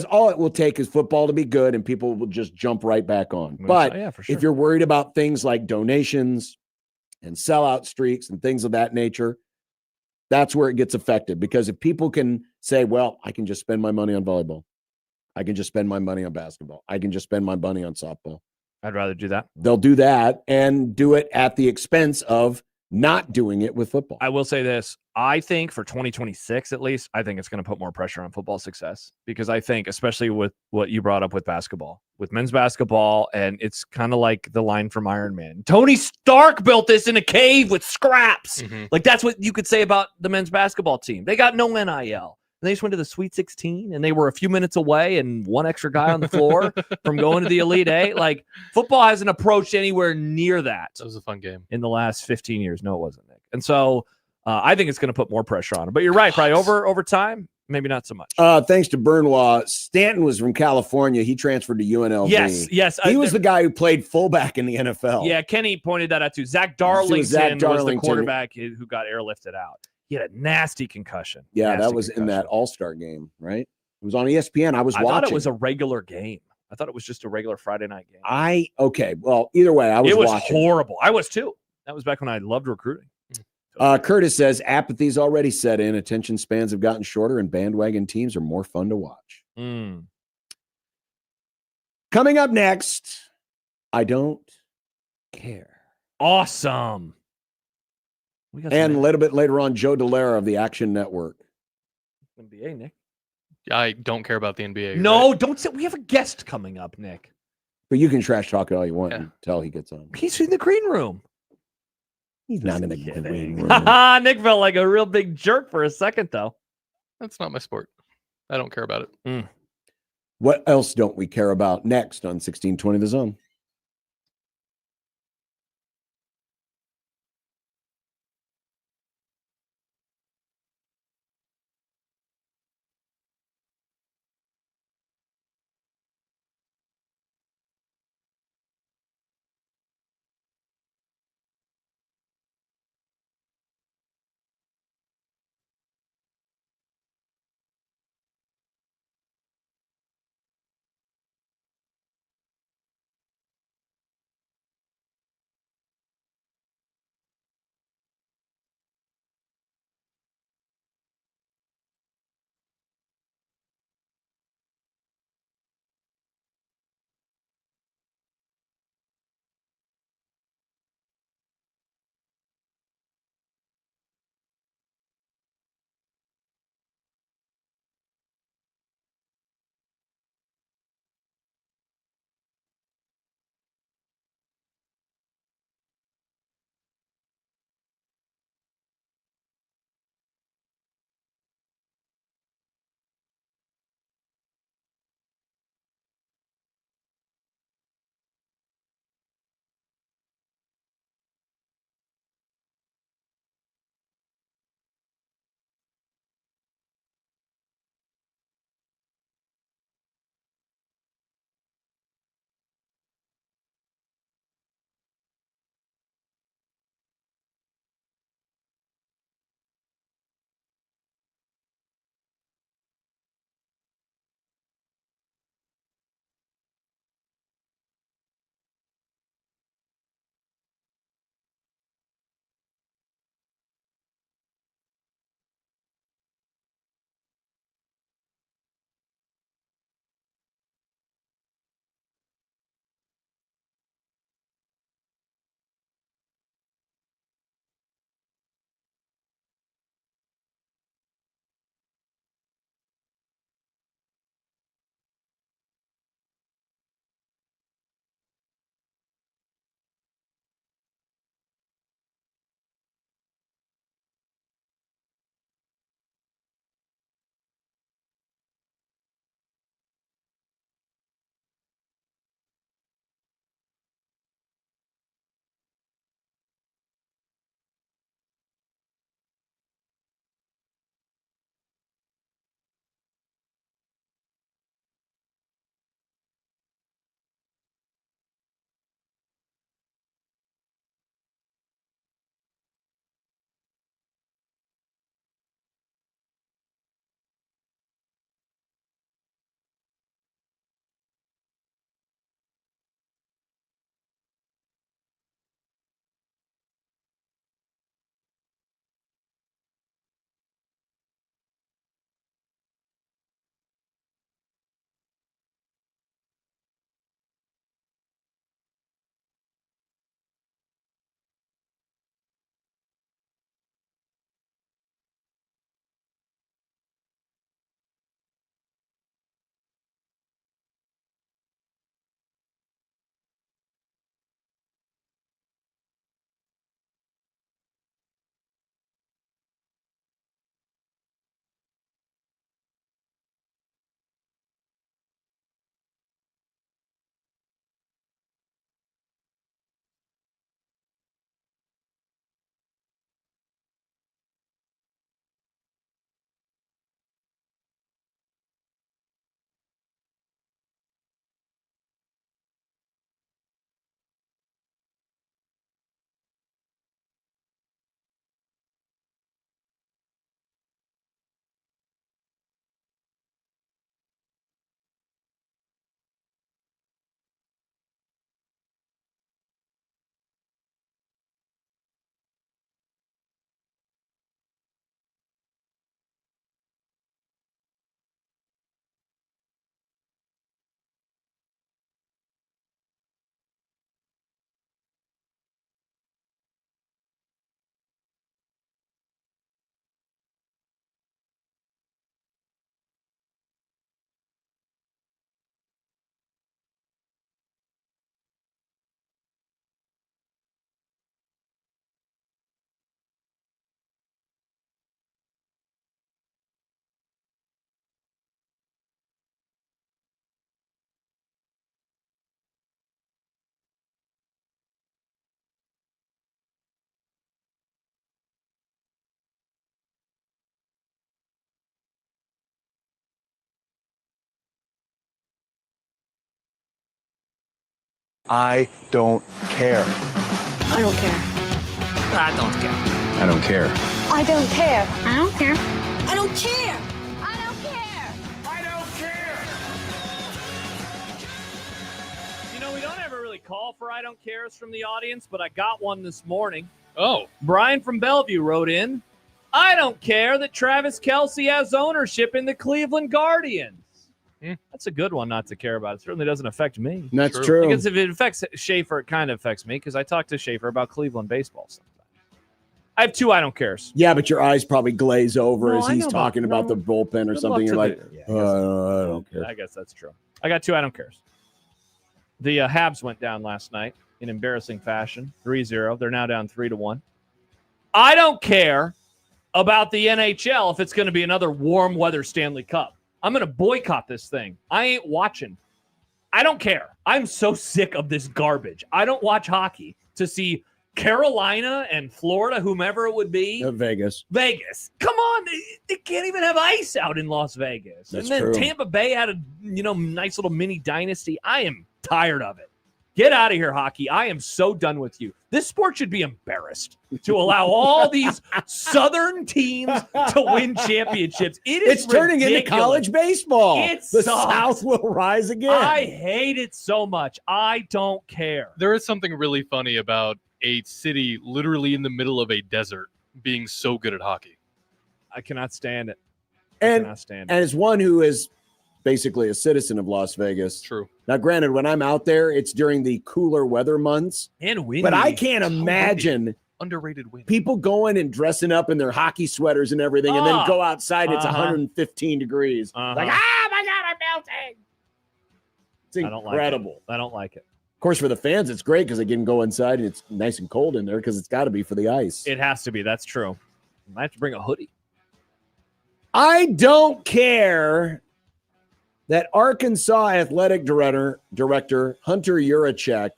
all it will take is football to be good and people will just jump right back on. But for sure. If you're worried about things like donations and sellout streaks and things of that nature, that's where it gets affected. Because if people can say, well, I can just spend my money on volleyball. I can just spend my money on basketball. I can just spend my money on softball. I'd rather do that. They'll do that and do it at the expense of not doing it with football. I will say this. I think for 2026, at least, I think it's going to put more pressure on football success because I think, especially with what you brought up with basketball, with men's basketball, and it's kind of like the line from Iron Man. Tony Stark built this in a cave with scraps. Mm-hmm. Like that's what you could say about the men's basketball team. They got no NIL. They just went to the Sweet 16 and they were a few minutes away and one extra guy on the floor from going to the Elite Eight. Like football hasn't approached anywhere near that. That was a fun game in the last 15 years. No, it wasn't, Nick. And so I think it's going to put more pressure on him. But you're right, probably over time, maybe not so much. Thanks to Burnlaw, Stanton was from California. He transferred to UNLV. Yes. He was the guy who played fullback in the NFL. Yeah, Kenny pointed that out too. Zach Darlington was the quarterback who got airlifted out. He had a nasty concussion. Yeah, that was in that All-Star game, right? It was on ESPN. I thought it was a regular game. I thought it was just a regular Friday night game. Okay. Well, either way, it was watching. Horrible. I was too. That was back when I loved recruiting. Curtis says apathy's already set in. Attention spans have gotten shorter, and bandwagon teams are more fun to watch. Coming up next, I don't care. Awesome. And a little bit later on, Joe Delara of the Action Network. NBA, Nick. I don't care about the NBA. No, right? don't say. We have a guest coming up, Nick. But you can trash talk it all you want until he gets on. He's in the green room. He's not in the green room. Nick felt like a real big jerk for a second, though. That's not my sport. I don't care about it. What else don't we care about? Next on 1620 The Zone. I don't care. I don't care. I don't care. I don't care. I don't care. I don't care. I don't care. I don't care. I don't care. You know, we don't ever really call for I don't cares from the audience, but I got one this morning. Oh, Brian from Bellevue wrote in, I don't care that Travis Kelce has ownership in the Cleveland Guardians. That's a good one not to care about. It certainly doesn't affect me. That's true. Because if it affects Schaefer, it kind of affects me because I talk to Schaefer about Cleveland baseball sometimes. I have two I don't cares. Yeah, but your eyes probably glaze over No, as I he's know talking about the bullpen or Good something. luck You're to like, the- yeah, I don't care. I guess that's true. I got two I don't cares. The Habs went down last night in embarrassing fashion, 3-0. They're now down 3-1. I don't care about the NHL if it's going to be another warm weather Stanley Cup. I'm going to boycott this thing. I ain't watching. I don't care. I'm so sick of this garbage. I don't watch hockey to see Carolina and Florida, whomever it would be. Vegas. Vegas. Come on. They can't even have ice out in Las Vegas. That's and then true. Tampa Bay had a nice little mini dynasty. I am tired of it. Get out of here, hockey. I am so done with you. This sport should be embarrassed to allow all these Southern teams to win championships. It's turning into ridiculous. college baseball. It the sucks. South will rise again. I hate it so much. I don't care. there is something really funny about a city literally in the middle of a desert being so good at hockey. I cannot stand it. I and cannot stand it. and as one who is basically a citizen of Las Vegas. True. Now, granted, when I'm out there, it's during the cooler weather months. And windy. But I can't So imagine Underrated win. people going and dressing up in their hockey sweaters and everything, and then Ah. go outside. It's Uh-huh. 115 degrees. Uh-huh. Like, ah, my God, I'm melting. It's I don't like it. incredible. I don't like it. Of course, for the fans, it's great because they can go inside and it's nice and cold in there because it's got to be for the ice. It has to be. That's true. I have to bring a hoodie. I don't care that Arkansas athletic director Hunter Yurachek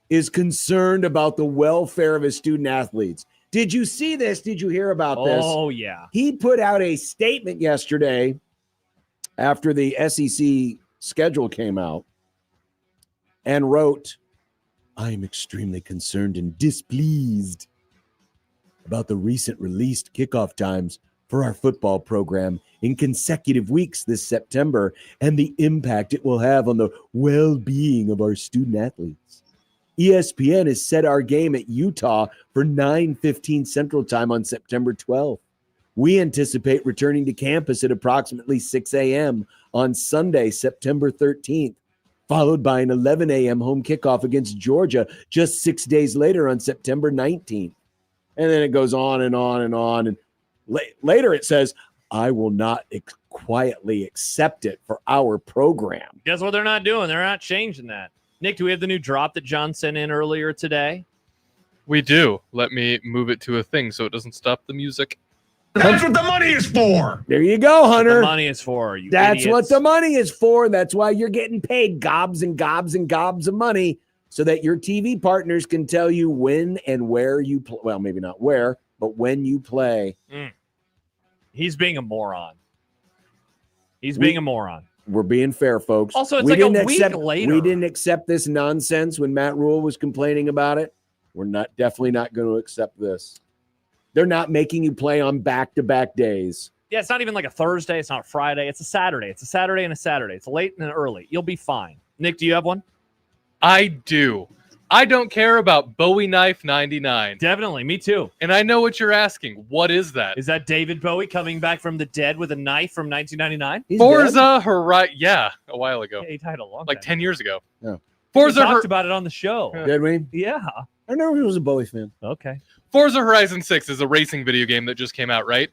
is concerned about the welfare of his student athletes. Did you see this? Did you hear about this? Oh, yeah. He put out a statement yesterday after the SEC schedule came out and wrote, I am extremely concerned and displeased about the recent released kickoff times for our football program in consecutive weeks this September and the impact it will have on the well-being of our student athletes. ESPN has set our game at Utah for 9:15 Central Time on September 12th. We anticipate returning to campus at approximately 6 a.m. on Sunday, September 13th, followed by an 11 a.m. home kickoff against Georgia just 6 days later on September 19th. And then it goes on and on and on. And later it says, I will not quietly accept it for our program. Guess what they're not doing? They're not changing that. Nick, do we have the new drop that John sent in earlier today? We do. Let me move it to a thing so it doesn't stop the music. That's what the money is for. There you go, Hunter. The money is for you. That's idiots. what the money is for. That's why you're getting paid gobs and gobs and gobs of money so that your TV partners can tell you when and where you play. Well, maybe not where, but when you play. He's being a moron. He's being a moron. We're being fair, folks. Also, it's we like a didn't week accept, later. We didn't accept this nonsense when Matt Rule was complaining about it. We're definitely not going to accept this. They're not making you play on back-to-back days. Yeah, it's not even like a Thursday. It's not a Friday. It's a Saturday. It's a Saturday and a Saturday. It's late and early. You'll be fine. Nick, do you have one? I do. I don't care about Bowie Knife 99. Definitely. Me too. And I know what you're asking. What is that? Is that David Bowie coming back from the dead with a knife from 1999? Forza Horizon. Yeah, a while ago. Yeah, he died a long Like time. 10 years ago. Yeah. We Forza talked about it on the show. Did we? Yeah. I never was a Bowie fan. Okay. Forza Horizon 6 is a racing video game that just came out, right?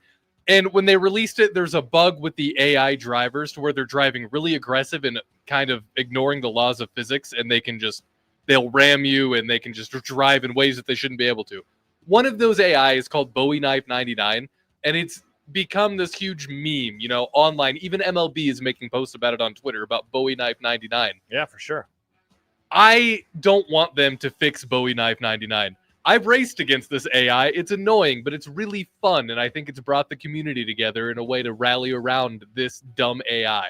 And when they released it, there's a bug with the AI drivers to where they're driving really aggressive and kind of ignoring the laws of physics, and they'll ram you and they can just drive in ways that they shouldn't be able to. One of those AI is called Bowie Knife 99, and it's become this huge meme, online. Even MLB is making posts about it on Twitter about Bowie Knife 99. Yeah, for sure. I don't want them to fix Bowie Knife 99. I've raced against this AI. It's annoying, but it's really fun, and I think it's brought the community together in a way to rally around this dumb AI.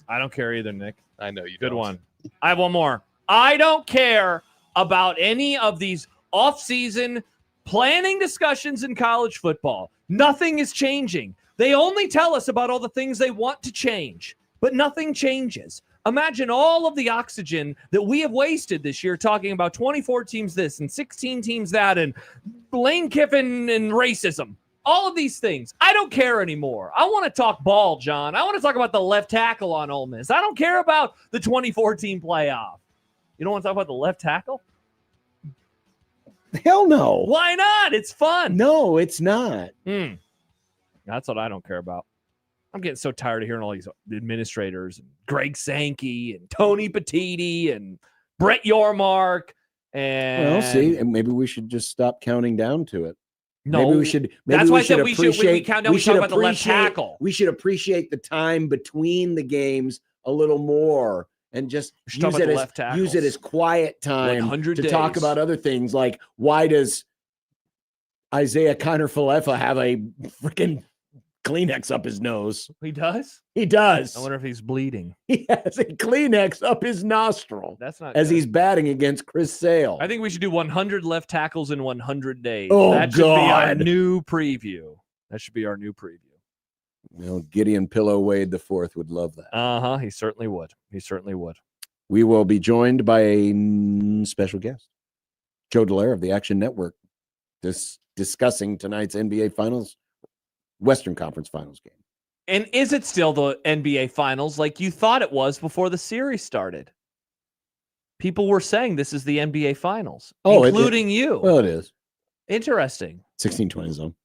I don't care either, Nick. I know you Good don't. one. I have one more. I don't care about any of these off-season planning discussions in college football. Nothing is changing. They only tell us about all the things they want to change, but nothing changes. Imagine all of the oxygen that we have wasted this year talking about 24 teams this and 16 teams that and Lane Kiffin and racism. All of these things. I don't care anymore. I want to talk ball, John. I want to talk about the left tackle on Ole Miss. I don't care about the 2014 playoff. You don't want to talk about the left tackle? Hell no. Why not? It's fun. No, it's not. That's what I don't care about. I'm getting so tired of hearing all these administrators and Greg Sankey and Tony Petitti and Brett Yormark. And Well, see, and maybe we should just stop counting down to it. No, maybe we should. Maybe that's we why I should said we should. When we count down, we talk about the left tackle. We should appreciate the time between the games a little more, and just use it as quiet time to talk about other things. Like, why does Isaiah Kiner-Falefa have a freaking Kleenex up his nose? He does? He does. I wonder if he's bleeding. He has a Kleenex up his nostril. That's not as good. He's batting against Chris Sale. I think we should do 100 left tackles in 100 days. Oh, that should be our new preview. That should be our new preview. Gideon Pillow Wade IV would love that. He certainly would. He certainly would. We will be joined by a special guest, Joe Dallaire of the Action Network, discussing tonight's NBA Finals, Western Conference Finals game. And is it still the NBA Finals like you thought it was before the series started? People were saying this is the NBA Finals, including you. Well, it is. Interesting. 16-20 zone.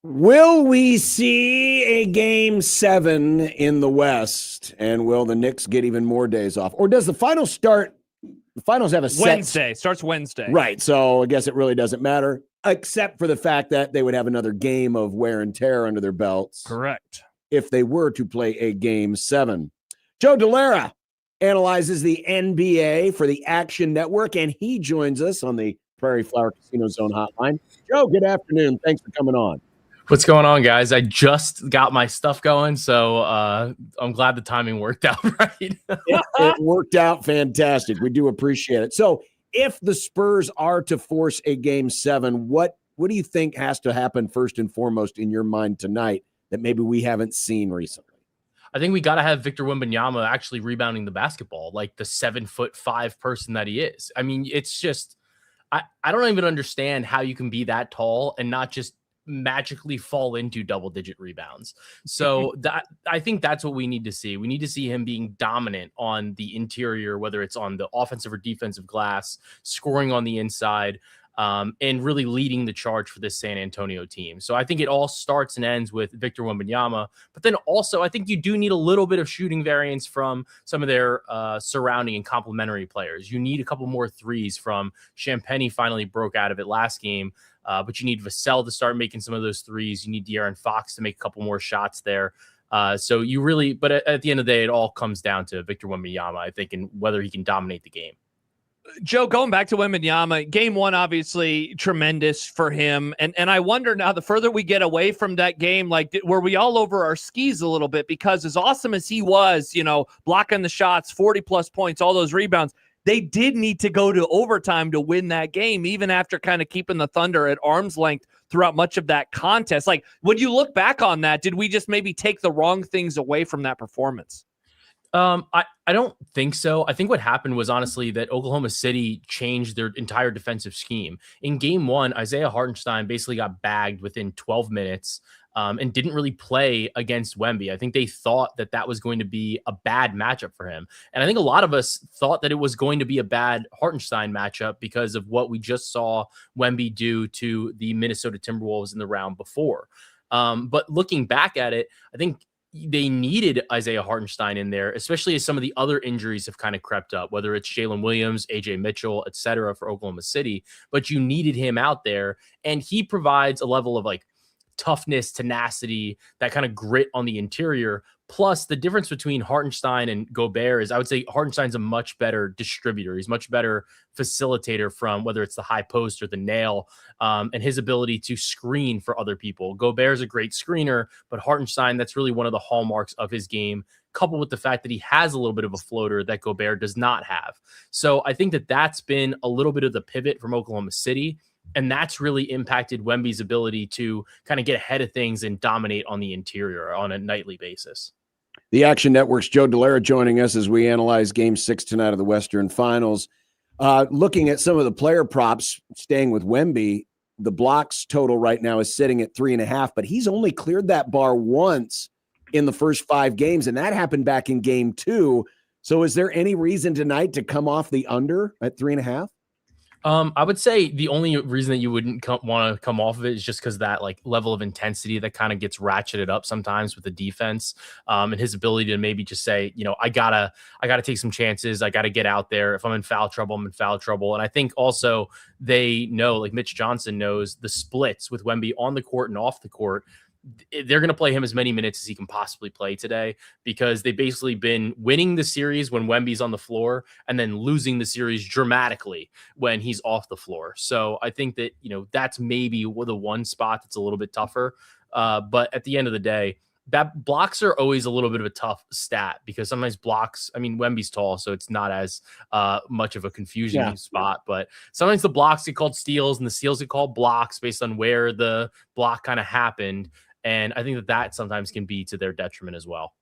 Will we see a game 7 in the West? And will the Knicks get even more days off? Or does the finals start? The finals have a Wednesday. Starts Wednesday. Right. So I guess it really doesn't matter, except for the fact that they would have another game of wear and tear under their belts. Correct. If they were to play a game 7. Joe Delara analyzes the NBA for the Action Network, and he joins us on the Prairie Flower Casino Zone hotline. Joe, good afternoon. Thanks for coming on. What's going on, guys? I just got my stuff going, so I'm glad the timing worked out right. It worked out fantastic. We do appreciate it. So if the Spurs are to force a game 7, what do you think has to happen first and foremost in your mind tonight that maybe we haven't seen recently? I think we got to have Victor Wembanyama actually rebounding the basketball like the 7'5" person that he is. I mean, it's just I don't even understand how you can be that tall and not just magically fall into double-digit rebounds. So that I think that's what we need to see. We need to see him being dominant on the interior, whether it's on the offensive or defensive glass, scoring on the inside, and really leading the charge for this San Antonio team. So I think it all starts and ends with Victor Wembanyama. But then also I think you do need a little bit of shooting variance from some of their surrounding and complementary players. You need a couple more threes from Champagnie. Finally broke out of it last game. But you need Vassell to start making some of those threes. You need De'Aaron Fox to make a couple more shots there. So you really, but at the end of the day, it all comes down to Victor Wembanyama, I think, and whether he can dominate the game. Joe, going back to Wembanyama, game 1, obviously tremendous for him. And I wonder now, the further we get away from that game, like, were we all over our skis a little bit? Because as awesome as he was, blocking the shots, 40-plus points, all those rebounds, they did need to go to overtime to win that game, even after kind of keeping the Thunder at arm's length throughout much of that contest. Like, when you look back on that, did we just maybe take the wrong things away from that performance? I don't think so. I think what happened was honestly that Oklahoma City changed their entire defensive scheme. In game 1, Isaiah Hartenstein basically got bagged within 12 minutes and didn't really play against Wemby. I think they thought that that was going to be a bad matchup for him. And I think a lot of us thought that it was going to be a bad Hartenstein matchup because of what we just saw Wemby do to the Minnesota Timberwolves in the round before. But looking back at it, I think they needed Isaiah Hartenstein in there, especially as some of the other injuries have kind of crept up, whether it's Jalen Williams, AJ Mitchell, et cetera, for Oklahoma City. But you needed him out there, and he provides a level of like toughness, tenacity, that kind of grit on the interior. Plus, the difference between Hartenstein and Gobert is I would say Hartenstein's a much better distributor. He's much better facilitator from whether it's the high post or the nail, and his ability to screen for other people. Gobert's a great screener, but Hartenstein, that's really one of the hallmarks of his game, coupled with the fact that he has a little bit of a floater that Gobert does not have. So I think that that's been a little bit of the pivot from Oklahoma City. And that's really impacted Wemby's ability to kind of get ahead of things and dominate on the interior on a nightly basis. The Action Network's Joe Delara joining us as we analyze Game 6 tonight of the Western Finals. Looking at some of the player props, staying with Wemby, the blocks total right now is sitting at 3.5, but he's only cleared that bar once in the first 5 games, and that happened back in Game 2. So is there any reason tonight to come off the under at 3.5? I would say the only reason that you wouldn't want to come off of it is just because that like level of intensity that kind of gets ratcheted up sometimes with the defense, and his ability to maybe just say, I gotta take some chances. I gotta get out there. If I'm in foul trouble, I'm in foul trouble. And I think also they know, like Mitch Johnson knows, the splits with Wemby on the court and off the court. They're going to play him as many minutes as he can possibly play today because they've basically been winning the series when Wemby's on the floor and then losing the series dramatically when he's off the floor. So I think that, that's maybe the one spot that's a little bit tougher. But at the end of the day, that blocks are always a little bit of a tough stat because sometimes blocks, Wemby's tall, so it's not as much of a confusing spot, but sometimes the blocks get called steals and the steals get called blocks based on where the block kind of happened. And I think that sometimes can be to their detriment as well.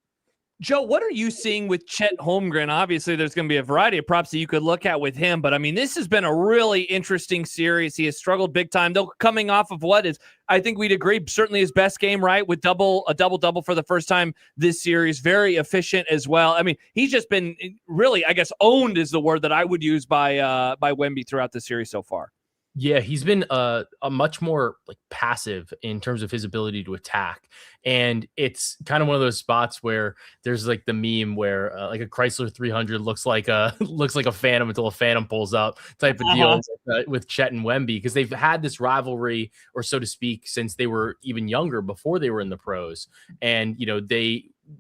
Joe, what are you seeing with Chet Holmgren? Obviously, there's going to be a variety of props that you could look at with him, but this has been a really interesting series. He has struggled big time, though, coming off of what is, I think we'd agree, certainly his best game, right? With a double-double for the first time this series. Very efficient as well. He's just been really, I guess, owned is the word that I would use by Wemby throughout the series so far. Yeah, he's been a much more like passive in terms of his ability to attack. And it's kind of one of those spots where there's like the meme where like a Chrysler 300 looks like a looks like a Phantom until a Phantom pulls up type of deal with Chet and Wemby, because they've had this rivalry, or so to speak, since they were even younger, before they were in the pros. And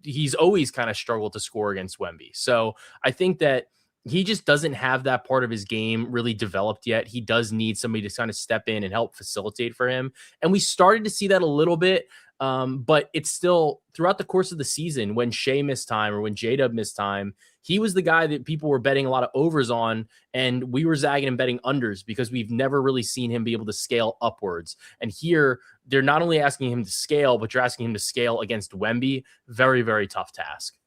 he's always kind of struggled to score against Wemby. So I think that he just doesn't have that part of his game really developed yet. He does need somebody to kind of step in and help facilitate for him. And we started to see that a little bit, but it's still throughout the course of the season when Shea missed time or when J-Dub missed time, he was the guy that people were betting a lot of overs on, and we were zagging and betting unders because we've never really seen him be able to scale upwards. And here, they're not only asking him to scale, but you're asking him to scale against Wemby. Very, very tough task.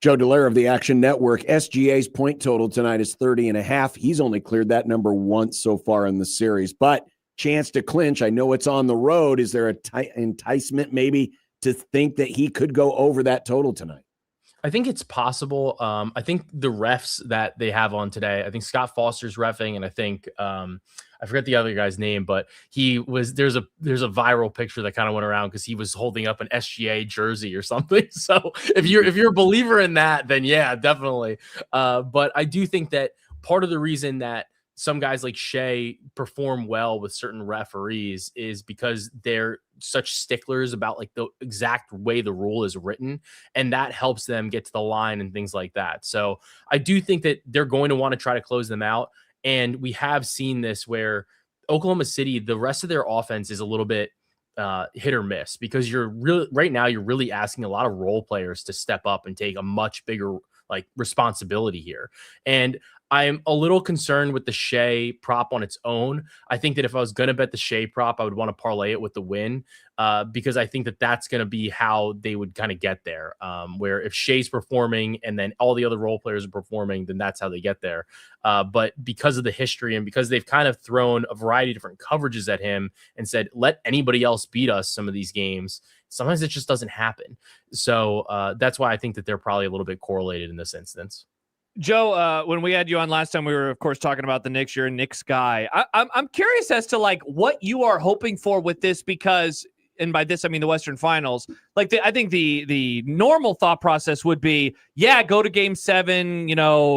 Joe Dallaire of the Action Network. SGA's point total tonight is 30.5. He's only cleared that number once so far in the series, but chance to clinch. I know it's on the road. Is there a enticement maybe to think that he could go over that total tonight? I think it's possible. I think the refs that they have on today, I think Scott Foster's reffing, and I think I forget the other guy's name, but there's a viral picture that kind of went around because he was holding up an SGA jersey or something. So if you're a believer in that, then yeah, definitely. But I do think that part of the reason that some guys like Shea perform well with certain referees is because they're such sticklers about like the exact way the rule is written, and that helps them get to the line and things like that. So I do think that they're going to want to try to close them out. And we have seen this where Oklahoma City, the rest of their offense is a little bit hit or miss, because you're really asking a lot of role players to step up and take a much bigger like responsibility here. And I'm a little concerned with the Shea prop on its own. I think that if I was going to bet the Shea prop, I would want to parlay it with the win, because I think that that's going to be how they would kind of get there. Where if Shea's performing and then all the other role players are performing, then that's how they get there. But because of the history and because they've kind of thrown a variety of different coverages at him and said, let anybody else beat us some of these games, sometimes it just doesn't happen. So that's why I think that they're probably a little bit correlated in this instance. Joe, when we had you on last time, we were, of course, talking about the Knicks. You're a Knicks guy. I'm curious as to like what you are hoping for with this, because, and by this I mean the Western Finals. Like I think the normal thought process would be, yeah, go to Game 7,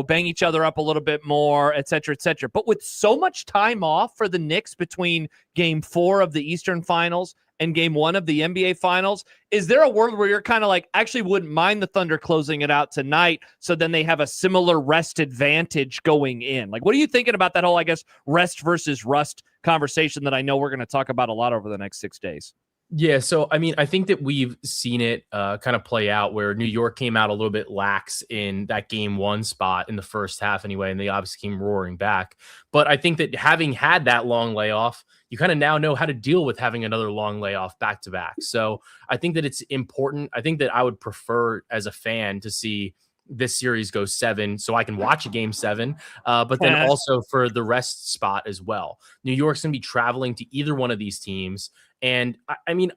bang each other up a little bit more, et cetera, et cetera. But with so much time off for the Knicks between Game 4 of the Eastern Finals and Game 1 of the NBA Finals, is there a world where you're kind of like, actually wouldn't mind the Thunder closing it out tonight, so then they have a similar rest advantage going in? Like, what are you thinking about that whole, I guess, rest versus rust conversation that I know we're going to talk about a lot over the next 6 days? Yeah, so I mean, I think that we've seen it kind of play out where New York came out a little bit lax in that Game 1 spot in the first half anyway, and they obviously came roaring back. But I think that having had that long layoff, you kind of now know how to deal with having another long layoff back to back. So I think that it's important. I think that I would prefer as a fan to see this series go 7 so I can watch a Game 7, but then also for the rest spot as well. New York's going to be traveling to either one of these teams. And I mean,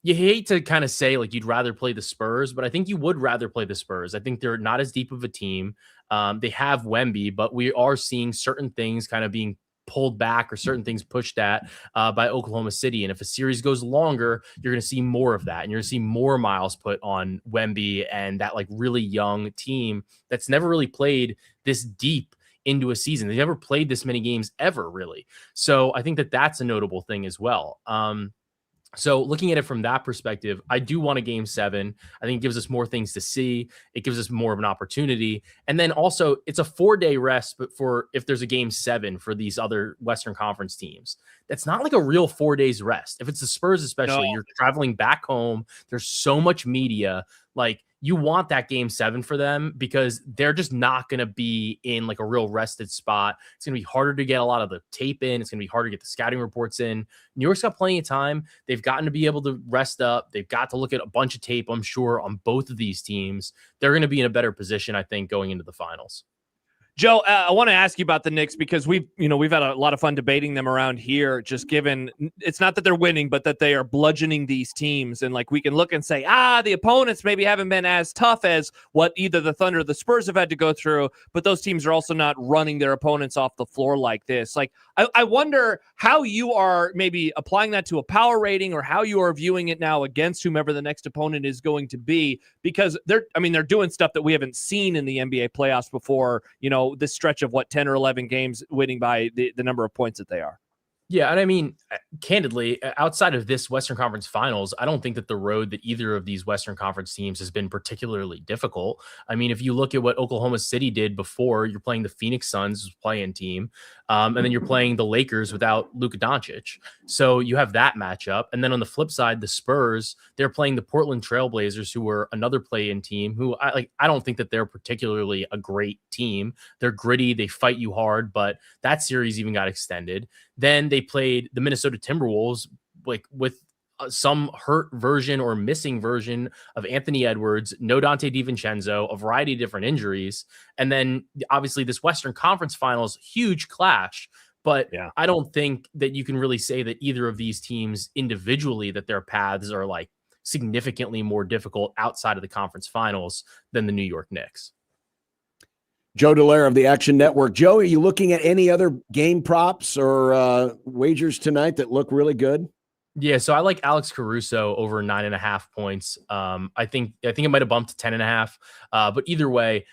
you hate to kind of say like you'd rather play the Spurs, but I think you would rather play the Spurs. I think they're not as deep of a team. They have Wemby, but we are seeing certain things kind of being pulled back or certain things pushed at by Oklahoma City. And if a series goes longer, you're going to see more of that. And you're going to see more miles put on Wemby and that like really young team that's never really played this deep into a season. They've never played this many games ever, really. So I think that that's a notable thing as well. So looking at it from that perspective, I do want a Game 7. I think it gives us more things to see. It gives us more of an opportunity. And then also it's a 4-day rest, but for if there's a Game 7 for these other Western Conference teams, that's not like a real 4 days rest. If it's the Spurs, especially, you're traveling back home. There's so much media. Like, you want that Game 7 for them because they're just not going to be in like a real rested spot. It's going to be harder to get a lot of the tape in. It's going to be harder to get the scouting reports in. New York's got plenty of time. They've gotten to be able to rest up. They've got to look at a bunch of tape, I'm sure, on both of these teams. They're going to be in a better position, I think, going into the finals. Joe, I want to ask you about the Knicks because we've had a lot of fun debating them around here. Just given it's not that they're winning, but that they are bludgeoning these teams, and like we can look and say, the opponents maybe haven't been as tough as what either the Thunder or the Spurs have had to go through, but those teams are also not running their opponents off the floor like this. Like I wonder how you are maybe applying that to a power rating, or how you are viewing it now against whomever the next opponent is going to be, because they're doing stuff that we haven't seen in the NBA playoffs before. This stretch of 10 or 11 games winning by the number of points that they are. Yeah, and I mean, candidly, outside of this Western Conference Finals, I don't think that the road that either of these Western Conference teams has been particularly difficult. I mean, if you look at what Oklahoma City did before, you're playing the Phoenix Suns playing team, and then you're playing the Lakers without Luka Doncic. So you have that matchup. And then on the flip side, the Spurs, they're playing the Portland Trailblazers, who were another play-in team, who I don't think that they're particularly a great team. They're gritty, they fight you hard, but that series even got extended. Then they played the Minnesota Timberwolves with some hurt version or missing version of Anthony Edwards, no Dante DiVincenzo, a variety of different injuries. And then obviously this Western Conference Finals, huge clash. But yeah, I don't think that you can really say that either of these teams individually, that their paths are significantly more difficult outside of the conference finals than the New York Knicks. Joe Dallaire of the Action Network. Joe, are you looking at any other game props or wagers tonight that look really good? Yeah, so I like Alex Caruso over 9.5 points. I think it might have bumped to 10.5. But either way,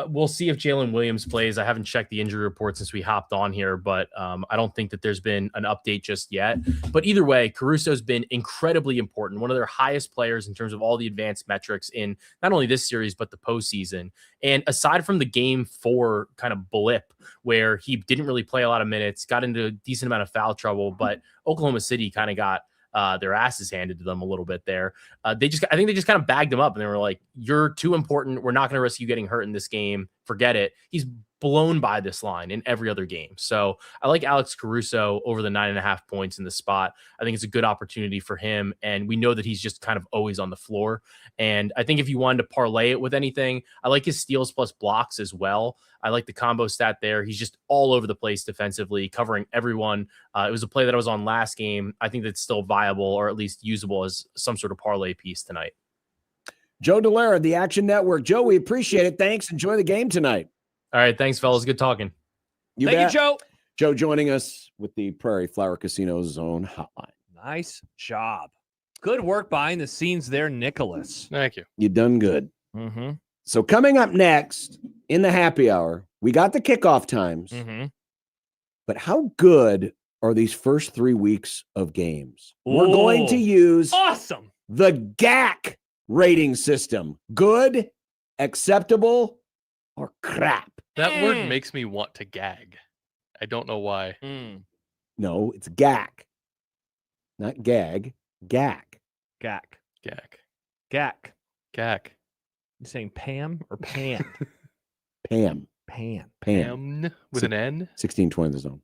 we'll see if Jalen Williams plays. I haven't checked the injury report since we hopped on here, but I don't think that there's been an update just yet. But either way, Caruso's been incredibly important, one of their highest players in terms of all the advanced metrics in not only this series, but the postseason. And aside from the game 4 kind of blip where he didn't really play a lot of minutes, got into a decent amount of foul trouble, but Oklahoma City kind of got their asses handed to them a little bit there. I think they just kind of bagged him up, and they were like, "You're too important. We're not going to risk you getting hurt in this game. Forget it." He's blown by this line in every other game. So I like Alex Caruso over the 9.5 points in the spot. I think it's a good opportunity for him. And we know that he's just kind of always on the floor. And I think if you wanted to parlay it with anything, I like his steals plus blocks as well. I like the combo stat there. He's just all over the place defensively, covering everyone. It was a play that I was on last game. I think that's still viable, or at least usable as some sort of parlay piece tonight. Joe Dallaire, the Action Network. Joe, we appreciate it. Thanks. Enjoy the game tonight. All right. Thanks, fellas. Good talking. Thank you, Joe. Joe joining us with the Prairie Flower Casino Zone hotline. Nice job. Good work behind the scenes there, Nicholas. Thank you. You done good. Mm-hmm. So coming up next in the happy hour, we got the kickoff times. Mm-hmm. But how good are these first 3 weeks of games? We're going to use the GAC rating system. Good, acceptable, or crap. That word makes me want to gag. I don't know why. No, it's GAC. Not gag. GAC. GAC. Gag. GAC. Gag. You saying Pam or Pan? Pam. Pan. Pam with an N? 1620 the zone.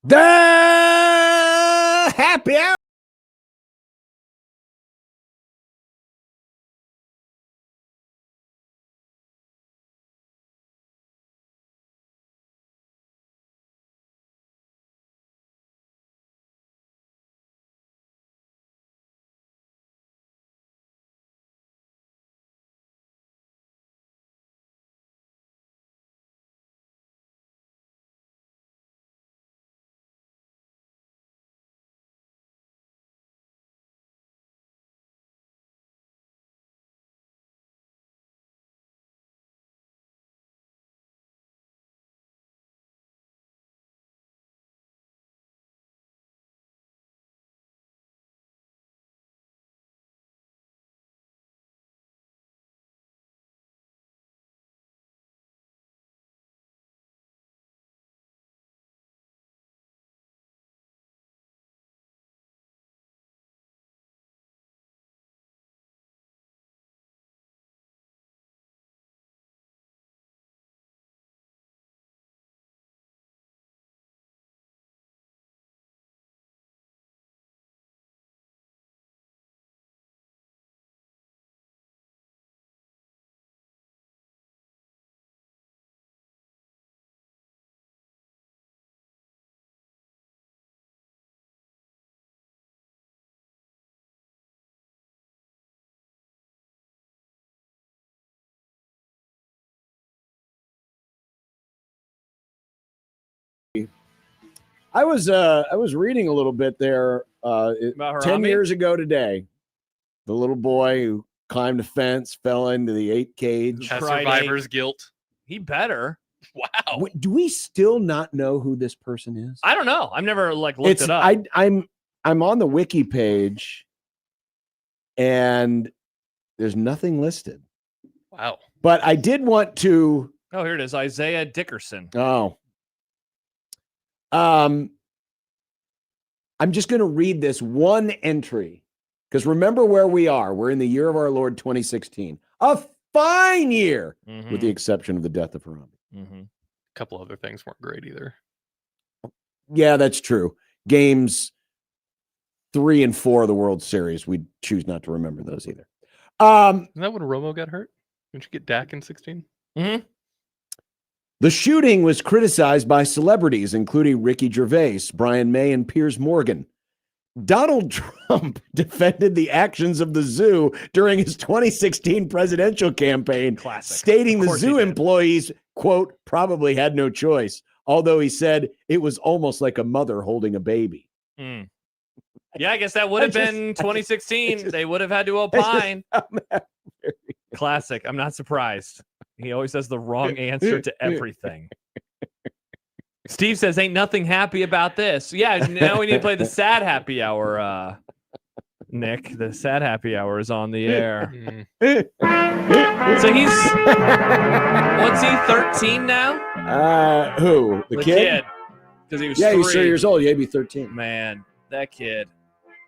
The happy hour. I was reading a little bit there. 10 years ago today, the little boy who climbed a fence, fell into the 8 cage. Has survivor's guilt. He better. Wow. Do we still not know who this person is? I don't know. I've never looked it up. I'm on the wiki page, and there's nothing listed. Wow. But I did want to. Oh, here it is. Isaiah Dickerson. Oh. I'm just going to read this one entry because remember where we are. We're in the year of our Lord 2016, a fine year, with the exception of the death of Harambe. A couple other things weren't great either. Yeah, that's true. Games 3 and 4 of the World Series, we choose not to remember those either. Isn't that when Romo got hurt? Didn't you get Dak in 16? The shooting was criticized by celebrities, including Ricky Gervais, Brian May, and Piers Morgan. Donald Trump defended the actions of the zoo during his 2016 presidential campaign, stating the zoo employees, quote, probably had no choice, although he said it was almost like a mother holding a baby. Yeah, I guess that would have been 2016. They would have had to opine. Classic. I'm not surprised. He always has the wrong answer to everything. Steve says, ain't nothing happy about this. Yeah, now we need to play the sad happy hour, Nick. The sad happy hour is on the air. So he's, what's he, 13 now? Who? The kid? Because he was he 3. was 3 years old. Yeah, he'd be 13. Man, that kid.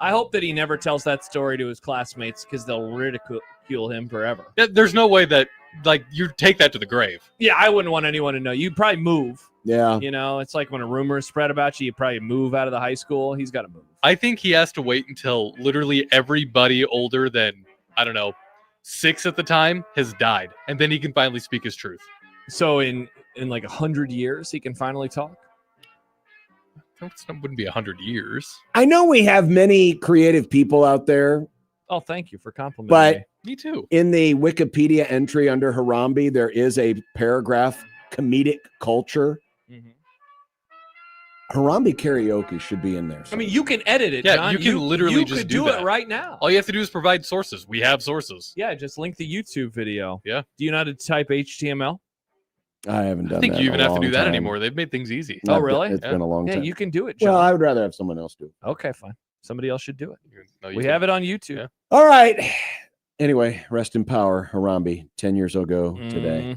I hope that he never tells that story to his classmates because they'll ridicule him forever. There's no way that, like, you take that to the grave. Yeah, I wouldn't want anyone to know. You'd probably move. Yeah. You know, it's like when a rumor is spread about you, you probably move out of the high school. He's got to move. I think he has to wait until literally everybody older than, I don't know, 6 at the time has died. And then he can finally speak his truth. So in like 100 years, he can finally talk? That wouldn't be 100 years. I know we have many creative people out there. Oh, thank you for complimenting But me too. In the Wikipedia entry under Harambe, there is a paragraph, comedic culture. Harambe karaoke should be in there. I mean, you can edit it, Yeah, John. you can literally just do that. it right now. All you have to do is provide sources. We have sources. Yeah, just link the YouTube video. Yeah. Do you know how to type HTML? I haven't done that. I think you even in a have to do long that time. anymore. They've made things easy. Oh, really? It's been a long time. Yeah, you can do it, John. Well, I would rather have someone else do it. Okay, fine. Somebody else should do it. No, We have it on YouTube. Yeah. All right. Anyway, rest in power, Harambe, 10 years ago today.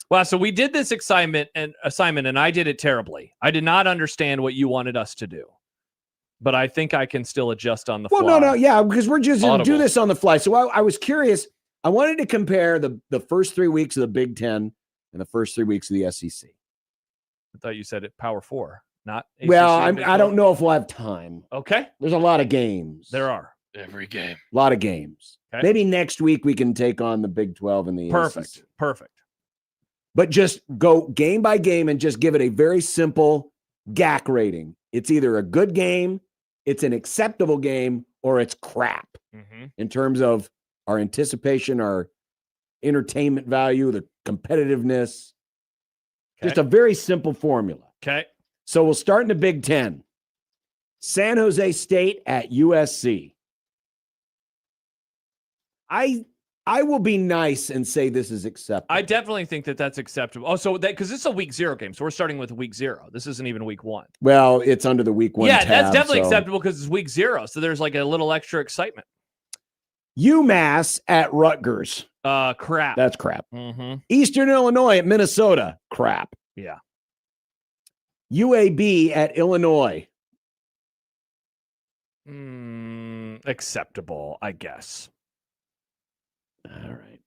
Wow, so we did this assignment, and I did it terribly. I did not understand what you wanted us to do, but I think I can still adjust on the fly. Well, no, yeah, because we're just going to do Audible. this on the fly. So I was curious. I wanted to compare the first 3 weeks of the Big Ten and the first 3 weeks of the SEC. I thought you said it Power 4. Not Well, ACC, Big I don't 12? know if we'll have time. Okay, There's a lot of games. there are. Every game. A lot of games. Okay. Maybe next week we can take on the Big 12 and the Perfect. ACC. Perfect. But just go game by game and just give it a very simple GAC rating. It's either a good game, it's an acceptable game, or it's crap in terms of our anticipation, our entertainment value, the competitiveness. Okay. Just a very simple formula. Okay. So we'll start in the Big 10. San Jose State at USC. I will be nice and say this is acceptable. I definitely think that that's acceptable. Oh, so that because this is a week 0 game, so we're starting with week 0. This isn't even week 1. Well, it's under the week 1 Yeah, tab, that's definitely so. acceptable because it's week 0. So there's like a little extra excitement. UMass at Rutgers. Crap. That's crap. Mm-hmm. Eastern Illinois at Minnesota. Crap. Yeah. UAB at Illinois. Acceptable, I guess. All right.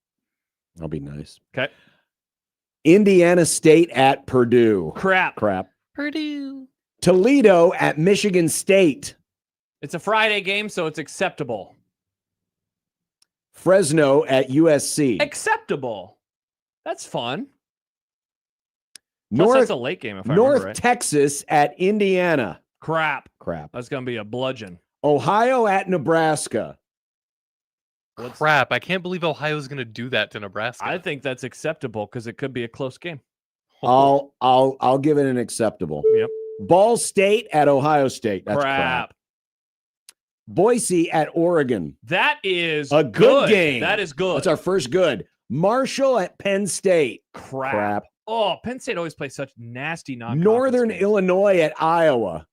I'll be nice. Okay. Indiana State at Purdue. Crap. Crap. Purdue. Toledo at Michigan State. It's a Friday game, so it's acceptable. Fresno at USC. Acceptable. That's fun. Plus, that's a late game if I remember North right. Texas at Indiana. Crap. Crap. That's going to be a bludgeon. Ohio at Nebraska. Crap. I can't believe Ohio's going to do that to Nebraska. I think that's acceptable because it could be a close game. I'll give it an acceptable. Yep. Ball State at Ohio State. That's crap. Boise at Oregon. That is a good game. That is good. That's our first good. Marshall at Penn State. Crap. Oh, Penn State always plays such nasty non-conference Northern games. Illinois at Iowa.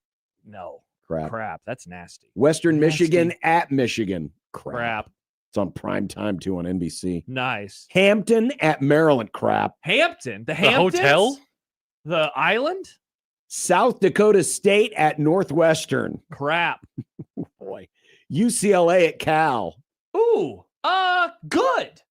No. Crap. That's nasty. Western Nasty. Michigan at Michigan. Crap. It's on prime time too on NBC. Nice. Hampton at Maryland. Crap. Hampton. The Hamptons? hotel? The island? South Dakota State at Northwestern. Crap. Boy. UCLA at Cal. Ooh. Good.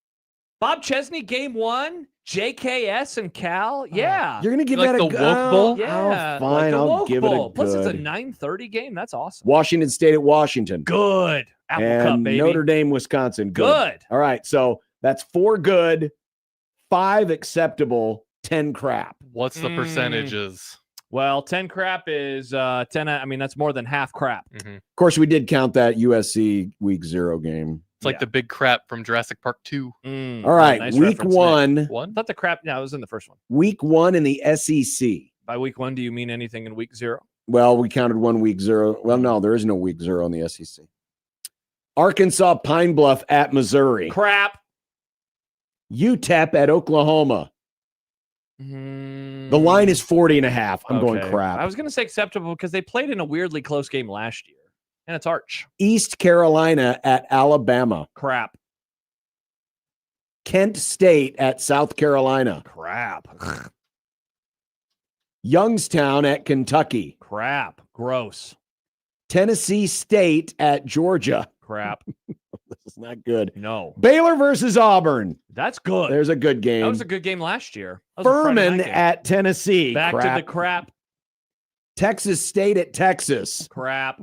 Bob Chesney, game 1. JKS and Cal. Yeah. You're going to give Like that a the Woke Bowl? Yeah. fine. like the I'll Woke give it a Bowl. Plus, it's a good. 9:30 game. That's awesome. Washington State at Washington. Good. Apple and Cup, baby. Notre Dame, Wisconsin. Good. All right. So that's 4 good, 5 acceptable, 10 crap. What's the percentages? Well, 10 crap is 10. I mean, that's more than half crap. Of course, we did count that USC week 0 game. It's like the big crap from Jurassic Park 2. All right. nice week reference, 1. Nick. Not the crap. No, it was in the first one. Week 1 in the SEC. By week 1, do you mean anything in week 0? Well, we counted 1 week 0. Well, no, there is no week 0 in the SEC. Arkansas Pine Bluff at Missouri. Crap. UTEP at Oklahoma. The line is 40.5. I'm going crap. I was going to say acceptable because they played in a weirdly close game last year. And it's Arch. East Carolina at Alabama. Crap. Kent State at South Carolina. Crap. Youngstown at Kentucky. Crap. Gross. Tennessee State at Georgia. Crap. This is not good. No. Baylor versus Auburn. That's good. There's a good game. That was a good game last year. That was a Friday Furman night game. at Tennessee. Back crap. to the crap. Texas State at Texas. Crap.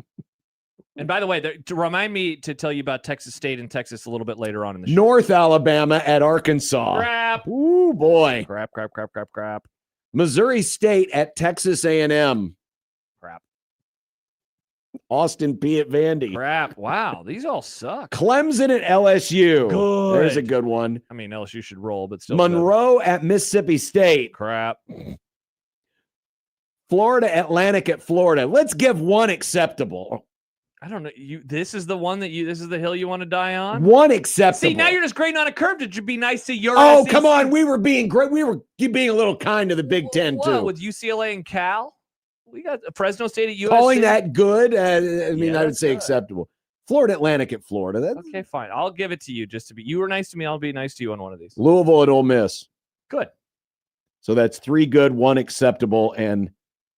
And by the way, to remind me to tell you about Texas State and Texas a little bit later on in the show. North Alabama at Arkansas. Crap. Ooh, boy. Crap. Missouri State at Texas A&M. Crap. Austin P at Vandy. Crap. Wow. These all suck. Clemson at LSU. Good. There's a good one. I mean, LSU should roll, but still. Monroe at Mississippi State. Crap. Florida Atlantic at Florida. Let's give 1 acceptable. I don't know. This is the one this is the hill you want to die on? 1 acceptable. See, now you're just grading on a curve. Did you be nice to your Oh, SEC? come on. We were being great. We were being a little kind to the Big Ten, What, too. with UCLA and Cal? We got Fresno State at USC. Calling that good? I mean, Yeah, I would that's say good. acceptable. Florida Atlantic at Florida. That's Okay, fine. I'll give it to you just to be. You were nice to me. I'll be nice to you on one of these. Louisville at Ole Miss. Good. So that's 3 good, 1 acceptable, and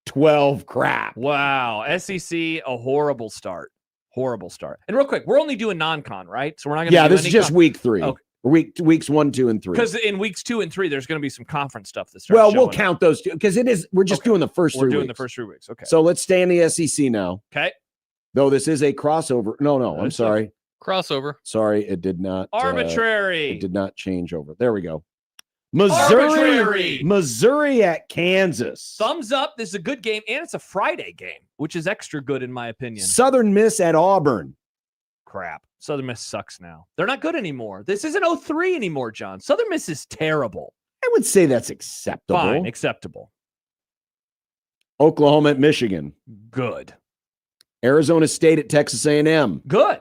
12 crap. Wow. SEC, a horrible start. Horrible start. And real quick, we're only doing non-con, right? So we're not going to Yeah, do this any is just con- week 3. Okay. Weeks 1, 2, and 3. Because in weeks 2 and 3, there's going to be some conference stuff that starts. Well, we'll showing up. count those two because we're just doing the first 3 We're weeks. doing the first 3 weeks. Okay. So let's stay in the SEC now. Okay. Though this is a crossover. No, I'm sorry. Crossover. Sorry, it did not. Arbitrary. It did not change over. There we go. Missouri at Kansas. Thumbs up. This is a good game, and it's a Friday game, which is extra good in my opinion. Southern Miss at Auburn. Crap. Southern Miss sucks now. They're not good anymore. This isn't 03 anymore, John. Southern Miss is terrible. I would say that's acceptable. Fine, acceptable. Oklahoma at Michigan. Good. Arizona State at Texas A&M. Good.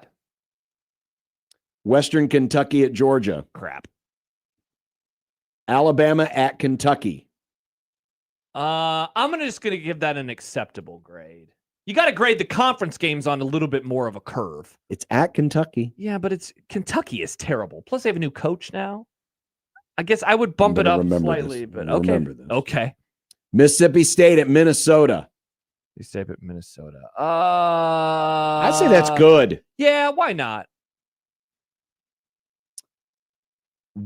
Western Kentucky at Georgia. Crap. Alabama at Kentucky. I'm just gonna give that an acceptable grade. You got to grade the conference games on a little bit more of a curve. It's at Kentucky. Yeah, but Kentucky is terrible. Plus, they have a new coach now. I guess I would bump it up slightly, but okay. Okay. Mississippi State at Minnesota. State at Minnesota. I say that's good. Yeah, why not?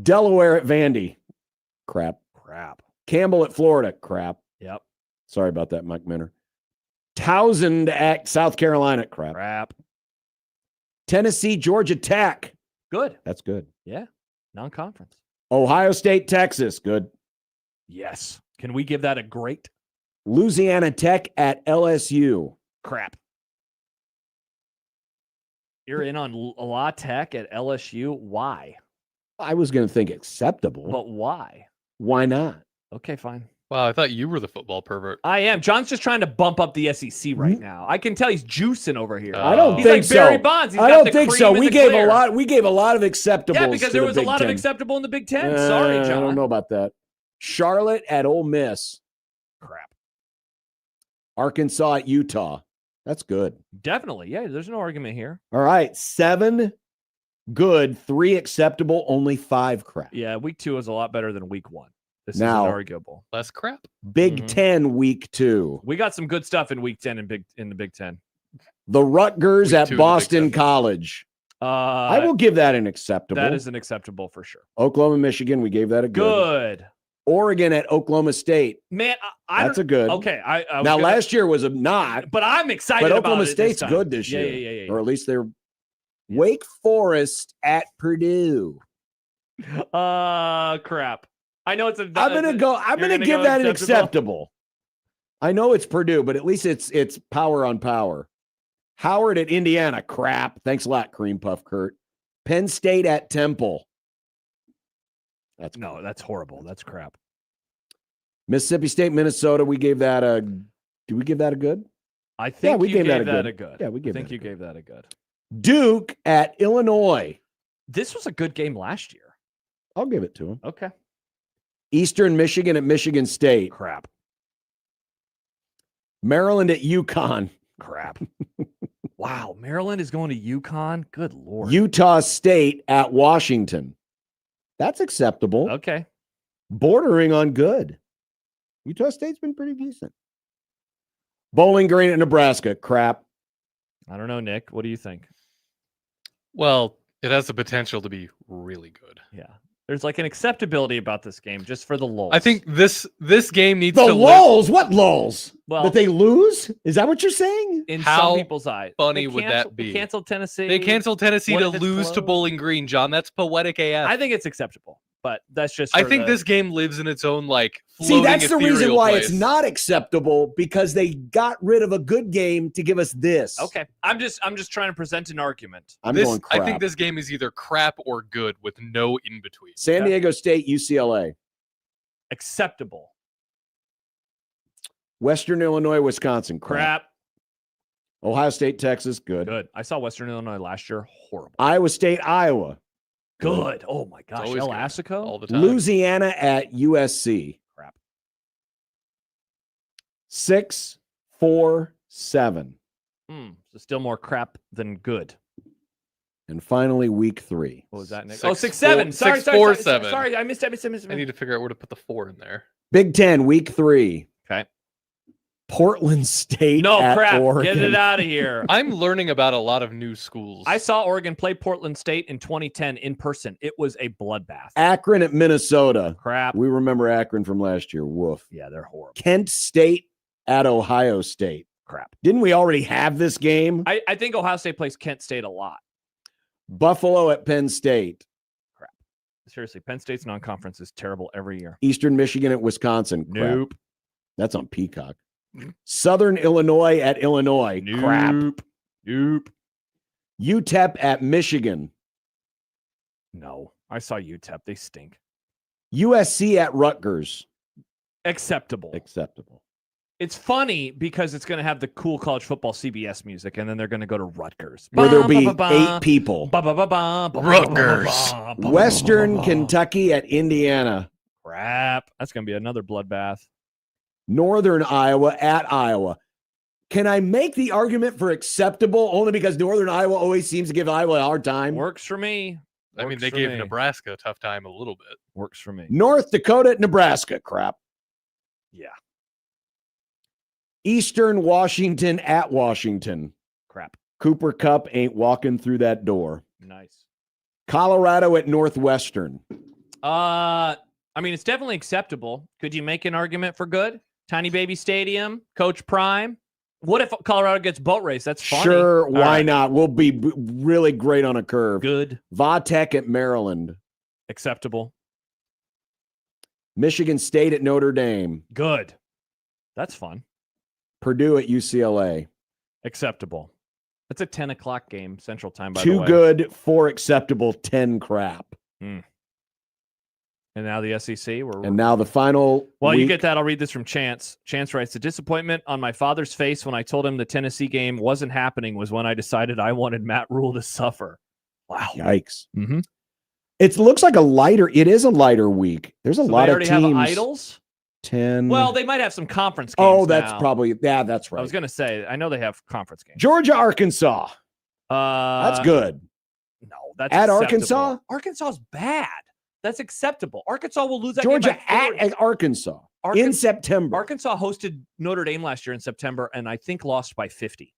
Delaware at Vandy. Crap. Campbell at Florida. Crap. Yep. Sorry about that, Mike Minner. Towson at South Carolina. Crap. Tennessee, Georgia Tech. Good. That's good. Yeah. Non-conference. Ohio State, Texas. Good. Yes. Can we give that a great? Louisiana Tech at LSU. Crap. You're in on La Tech at LSU. Why? I was going to think acceptable. But why? Why not? Okay, fine. Wow, I thought you were the football pervert. I am. John's just trying to bump up the SEC right now. I can tell he's juicing over here. I don't He's think like so. Barry Bonds. He's I got don't the think cream so. and We the gave clear. a lot of acceptables. Yeah, because there was a Big lot of Ten. acceptable in the Big Ten. Sorry, John. I don't know about that. Charlotte at Ole Miss. Crap. Arkansas at Utah. That's good. Definitely. Yeah, there's no argument here. All right. 7 good, 3 acceptable, only 5 crap. Yeah, week 2 is a lot better than week 1. This Now- is arguable. Less crap. Big Ten week 2. We got some good stuff in week 10 in the Big Ten. The Rutgers Week 2 at of the Big Boston Ten. College. I will give that an acceptable. That is an acceptable for sure. Oklahoma, Michigan. We gave that a good. Good. Oregon at Oklahoma State. Man, I That's don't- a good. Okay, I was Now, gonna- last year was a not, but I'm excited but about Oklahoma it this State's time. good this Yeah, year. yeah. Or at least they're Wake Forest at Purdue. Crap. I know it's a. I'm gonna gonna give go that an acceptable? acceptable. I know it's Purdue, but at least it's power on power. Howard at Indiana. Crap. Thanks a lot, Cream Puff Kurt. Penn State at Temple. That's No, that's horrible. That's crap. Mississippi State, Minnesota. We gave that a. Do we give that a good? I think we you gave gave that a that good. a good. Yeah, we gave I think that a you good. gave that a good. Duke at Illinois. This was a good game last year. I'll give it to him. Okay. Eastern Michigan at Michigan State. Crap. Maryland at UConn. Crap. Wow. Maryland is going to UConn. Good Lord. Utah State at Washington. That's acceptable. Okay. Bordering on good. Utah State's been pretty decent. Bowling Green at Nebraska. Crap. I don't know, Nick. What do you think? Well, it has the potential to be really good. Yeah. There's like an acceptability about this game just for the lulls. I think this game needs The to lulls? What lulls? Well, that they lose? Is that what you're saying? in How some people's eyes. funny They would cancel- that be? They canceled Tennessee. They canceled Tennessee What to if it's lose to close? Bowling Green, John. That's poetic AF. I think it's acceptable, but that's just. I for think the- this game lives in its own like. See, that's the floating reason ethereal why place. it's not acceptable, because they got rid of a good game to give us this. Okay, I'm just trying to present an argument. I'm This- going crap. I think this game is either crap or good with no in between. San Diego State, UCLA. Acceptable. Western Illinois, Wisconsin. Crap. Ohio State, Texas. Good. Good. I saw Western Illinois last year. Horrible. Iowa State, Iowa. Good. Oh my gosh. always El good. Assico. All the time. Louisiana at USC. Crap. 6, 4, 7. So still more crap than good. And finally, week 3. What was that, Nick? 6, 6, 7. 4, Sorry, 6, sorry, 4, sorry, 7. Sorry, I missed it. I need to figure out where to put the 4 in there. Big Ten, week 3. Okay. Portland State. No at crap. Oregon. Get it out of here. I'm learning about a lot of new schools. I saw Oregon play Portland State in 2010 in person. It was a bloodbath. Akron at Minnesota. Crap. We remember Akron from last year. Woof. Yeah, they're horrible. Kent State at Ohio State. Crap. Didn't we already have this game? I think Ohio State plays Kent State a lot. Buffalo at Penn State. Crap. Seriously, Penn State's non-conference is terrible every year. Eastern Michigan at Wisconsin. Crap. Nope. That's on Peacock. Southern Illinois at Illinois. Nope. Crap. Nope. UTEP at Michigan. No. I saw UTEP. They stink. USC at Rutgers. Acceptable. Acceptable. It's funny because it's going to have the cool college football CBS music, and then they're going to go to Rutgers. Where there'll be 8 people. Rutgers. Western Kentucky at Indiana. Crap. That's going to be another bloodbath. Northern Iowa at Iowa. Can I make the argument for acceptable only because Northern Iowa always seems to give Iowa a hard time? Works for me. I mean, they gave Nebraska a tough time a little bit. Works for me. North Dakota at Nebraska. Crap. Yeah. Eastern Washington at Washington. Crap. Cooper Kupp ain't walking through that door. Nice. Colorado at Northwestern. I mean, it's definitely acceptable. Could you make an argument for good? Tiny Baby Stadium, Coach Prime. What if Colorado gets boat race? That's funny. Sure, All why right. not? We'll be really great on a curve. Good. Vatech at Maryland. Acceptable. Michigan State at Notre Dame. Good. That's fun. Purdue at UCLA. Acceptable. That's a 10 o'clock game, Central Time, by the Too way. good, 4 acceptable, 10 crap. And now the SEC. And now the final Well, you week. get that. I'll read this from Chance. Chance writes, the disappointment on my father's face when I told him the Tennessee game wasn't happening was when I decided I wanted Matt Rule to suffer. Wow. Yikes. Mm-hmm. It looks like it is a lighter week. There's a lot they of already teams. have idols? 10. Well, they might have some conference games. Oh, that's now. probably, yeah, that's right. I was going to say, I know they have conference games. Georgia, Arkansas. That's good. No, that's At acceptable. Arkansas? Arkansas's bad. That's acceptable. Arkansas will lose that Georgia game by 40. at Arkansas in September. Arkansas hosted Notre Dame last year in September, and I think lost by 50.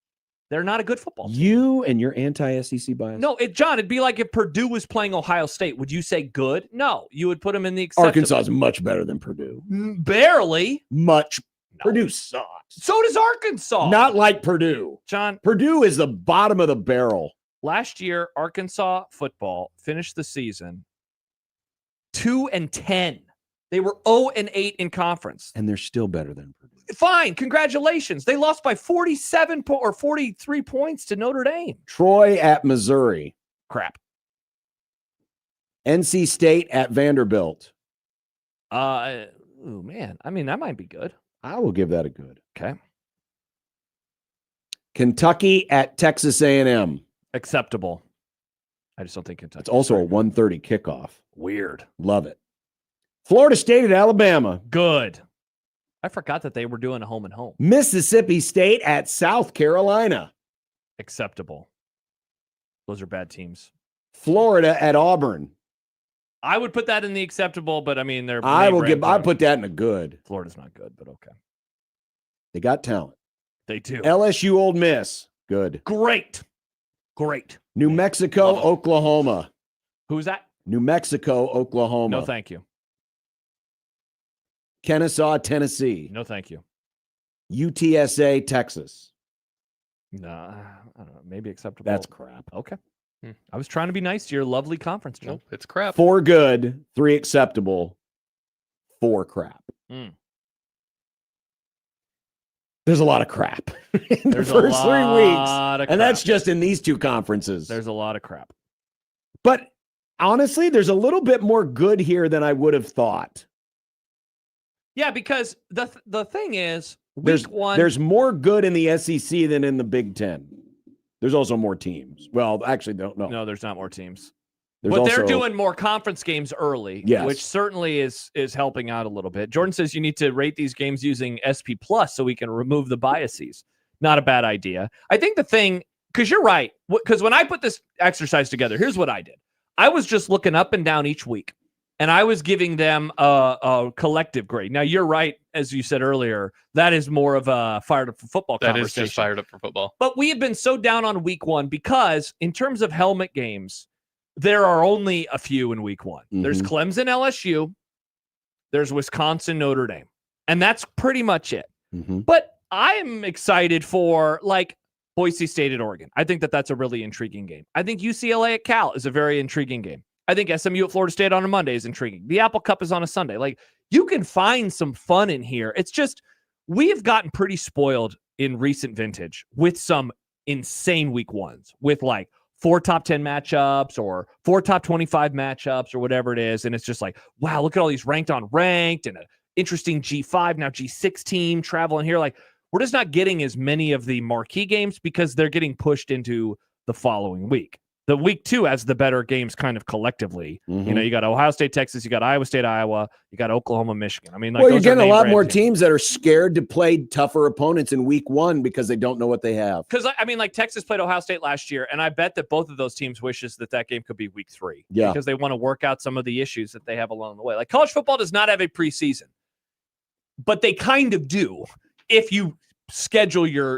They're not a good football team. You and your anti-SEC bias. No, John, it'd be like if Purdue was playing Ohio State. Would you say good? No, you would put them in the acceptable. Arkansas is much better than Purdue. Barely. Much. No. Purdue sucks. So does Arkansas. Not like Purdue. John, Purdue is the bottom of the barrel. last year, Arkansas football finished the season 2-10. They were 0-8 in conference. And they're still better than Purdue. Fine. Congratulations. They lost by 47 or 43 points to Notre Dame. Troy at Missouri. Crap. NC State at Vanderbilt. Oh, man. I mean, that might be good. I will give that a good. Okay. Kentucky at Texas A&M. Acceptable. I just don't think Kentucky. It's also a 1:30 kickoff. Weird. Love it. Florida State at Alabama. Good. I forgot that they were doing a home and home. Mississippi State at South Carolina. Acceptable. Those are bad teams. Florida at Auburn. I would put that in the acceptable, but I mean, they're. I put that in a good. Florida's not good, but okay. They got talent. They do. LSU Ole Miss. Good. Great. New Mexico, Oklahoma. Who's that? New Mexico, Oklahoma. No, thank you. Kennesaw, Tennessee. No, thank you. UTSA, Texas. No, I don't know. Maybe acceptable. That's crap. Okay. I was trying to be nice to your lovely conference, Joe. Nope, it's crap. 4 good, 3 acceptable, 4 crap. There's a lot of crap in the first 3 weeks. And that's just in these 2 conferences. There's a lot of crap. But honestly, there's a little bit more good here than I would have thought. Yeah, because the thing is, week one. There's more good in the SEC than in the Big Ten. There's also more teams. Well, actually, no, there's not more teams. There's But also, they're doing more conference games early, Yes. which certainly is helping out a little bit. Jordan says you need to rate these games using SP Plus so we can remove the biases. Not a bad idea. I think the thing, because you're right, because when I put this exercise together, here's what I did. I was just looking up and down each week. and I was giving them a collective grade. Now, you're right, as you said earlier, that is more of a fired up for football That conversation. is just fired up for football. But we have been so down on week one because in terms of helmet games, there are only a few in week one. There's Clemson, LSU, there's Wisconsin, Notre Dame, and that's pretty much it. But I am excited for like Boise State at Oregon. I think that that's a really intriguing game. I think UCLA at Cal is a very intriguing game. I think SMU at Florida State on a Monday is intriguing. The Apple Cup is on a Sunday. Like, you can find some fun in here. It's just, we have gotten pretty spoiled in recent vintage with some insane week ones with like 4 top 10 matchups or 4 top 25 matchups or whatever it is. And it's just like, wow, look at all these ranked on ranked and an interesting G5, now G6 team traveling here. Like, we're just not getting as many of the marquee games because they're getting pushed into the following week. The week 2 has the better games kind of collectively. You know, you got Ohio State, Texas, you got Iowa State, Iowa, you got Oklahoma, Michigan. I mean, like, well, you're getting a lot more teams that are scared to play tougher opponents in week 1 because they don't know what they have. Because, I mean, like, Texas played Ohio State last year, and I bet that both of those teams wishes that that game could be week 3. Yeah. Because they want to work out some of the issues that they have along the way. Like, college football does not have a preseason, but they kind of do if you schedule your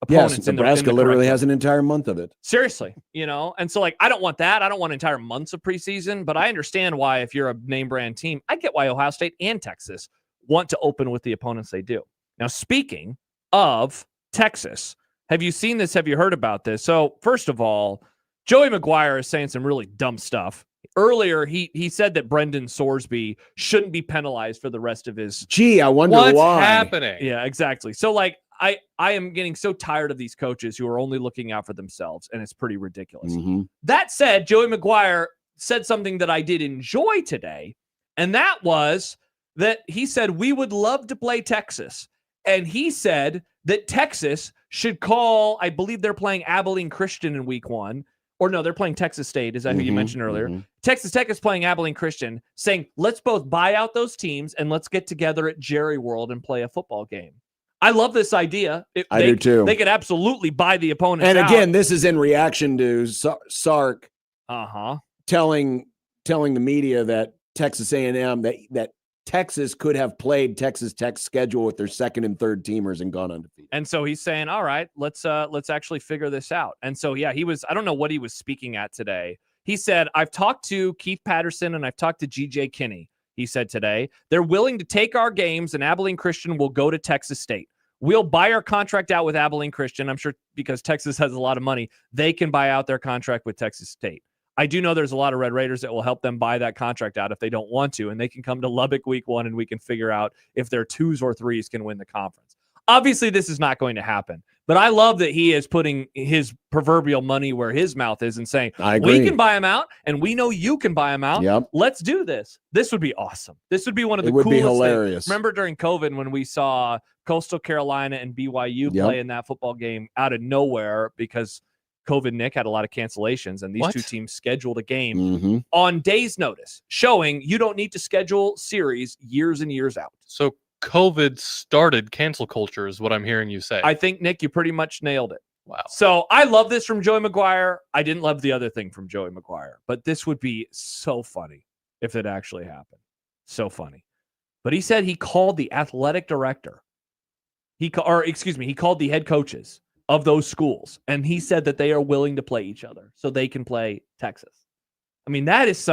opponents. Yes, Nebraska literally has an entire month of it. Seriously, you know? And so, like, I don't want that. I don't want entire months of preseason, but I understand why, if you're a name brand team, I get why Ohio State and Texas want to open with the opponents they do. Now, speaking of Texas, have you seen this? Have you heard about this? So, first of all, Joey McGuire is saying some really dumb stuff. Earlier, he said that Brendan Sorsby shouldn't be penalized for the rest of his. Gee, I wonder What's why. happening? Yeah, exactly. So, like, I am getting so tired of these coaches who are only looking out for themselves, and it's pretty ridiculous. That said, Joey McGuire said something that I did enjoy today, and that was that he said, we would love to play Texas. And he said that Texas should call, I believe they're playing Abilene Christian in week 1. Or no, they're playing Texas State. Is that who you mentioned earlier? Texas Tech is playing Abilene Christian, saying, let's both buy out those teams and let's get together at Jerry World and play a football game. I love this idea. I do too. They could absolutely buy the opponents And out. again, this is in reaction to Sark telling the media that Texas A&M, that Texas could have played Texas Tech's schedule with their second and third teamers and gone undefeated. And so he's saying, all right, let's actually figure this out. And so, yeah, I don't know what he was speaking at today. He said, I've talked to Keith Patterson and I've talked to GJ Kinney. He said today, they're willing to take our games and Abilene Christian will go to Texas State. We'll buy our contract out with Abilene Christian. I'm sure because Texas has a lot of money, they can buy out their contract with Texas State. I do know there's a lot of Red Raiders that will help them buy that contract out if they don't want to, and they can come to Lubbock week 1 and we can figure out if their 2s or 3s can win the conference. Obviously, this is not going to happen, but I love that he is putting his proverbial money where his mouth is and saying, we can buy them out, and we know you can buy them out. Yep. Let's do this. This would be awesome. This would be one of the It would coolest be hilarious. things. Remember during COVID when we saw Coastal Carolina and BYU play in that football game out of nowhere because COVID, Nick, had a lot of cancellations, and these two teams scheduled a game on days' notice, showing you don't need to schedule series years and years out. So COVID started cancel culture is what I'm hearing you say. I think, Nick, you pretty much nailed it. Wow. So I love this from Joey McGuire. I didn't love the other thing from Joey McGuire, but this would be so funny if it actually happened. So funny. But he said he called the athletic director. He called the head coaches of those schools, and he said that they are willing to play each other so they can play Texas. I mean, that's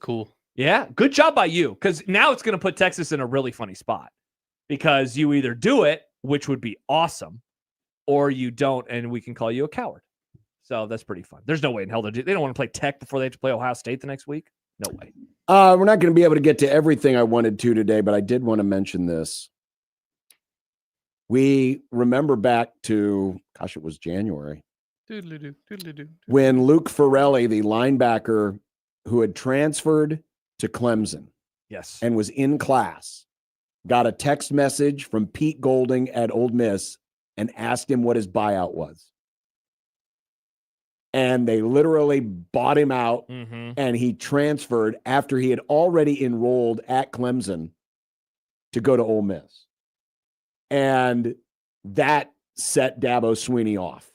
cool. Yeah, good job by you, because now it's going to put Texas in a really funny spot because you either do it, which would be awesome, or you don't, and we can call you a coward. So that's pretty fun. There's no way in hell they don't want to play Tech before they have to play Ohio State the next week. No way. We're not going to be able to get to everything I wanted to today, but I did want to mention this. We remember back to, it was January, when Luke Farrelly, the linebacker who had transferred to Clemson and was in class, got a text message from Pete Golding at Ole Miss and asked him what his buyout was. And they literally bought him out, and he transferred after he had already enrolled at Clemson to go to Ole Miss. And that set Dabo Swinney off.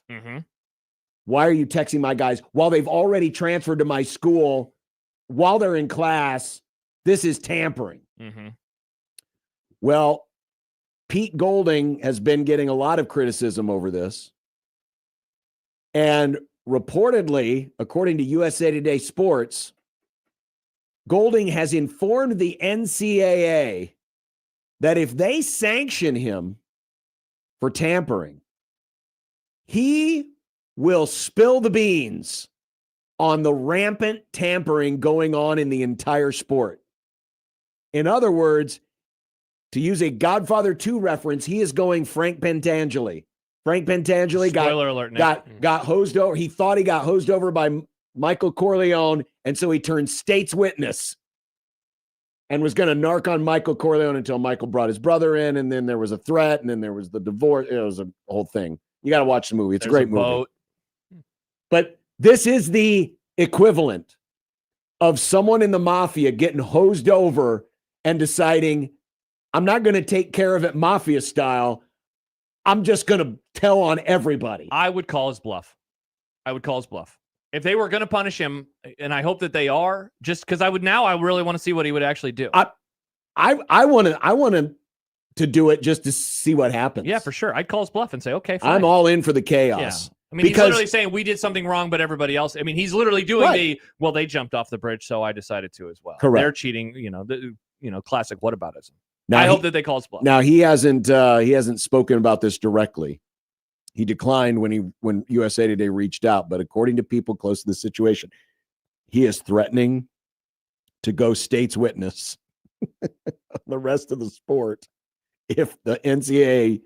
Why are you texting my guys while they've already transferred to my school, while they're in class, this is tampering. Mm-hmm. Well, Pete Golding has been getting a lot of criticism over this. And reportedly, according to USA Today Sports, Golding has informed the NCAA that if they sanction him for tampering, he will spill the beans on the rampant tampering going on in the entire sport. In other words, to use a Godfather 2 reference, he is going Frank Pentangeli. Frank Pentangeli got hosed over. He thought he got hosed over by Michael Corleone, and so he turned state's witness and was going to narc on Michael Corleone until Michael brought his brother in, and then there was a threat, and then there was the divorce. It was a whole thing. You got to watch the movie. It's a great movie. But this is the equivalent of someone in the mafia getting hosed over and deciding, I'm not going to take care of it mafia style. I'm just going to tell on everybody. I would call his bluff. If they were going to punish him, and I hope that they are, just because I really want to see what he would actually do. I want to do it just to see what happens. Yeah, for sure. I'd call his bluff and say, okay, fine. I'm all in for the chaos. Yeah. I mean, he's literally saying we did something wrong, but everybody else. I mean, he's literally doing they jumped off the bridge, so I decided to as well. Correct. They're cheating. Classic whataboutism. Now, I hope that they call his bluff. Now he hasn't spoken about this directly. He declined when USA Today reached out, but according to people close to the situation, he is threatening to go state's witness the rest of the sport if the NCAA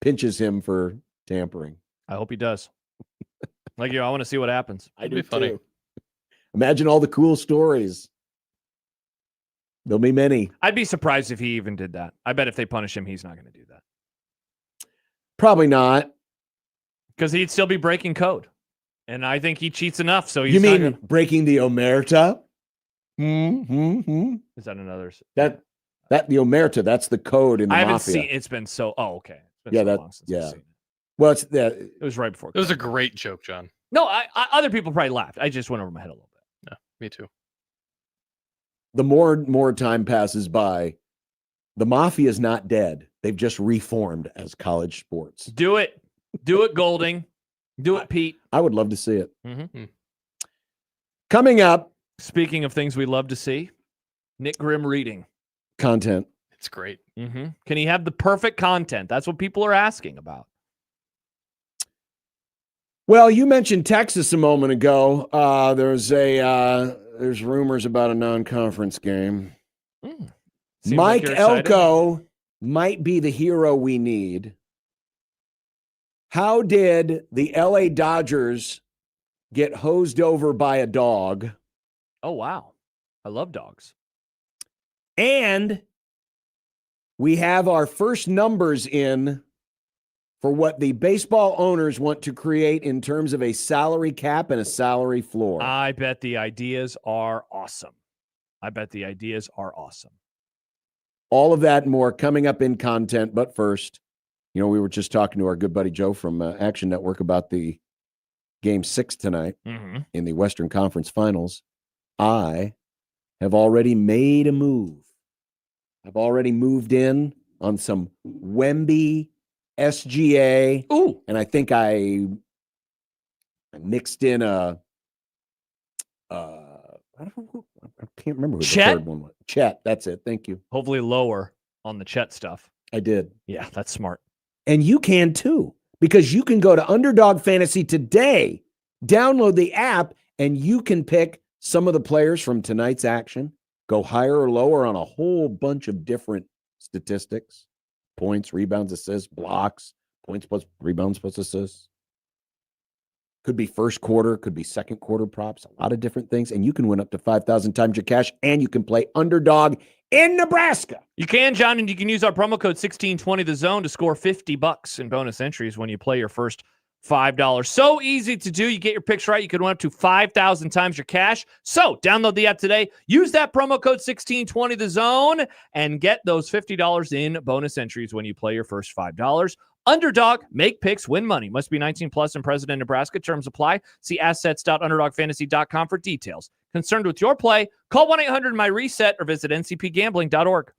pinches him for tampering. I hope he does. I want to see what happens. I do too. Imagine all the cool stories. There'll be many. I'd be surprised if he even did that. I bet if they punish him, he's not going to do that. Probably not. Because he'd still be breaking code. And I think he cheats enough. So you mean breaking the omerta? Is that another? That the omerta, that's the code in the mafia. I haven't seen it's been so okay. It's been so long since I've seen it. Well, it's that it was right before. It was a great joke, John. No, I other people probably laughed. I just went over my head a little bit. Yeah, me too. The more time passes by, the mafia is not dead. They've just reformed as college sports. Do it, Golding. Do it, Pete. I would love to see it. Mm-hmm. Coming up. Speaking of things we love to see, Nick Grimm reading content. It's great. Mm-hmm. Can he have the perfect content? That's what people are asking about. Well, you mentioned Texas a moment ago. There's rumors about a non-conference game. Mike Elko might be the hero we need. How did the LA Dodgers get hosed over by a dog? Oh, wow. I love dogs. And we have our first numbers in for what the baseball owners want to create in terms of a salary cap and a salary floor. I bet the ideas are awesome. All of that and more coming up in content. But first, we were just talking to our good buddy Joe from Action Network about the Game 6 tonight in the Western Conference Finals. I have already made a move. I've already moved in on some Wemby SGA. Ooh. And I think I mixed in I can't remember who Chet? the third one was. Chet, that's it. Thank you. Hopefully lower on the Chet stuff. I did. Yeah, that's smart. And you can too, because you can go to Underdog Fantasy today, download the app, and you can pick some of the players from tonight's action, go higher or lower on a whole bunch of different statistics, points, rebounds, assists, blocks, points plus rebounds plus assists. Could be first quarter, could be second quarter props, a lot of different things. And you can win up to 5,000 times your cash, and you can play Underdog in Nebraska. You can, John, and you can use our promo code 1620 the zone to score $50 in bonus entries when you play your first $5. So easy to do. You get your picks right, you can win up to 5,000 times your cash. So download the app today. Use that promo code 1620 the zone and get those $50 in bonus entries when you play your first $5. Underdog, make picks, win money. Must be 19 plus and present in Nebraska. Terms apply. See assets.underdogfantasy.com for details. Concerned with your play? Call 1-800-MY-RESET or visit ncpgambling.org.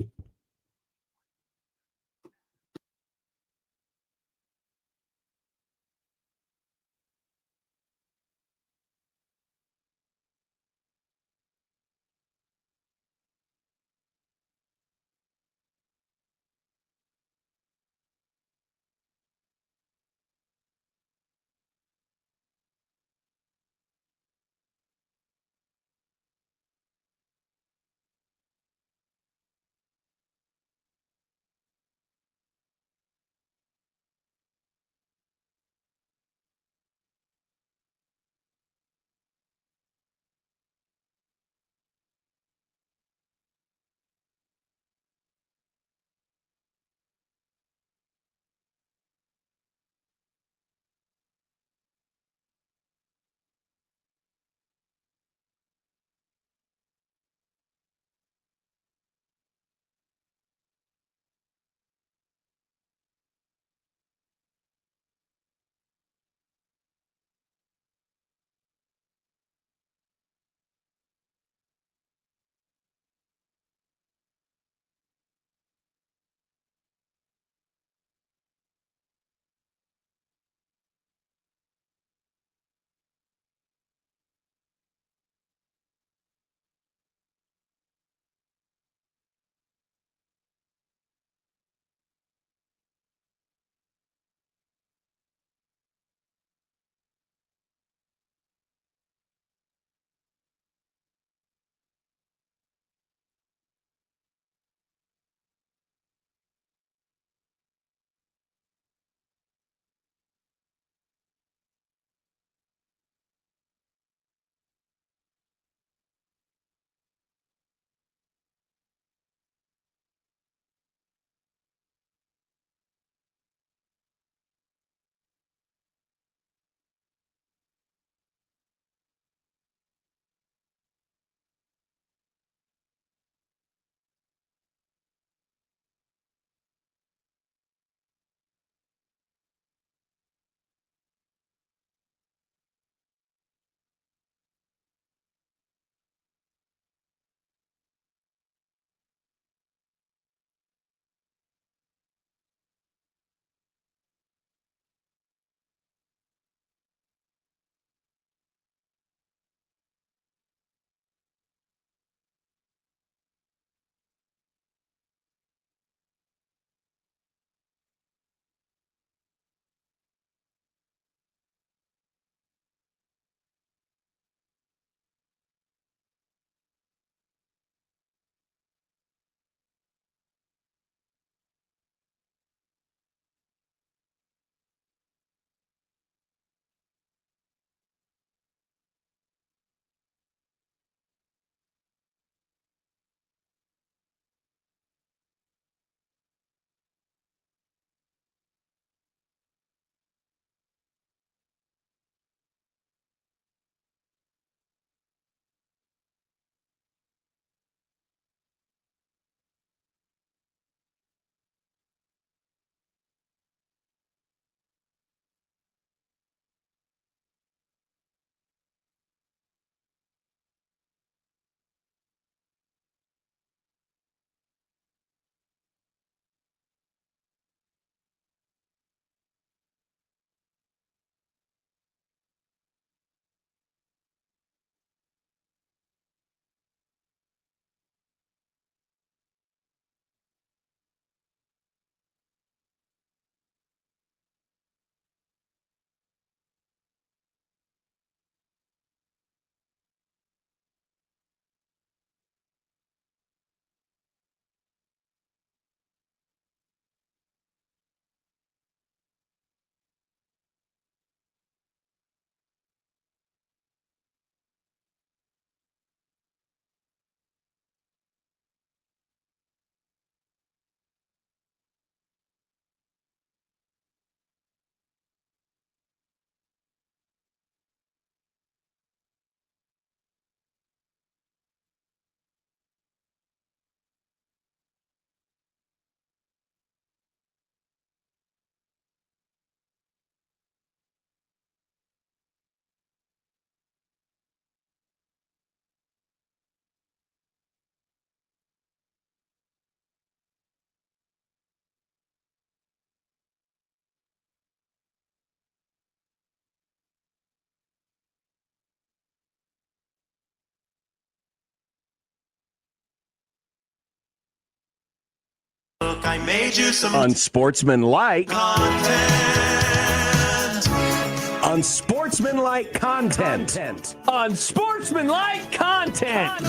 I made you some Unsportsmanlike content. Unsportsmanlike content. Unsportsmanlike content.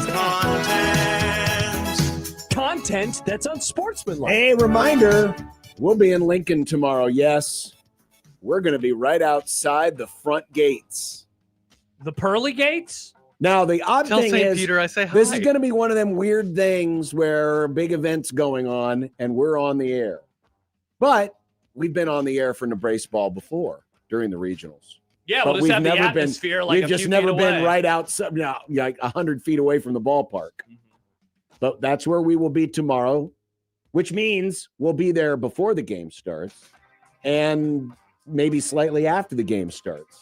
Content that's unsportsmanlike. Hey, reminder, we'll be in Lincoln tomorrow. Yes, we're going to be right outside the front gates. The pearly gates? Now, the odd Tell thing St. is, Peter I say hi. this is going to be one of them weird things where big events going on and we're on the air. But we've been on the air for Nebraska ball before during the regionals. Yeah, But we'll just have the been, atmosphere like we've a just few never feet been away. right outside, like 100 feet away from the ballpark. Mm-hmm. But that's where we will be tomorrow, which means we'll be there before the game starts and maybe slightly after the game starts.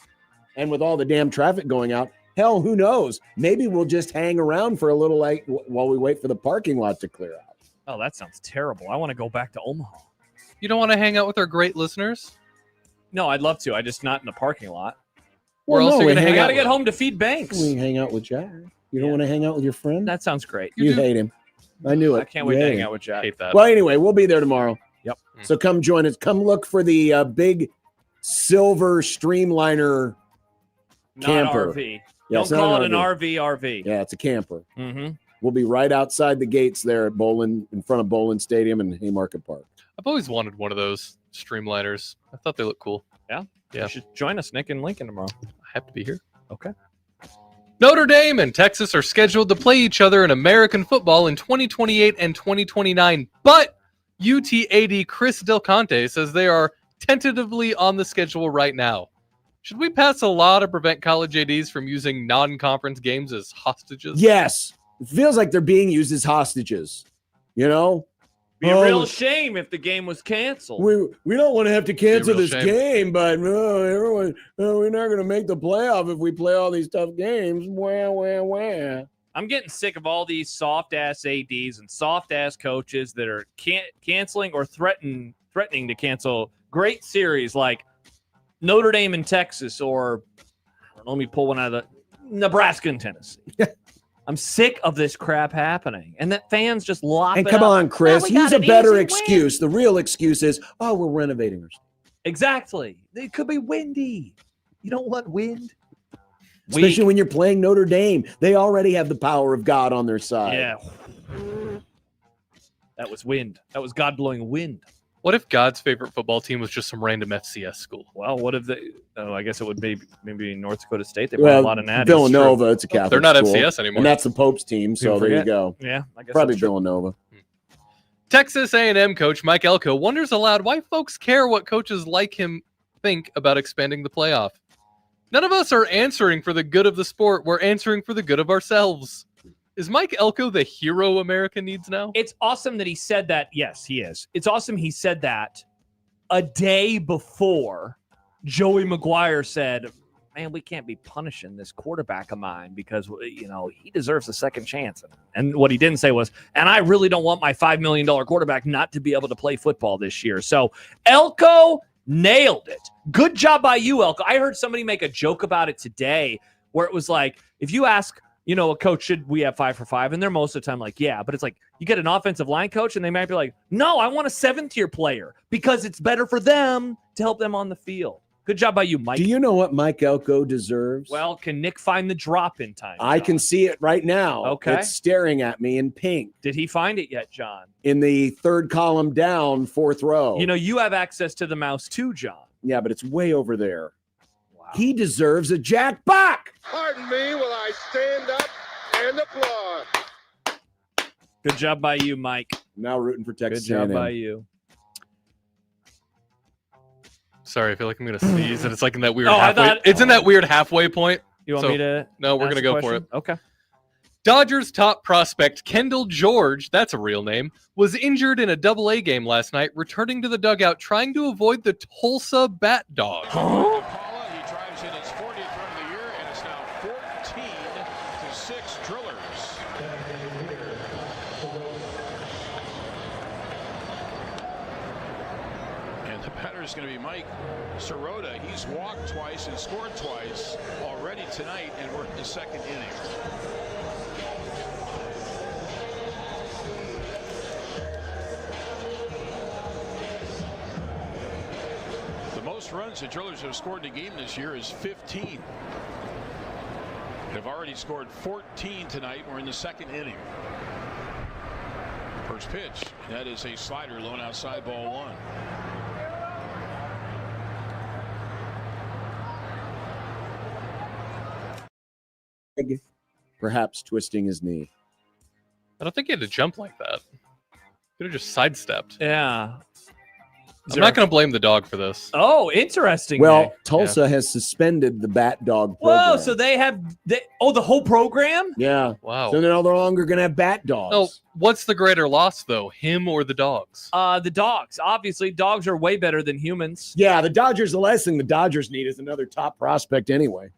And with all the damn traffic going out, hell, who knows? Maybe we'll just hang around for a little like while we wait for the parking lot to clear out. Oh, that sounds terrible. I want to go back to Omaha. You don't want to hang out with our great listeners? No, I'd love to. I just not in the parking lot. Where else are you we gonna I hang got out to get with? home to feed Banks. We hang out with Jack. You don't want to hang out with your friend? That sounds great. You hate him. I knew it. I can't You wait to hate hang him. out with Jack. Hate that. Well, anyway, we'll be there tomorrow. Yep. So come join us. Come look for the big silver streamliner Not camper. RV. Yeah, it's Don't not call an it an RV. Yeah, it's a camper. Mm-hmm. We'll be right outside the gates there at Bowling, in front of Bowling Stadium and Haymarket Park. I've always wanted one of those streamliners. I thought they looked cool. Yeah. Yeah. You should join us, Nick, in Lincoln tomorrow. I have to be here. Okay. Notre Dame and Texas are scheduled to play each other in American football in 2028 and 2029, but UT AD Chris Del Conte says they are tentatively on the schedule right now. Should we pass a law to prevent college ADs from using non-conference games as hostages? Yes. It feels like they're being used as hostages. You know? Be a real shame if the game was canceled. We don't want to have to cancel real this shame. game, but everyone, we're not going to make the playoff if we play all these tough games. Wah, wah, wah. I'm getting sick of all these soft ass ADs and soft ass coaches that are canceling or threatening to cancel great series like Notre Dame and Texas, or let me pull one out of the Nebraska and Tennessee. I'm sick of this crap happening, and that fans just lop And it come up. on, Chris, Well, we use got a an better easy excuse. The real excuse is, oh, we're renovating our stadium. Exactly. It could be windy. You don't want wind. Especially when you're playing Notre Dame. They already have the power of God on their side. Yeah. That was wind. That was God blowing wind. What if God's favorite football team was just some random FCS school? Well, what if they? Oh, I guess it would be maybe North Dakota State. They play a lot of natties. Villanova, it's a Catholic They're not school. FCS anymore. And that's the Pope's team, so People there you forget. go. Yeah, I guess Probably that's true. Villanova. Texas A&M coach Mike Elko wonders aloud why folks care what coaches like him think about expanding the playoff. None of us are answering for the good of the sport. We're answering for the good of ourselves. Is Mike Elko the hero America needs now? It's awesome that he said that. Yes, he is. It's awesome he said that a day before Joey McGuire said, man, we can't be punishing this quarterback of mine because, he deserves a second chance. And what he didn't say was, and I really don't want my $5 million quarterback not to be able to play football this year. So Elko nailed it. Good job by you, Elko. I heard somebody make a joke about it today where it was like, if you ask, a coach, should we have 5 for 5? And they're most of the time like, yeah. But it's like, you get an offensive line coach and they might be like, no, I want a 7th-tier player because it's better for them to help them on the field. Good job by you, Mike. Do you know what Mike Elko deserves? Well, can Nick find the drop in time? I John? can see it right now. Okay. It's staring at me in pink. Did he find it yet, John? In the third column down, 4th row. You have access to the mouse too, John. Yeah, but it's way over there. Wow. He deserves a Jack Buck. Pardon me while I stand up and applaud. Good job by you, Mike. Now rooting for Texas Good job A&M. by you. Sorry, I feel like I'm going to sneeze, and it's like in that weird Oh, I halfway. thought- It's in that weird halfway point. You want So, me to? No, we're ask going to the go for question? it. Okay. Dodgers top prospect Kendall George, that's a real name, was injured in a AA game last night, returning to the dugout trying to avoid the Tulsa Bat Dog. He drives in his 40th run of the year, and it's now 14-6 Drillers. And the batter is going to be Mike Sirota. He's walked twice and scored twice already tonight, and we're in the 2nd inning. most runs the Drillers have scored in a game this year is 15. They've already scored 14 tonight. We're in the second inning. First pitch. That is a slider, low and outside, ball one. Perhaps twisting his knee. I don't think he had to jump like that. Could have just sidestepped. Yeah. I'm not going to blame the dog for this. Oh, interesting. Well, Nick. Tulsa has suspended the bat dog program. Whoa, so they have the whole program? Yeah. Wow. So they're no longer going to have bat dogs. Oh, what's the greater loss, though? Him or the dogs? The dogs. Obviously, dogs are way better than humans. Yeah, the Dodgers, the last thing the Dodgers need is another top prospect anyway.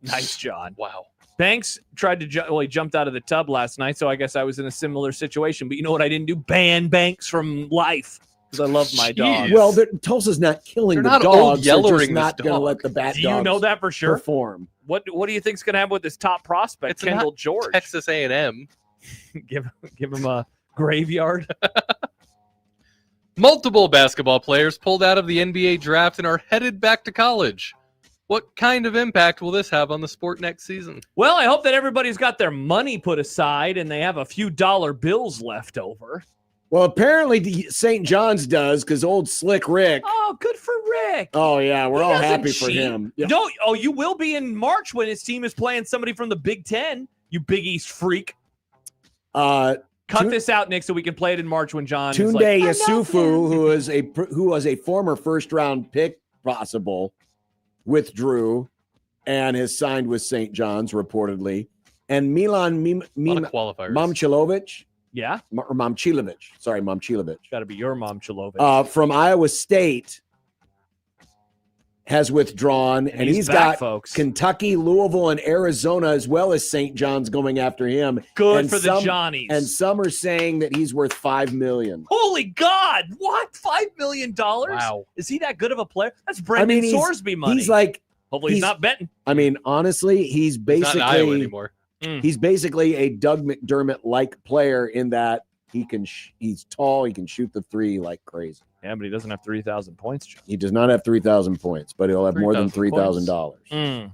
Nice, John. Wow. Banks tried to he jumped out of the tub last night, so I guess I was in a similar situation. But you know what I didn't do? Ban Banks from life. Because I love my dog. Well, Tulsa's not killing They're the not dogs. They're just Yellering not this going to dog. let the bat Do dogs you know that for sure? perform. What do you think's going to happen with this top prospect, It's Kendall not George? Texas A&M. give him a graveyard. Multiple basketball players pulled out of the NBA draft and are headed back to college. What kind of impact will this have on the sport next season? Well, I hope that everybody's got their money put aside and they have a few dollar bills left over. Well, apparently St. John's does because old Slick Rick. Oh, good for Rick. Oh, yeah, we're all doesn't happy for cheat. him. Yeah. No, you will be in March when his team is playing somebody from the Big Ten, you Big East freak. Cut this out, Nick, so we can play it in March when John Tunde is like, Yusufu, who was a former first-round pick possible, withdrew and has signed with St. John's, reportedly. And Milan qualifiers. Momcilovic. Yeah? Or Momcilovic. Sorry, Momcilovic. Got to be your Momcilovic. From Iowa State has withdrawn, and he's back, got folks. Kentucky, Louisville, and Arizona, as well as St. John's going after him. Good And for the Johnnies. And some are saying that he's worth $5 million. Holy God! What? $5 million? Wow. Is he that good of a player? That's Brendan Sorsby money. He's like, hopefully he's not betting. I mean, honestly, he's basically not in Iowa anymore. He's basically a Doug McDermott-like player in that he's tall, he can shoot the three like crazy. Yeah, but he doesn't have 3,000 points. John. He does not have 3,000 points, but he'll have more than $3,000.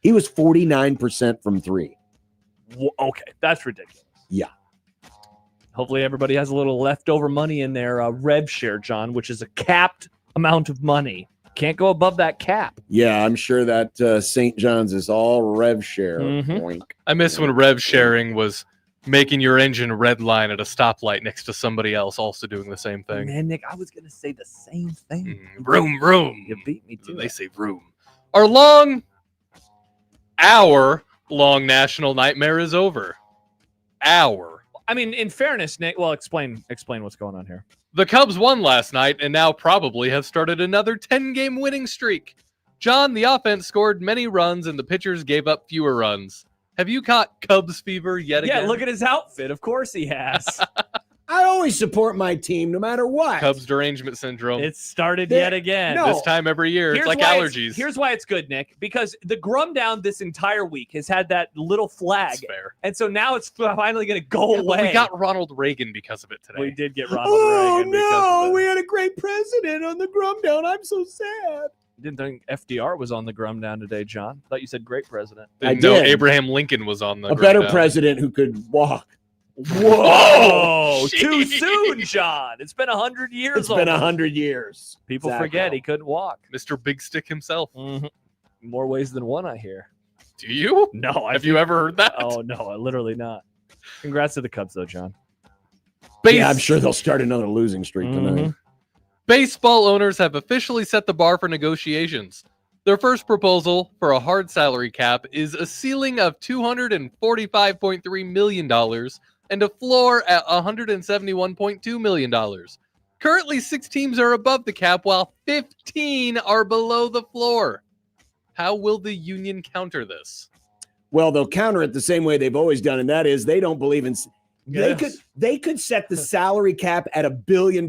He was 49% from three. Okay, that's ridiculous. Yeah. Hopefully everybody has a little leftover money in their rev share, John, which is a capped amount of money. Can't go above that cap. Yeah, I'm sure that St. John's is all rev share. Boink. I miss when rev sharing was making your engine red line at a stoplight next to somebody else also doing the same thing. Man, Nick, I was going to say the same thing. Vroom, vroom. You beat me to They say vroom. Our hour-long national nightmare is over. I mean, in fairness, Nick, well, explain what's going on here. The Cubs won last night and now probably have started another 10-game winning streak. John, the offense scored many runs and the pitchers gave up fewer runs. Have you caught Cubs fever yet again? Yeah, look at his outfit. Of course he has. I always support my team no matter what. Cubs derangement syndrome. It started yet again. This time every year. It's like allergies. Here's why it's good, Nick. Because the Grum Down this entire week has had that little flag. That's fair. And so now it's finally going to go away. We got Ronald Reagan because of it today. We did get Ronald Reagan. No, we had a great president on the Grum Down. I'm so sad. Didn't think FDR was on the Grum Down today, John. Thought you said great president. Didn't know Abraham Lincoln was on the a better Down. president who could walk. Whoa! Too soon, John. It's been 100 years. It's been 100 years. People forget he couldn't walk. Mr. Big Stick himself. More ways than one, I hear. Do you? No. Have you ever heard that? Oh, no, literally not. Congrats to the Cubs, though, John. Yeah, I'm sure they'll start another losing streak tonight. Baseball owners have officially set the bar for negotiations. Their first proposal for a hard salary cap is a ceiling of $245.3 million and a floor at $171.2 million. Currently, 6 teams are above the cap, while 15 are below the floor. How will the union counter this? Well, they'll counter it the same way they've always done, and that is they don't believe in. Yes. They could set the salary cap at $1 billion,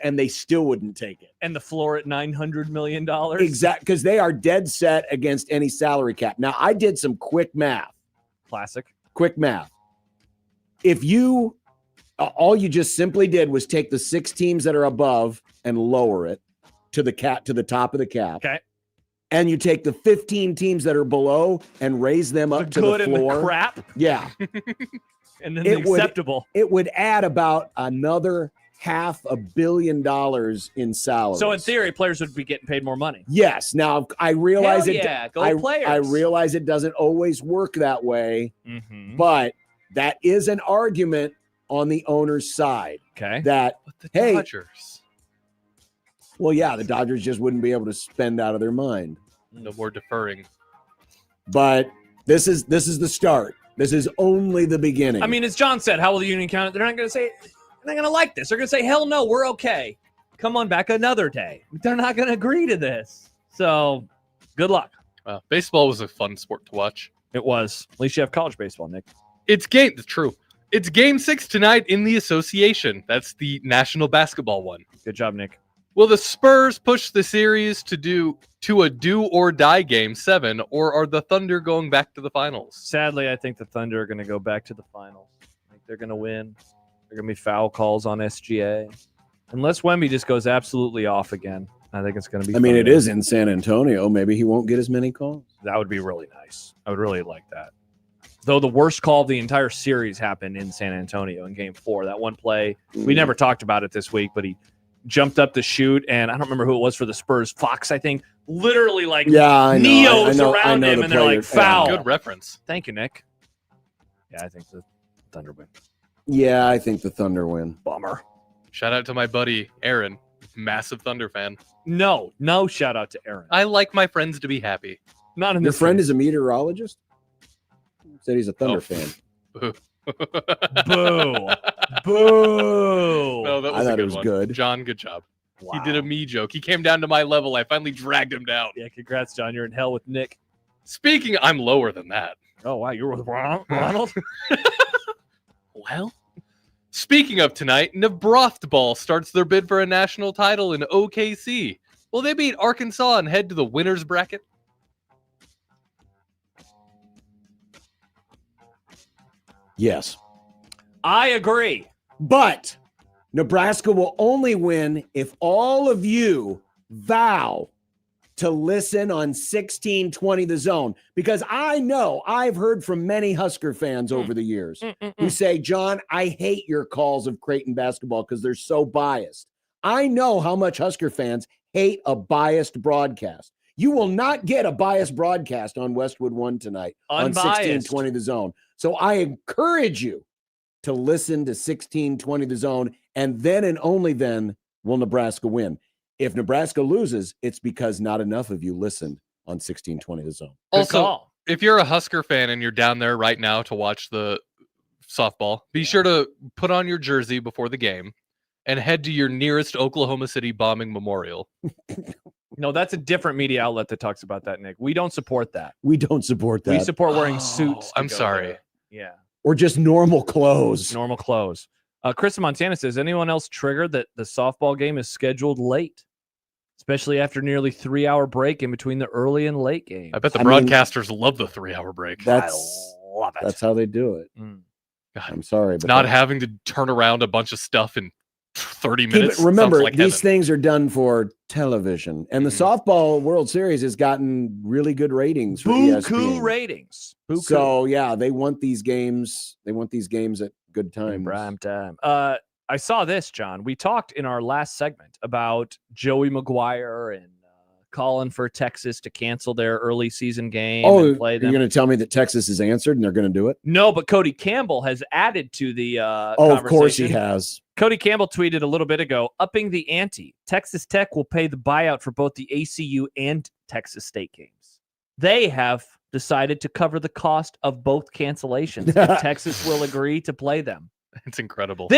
and they still wouldn't take it. And the floor at $900 million. Exactly, because they are dead set against any salary cap. Now, I did some quick math. Classic. Quick math. If you, all you just simply did was take the 6 teams that are above and lower it to the top of the cap. Okay. And you take the 15 teams that are below and raise them up to good the floor. and the crap. Yeah. And then the acceptable. It would add about another $500 million in salaries. So in theory, players would be getting paid more money. Yes. Now I realize players. I realize it doesn't always work that way, but that is an argument on the owner's side. Okay. That But the Dodgers. Well, yeah, the Dodgers just wouldn't be able to spend out of their mind. No more deferring. But this is the start. This is only the beginning. I mean, as John said, how will the union count it? They're not going to say, they're not going to like this. They're going to say, hell no, we're okay. Come on back another day. They're not going to agree to this. So good luck. Baseball was a fun sport to watch. It was. At least you have college baseball, Nick. It's true. It's game 6 tonight in the association. That's the national basketball one. Good job, Nick. Will the Spurs push the series to a do or die game 7, or are the Thunder going back to the finals? Sadly, I think the Thunder are going to go back to the finals. I think they're going to win. There are going to be foul calls on SGA. Unless Wemby just goes absolutely off again, I think it's going to be I mean, it is in San Antonio. Maybe he won't get as many calls. That would be really nice. I would really like that. Though the worst call of the entire series happened in San Antonio in Game 4. That one play, we never talked about it this week, but he jumped up to shoot, and I don't remember who it was for the Spurs. Fox, I think, literally Neos around him, and they're like, foul. Good reference. Thank you, Nick. Yeah, I think the Thunder win. Yeah, I think the Thunder win. Bummer. Shout out to my buddy Aaron, massive Thunder fan. No shout out to Aaron. I like my friends to be happy. Not in Your this friend case. is a meteorologist? Said he's a Thunder fan. Boo. Boo. Boo. No, that was I a thought good it was one. good. John, good job. Wow. He did a me joke. He came down to my level. I finally dragged him down. Yeah, congrats, John. You're in hell with Nick. Speaking, I'm lower than that. Oh, wow. You're with Ronald? Well, speaking of tonight, Nebraska ball starts their bid for a national title in OKC. Will they beat Arkansas and head to the winner's bracket? Yes. I agree. But Nebraska will only win if all of you vow to listen on 1620 The Zone. Because I know I've heard from many Husker fans over the years who say, John, I hate your calls of Creighton basketball because they're so biased. I know how much Husker fans hate a biased broadcast. You will not get a biased broadcast on Westwood One tonight on 1620 The Zone. So I encourage you to listen to 1620 The Zone, and then and only then will Nebraska win. If Nebraska loses, it's because not enough of you listened on 1620 The Zone. Also, if you're a Husker fan and you're down there right now to watch the softball, be sure to put on your jersey before the game and head to your nearest Oklahoma City bombing memorial. No, that's a different media outlet that talks about that, Nick. We don't support that. We don't support that. We support wearing suits. I'm sorry. There. Yeah. Or just normal clothes. Normal clothes. Chris in Montana says, anyone else triggered that the softball game is scheduled late? Especially after nearly 3-hour break in between the early and late game. I bet the broadcasters love the 3-hour break. I love it. That's how they do it. God, I'm sorry. But not having to turn around a bunch of stuff in 30 minutes. Remember, like these heaven. things are done for television. And the softball World Series has gotten really good ratings for Buku ESPN. ratings. Buku. So, yeah, they want these games. They want these games at good times. Prime time. I saw this, John. We talked in our last segment about Joey McGuire and calling for Texas to cancel their early season game. Oh, and play them. you're going to tell me that Texas has answered and they're going to do it? No, but Cody Campbell has added to the of course he has. Cody Campbell tweeted a little bit ago, upping the ante. Texas Tech will pay the buyout for both the ACU and Texas State games. They have decided to cover the cost of both cancellations. If Texas will agree to play them. It's incredible.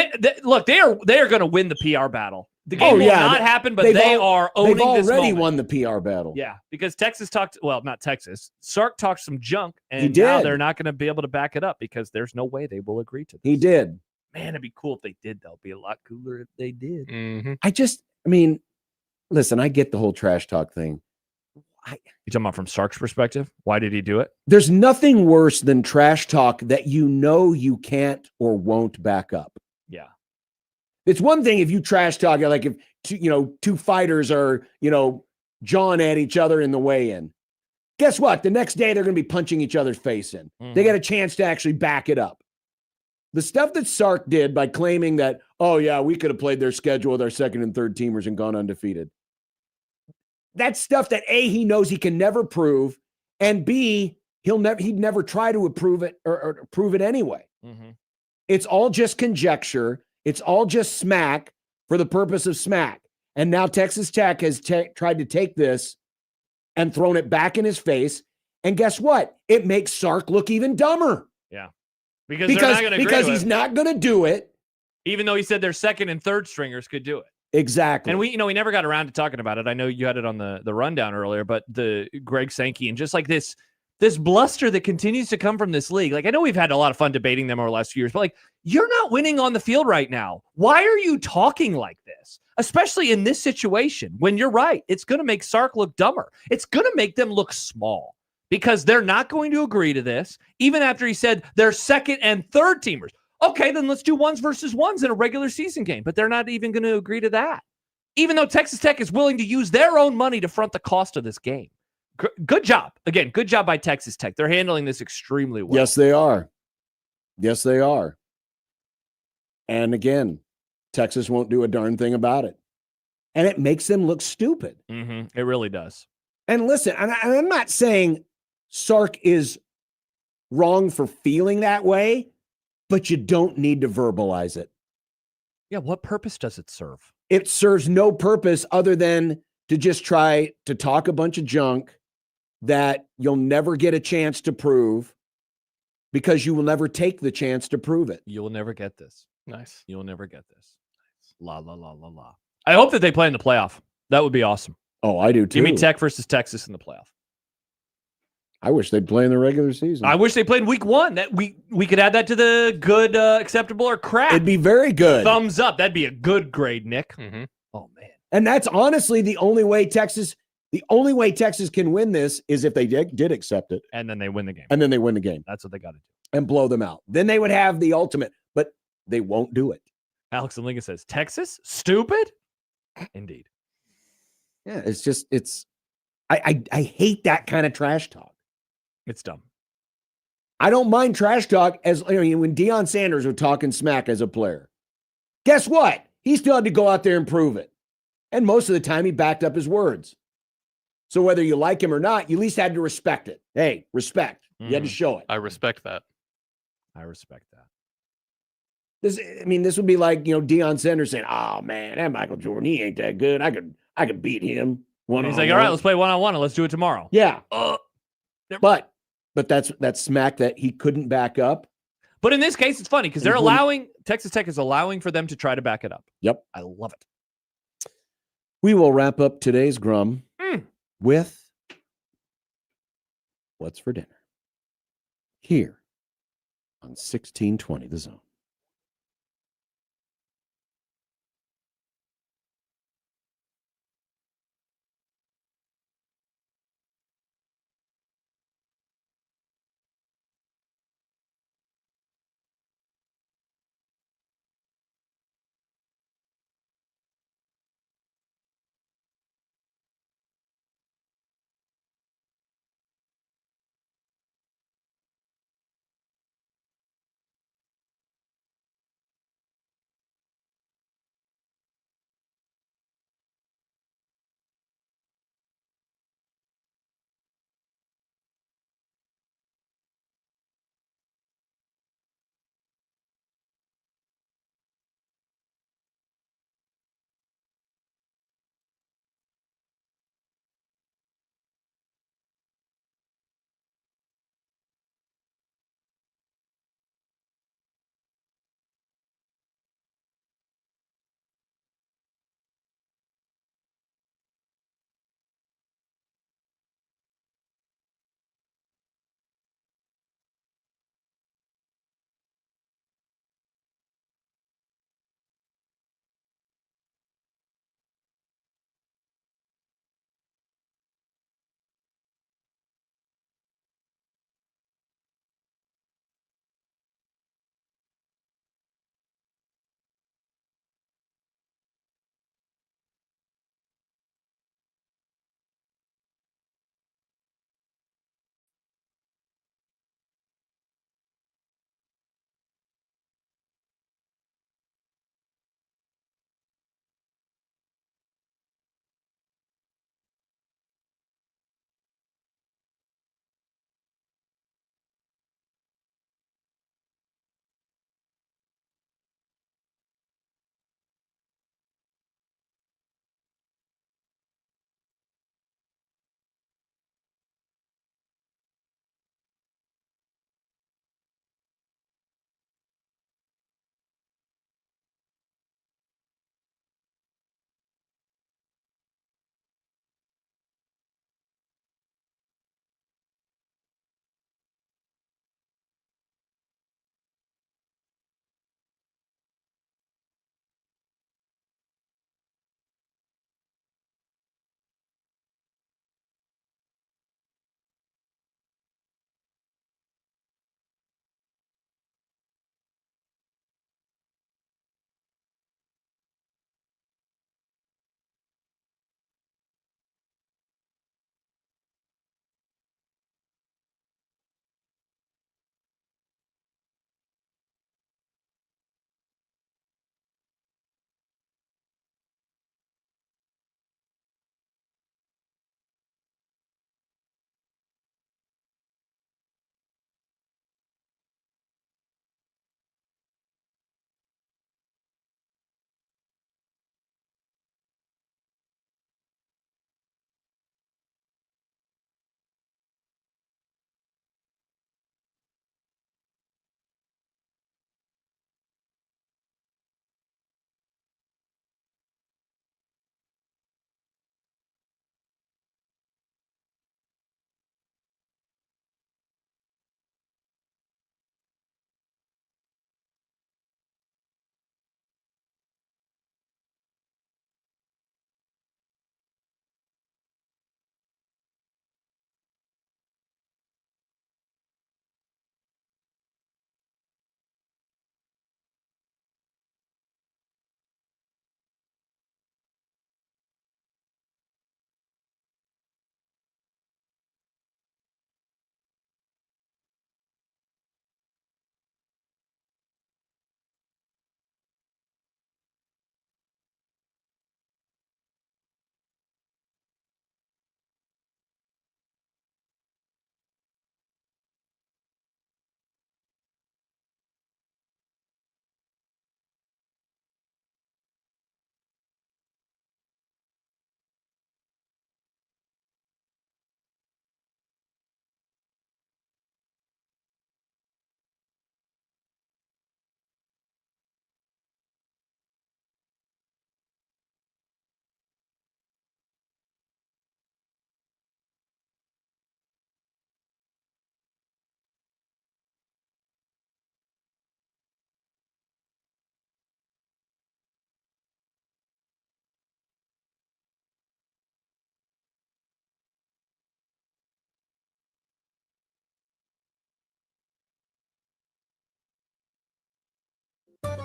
Look, they are going to win the PR battle. The game will not happen, but they are owning this moment. They've already won the PR battle. Yeah, because Texas not Texas. Sark talked some junk, and He now did. they're not going to be able to back it up because there's no way they will agree to this. He did. Man, it'd be cool if they did, though. It'd be a lot cooler if they did. Mm-hmm. Listen, I get the whole trash talk thing. You talking about from Sark's perspective? Why did he do it? There's nothing worse than trash talk that you know you can't or won't back up. Yeah. It's one thing if you trash talk, like if two fighters are, jawing at each other in the weigh-in. Guess what? The next day they're going to be punching each other's face in. They got a chance to actually back it up. The stuff that Sark did by claiming that, oh yeah, we could have played their schedule with our second and third teamers and gone undefeated. That's stuff that A, he knows he can never prove, and B, he'd never try to prove it or prove it anyway. It's all just conjecture. It's all just smack for the purpose of smack. And now Texas Tech has tried to take this and thrown it back in his face. And guess what? It makes Sark look even dumber. Yeah. Because he's not going to do it. Even though he said their second and third stringers could do it. Exactly. And we never got around to talking about it. I know you had it on the rundown earlier, but the Greg Sankey and just like this bluster that continues to come from this league. Like, I know we've had a lot of fun debating them over the last few years, but like, you're not winning on the field right now. Why are you talking like this? Especially in this situation, when you're right, it's going to make Sark look dumber. It's going to make them look small because they're not going to agree to this, even after he said they're second and third teamers. Okay, then let's do ones versus ones in a regular season game, but they're not even going to agree to that, even though Texas Tech is willing to use their own money to front the cost of this game. Good job. Again, good job by Texas Tech. They're handling this extremely well. Yes, they are. Yes, they are. And again, Texas won't do a darn thing about it. And it makes them look stupid. It really does. And listen, and I'm not saying Sark is wrong for feeling that way, but you don't need to verbalize it. Yeah, what purpose does it serve? It serves no purpose other than to just try to talk a bunch of junk that you'll never get a chance to prove because you will never take the chance to prove it. You will never get this. Nice. You'll never get this. La, la, la, la, la. I hope that they play in the playoff. That would be awesome. Oh, I do too. Give me Tech versus Texas in the playoff. I wish they'd play in the regular season. I wish they played week one. That we could add that to the good, acceptable, or crap. It'd be very good. Thumbs up. That'd be a good grade, Nick. Oh, man. And that's honestly the only way Texas can win this is if they did accept it. And then they win the game. And then they win the game. That's what they got to do. And blow them out. Then they would have the ultimate, but they won't do it. Alex and Lincoln says, Texas? Stupid? Indeed. Yeah, I hate that kind of trash talk. It's dumb. I don't mind trash talk when Deion Sanders was talking smack as a player. Guess what? He still had to go out there and prove it. And most of the time he backed up his words. So whether you like him or not, you at least had to respect it. Hey, respect. You had to show it. I respect that. I respect that. This would be like, Deion Sanders saying, "Oh man, that Michael Jordan, he ain't that good. I could beat him one-on-one." He's like, "All right, let's play one-on-one and let's do it tomorrow." Yeah. But that's smack that he couldn't back up. But in this case, it's funny because Texas Tech is allowing for them to try to back it up. Yep. I love it. We will wrap up today's Grum with What's for Dinner here on 1620 The Zone.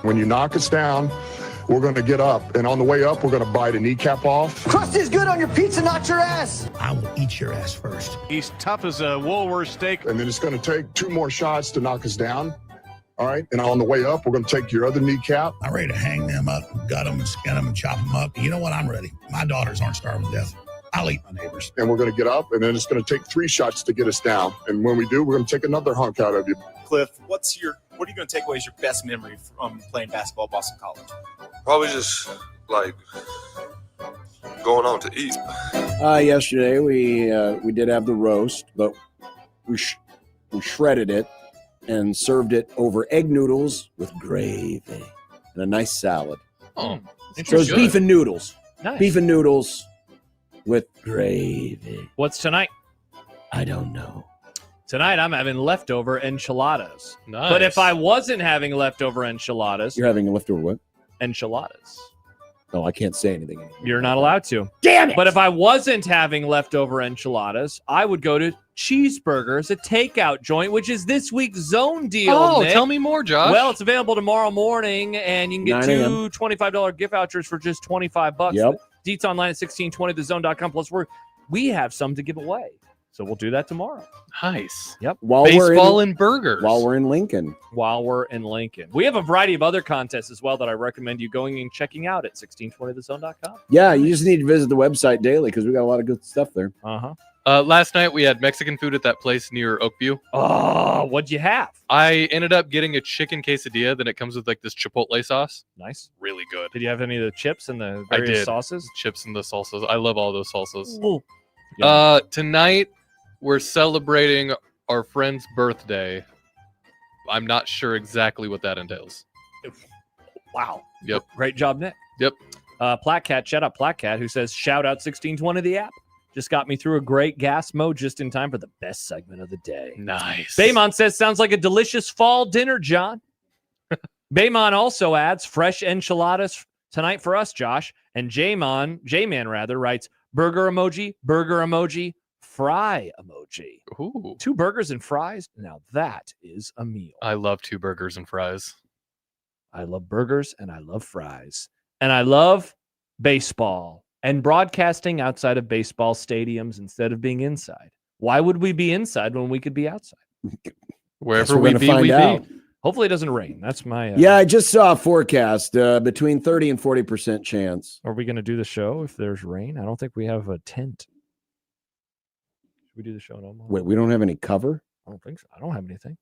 When you knock us down, we're going to get up. And on the way up, we're going to bite a kneecap off. Crust is good on your pizza, not your ass. I will eat your ass first. He's tough as a Woolworth steak. And then it's going to take 2 more shots to knock us down. All right. And on the way up, we're going to take your other kneecap. I'm ready to hang them up, gut them, and skin them, and chop them up. You know what? I'm ready. My daughters aren't starving to death. I'll eat my neighbors. And we're going to get up, and then it's going to take 3 shots to get us down. And when we do, we're going to take another hunk out of you. Cliff, what are you going to take away as your best memory from playing basketball at Boston College? Probably just like going out to eat. Yesterday we did have the roast, but we shredded it and served it over egg noodles with gravy and a nice salad. Oh, so it's beef and noodles. Nice. Beef and noodles with gravy. What's tonight? I don't know. Tonight I'm having leftover enchiladas. Nice. But if I wasn't having leftover enchiladas, You're having a leftover what? enchiladas. No, I can't say anything anymore. You're not allowed to. Damn it! But if I wasn't having leftover enchiladas, I would go to Cheeseburgers, a takeout joint, which is this week's zone deal. Oh, Nick. tell me more, Josh. Well, it's available tomorrow morning, and you can get 9 a.m. two $25 gift vouchers for just $25. Yep. Deets online at 1620thezone.com. Plus, we have some to give away. So we'll do that tomorrow. Nice. Yep. Baseball and burgers. While we're in Lincoln. We have a variety of other contests as well that I recommend you going and checking out at 1620thezone.com. Yeah, you just need to visit the website daily because we got a lot of good stuff there. Uh-huh. Last night we had Mexican food at that place near Oakview. Oh, what'd you have? I ended up getting a chicken quesadilla. Then it comes with like this chipotle sauce. Nice. Really good. Did you have any of the chips and the I various did. sauces? Chips and the salsas. I love all those salsas. Ooh. Yeah. Tonight we're celebrating our friend's birthday. I'm not sure exactly what that entails. Wow. Yep. Great job, Nick. Yep. Platcat, shout out Platcat, who says, shout out 1620 the app. Just got me through a great gas mode just in time for the best segment of the day. Nice. Baymon says, sounds like a delicious fall dinner, John. Baymon also adds, fresh enchiladas tonight for us, Josh. And J-Man writes, burger emoji, fry emoji. Ooh. 2 burgers and fries. Now that is a meal. I love 2 burgers and fries. I love burgers and I love fries. And I love baseball and broadcasting outside of baseball stadiums instead of being inside. Why would we be inside when we could be outside? Wherever we be, we be. Hopefully it doesn't rain. That's my... Yeah, I just saw a forecast between 30 and 40% chance. Are we going to do the show if there's rain? I don't think we have a tent. Should we do the show no more? Wait, we don't have any cover? I don't think so. I don't have anything.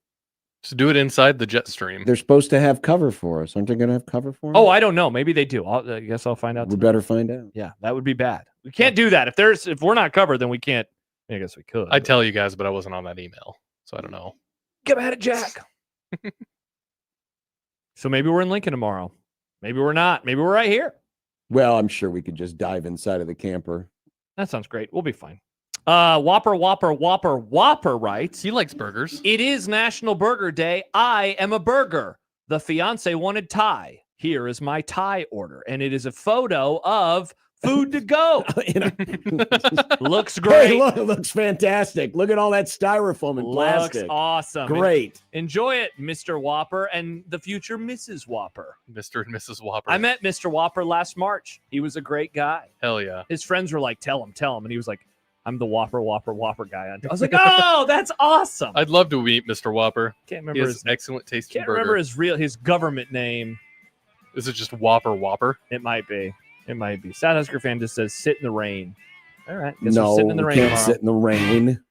Just do it inside the jet stream. They're supposed to have cover for us. Aren't they going to have cover for us? Oh, I don't know. Maybe they do. I guess I'll find out. We better find out. Yeah, that would be bad. We can't do that. If we're not covered, then we can't. I guess we could. I'd tell you guys, but I wasn't on that email, so I don't know. Get at it, Jack. So maybe we're in Lincoln tomorrow. Maybe we're not. Maybe we're right here. Well, I'm sure we could just dive inside of the camper. That sounds great. We'll be fine. Whopper writes. He likes burgers. It is National Burger Day. I am a burger. The fiance wanted Thai. Here is my Thai order. And it is a photo of food to go. Looks great. Hey, look, it looks fantastic. Look at all that styrofoam and plastic. Looks awesome. Great. Enjoy it, Mr. Whopper and the future Mrs. Whopper. Mr. and Mrs. Whopper. I met Mr. Whopper last March. He was a great guy. Hell yeah. His friends were like, tell him. And he was like, I'm the Whopper guy. I was like, oh, that's awesome. I'd love to meet Mr. Whopper. Can't He remember has his excellent taste in Can't burger. remember his government name. Is it just Whopper? It might be. Sad Husker fan just says sit in the rain. All right. Guess No, we're sitting in the we rain can't tomorrow. sit in the rain.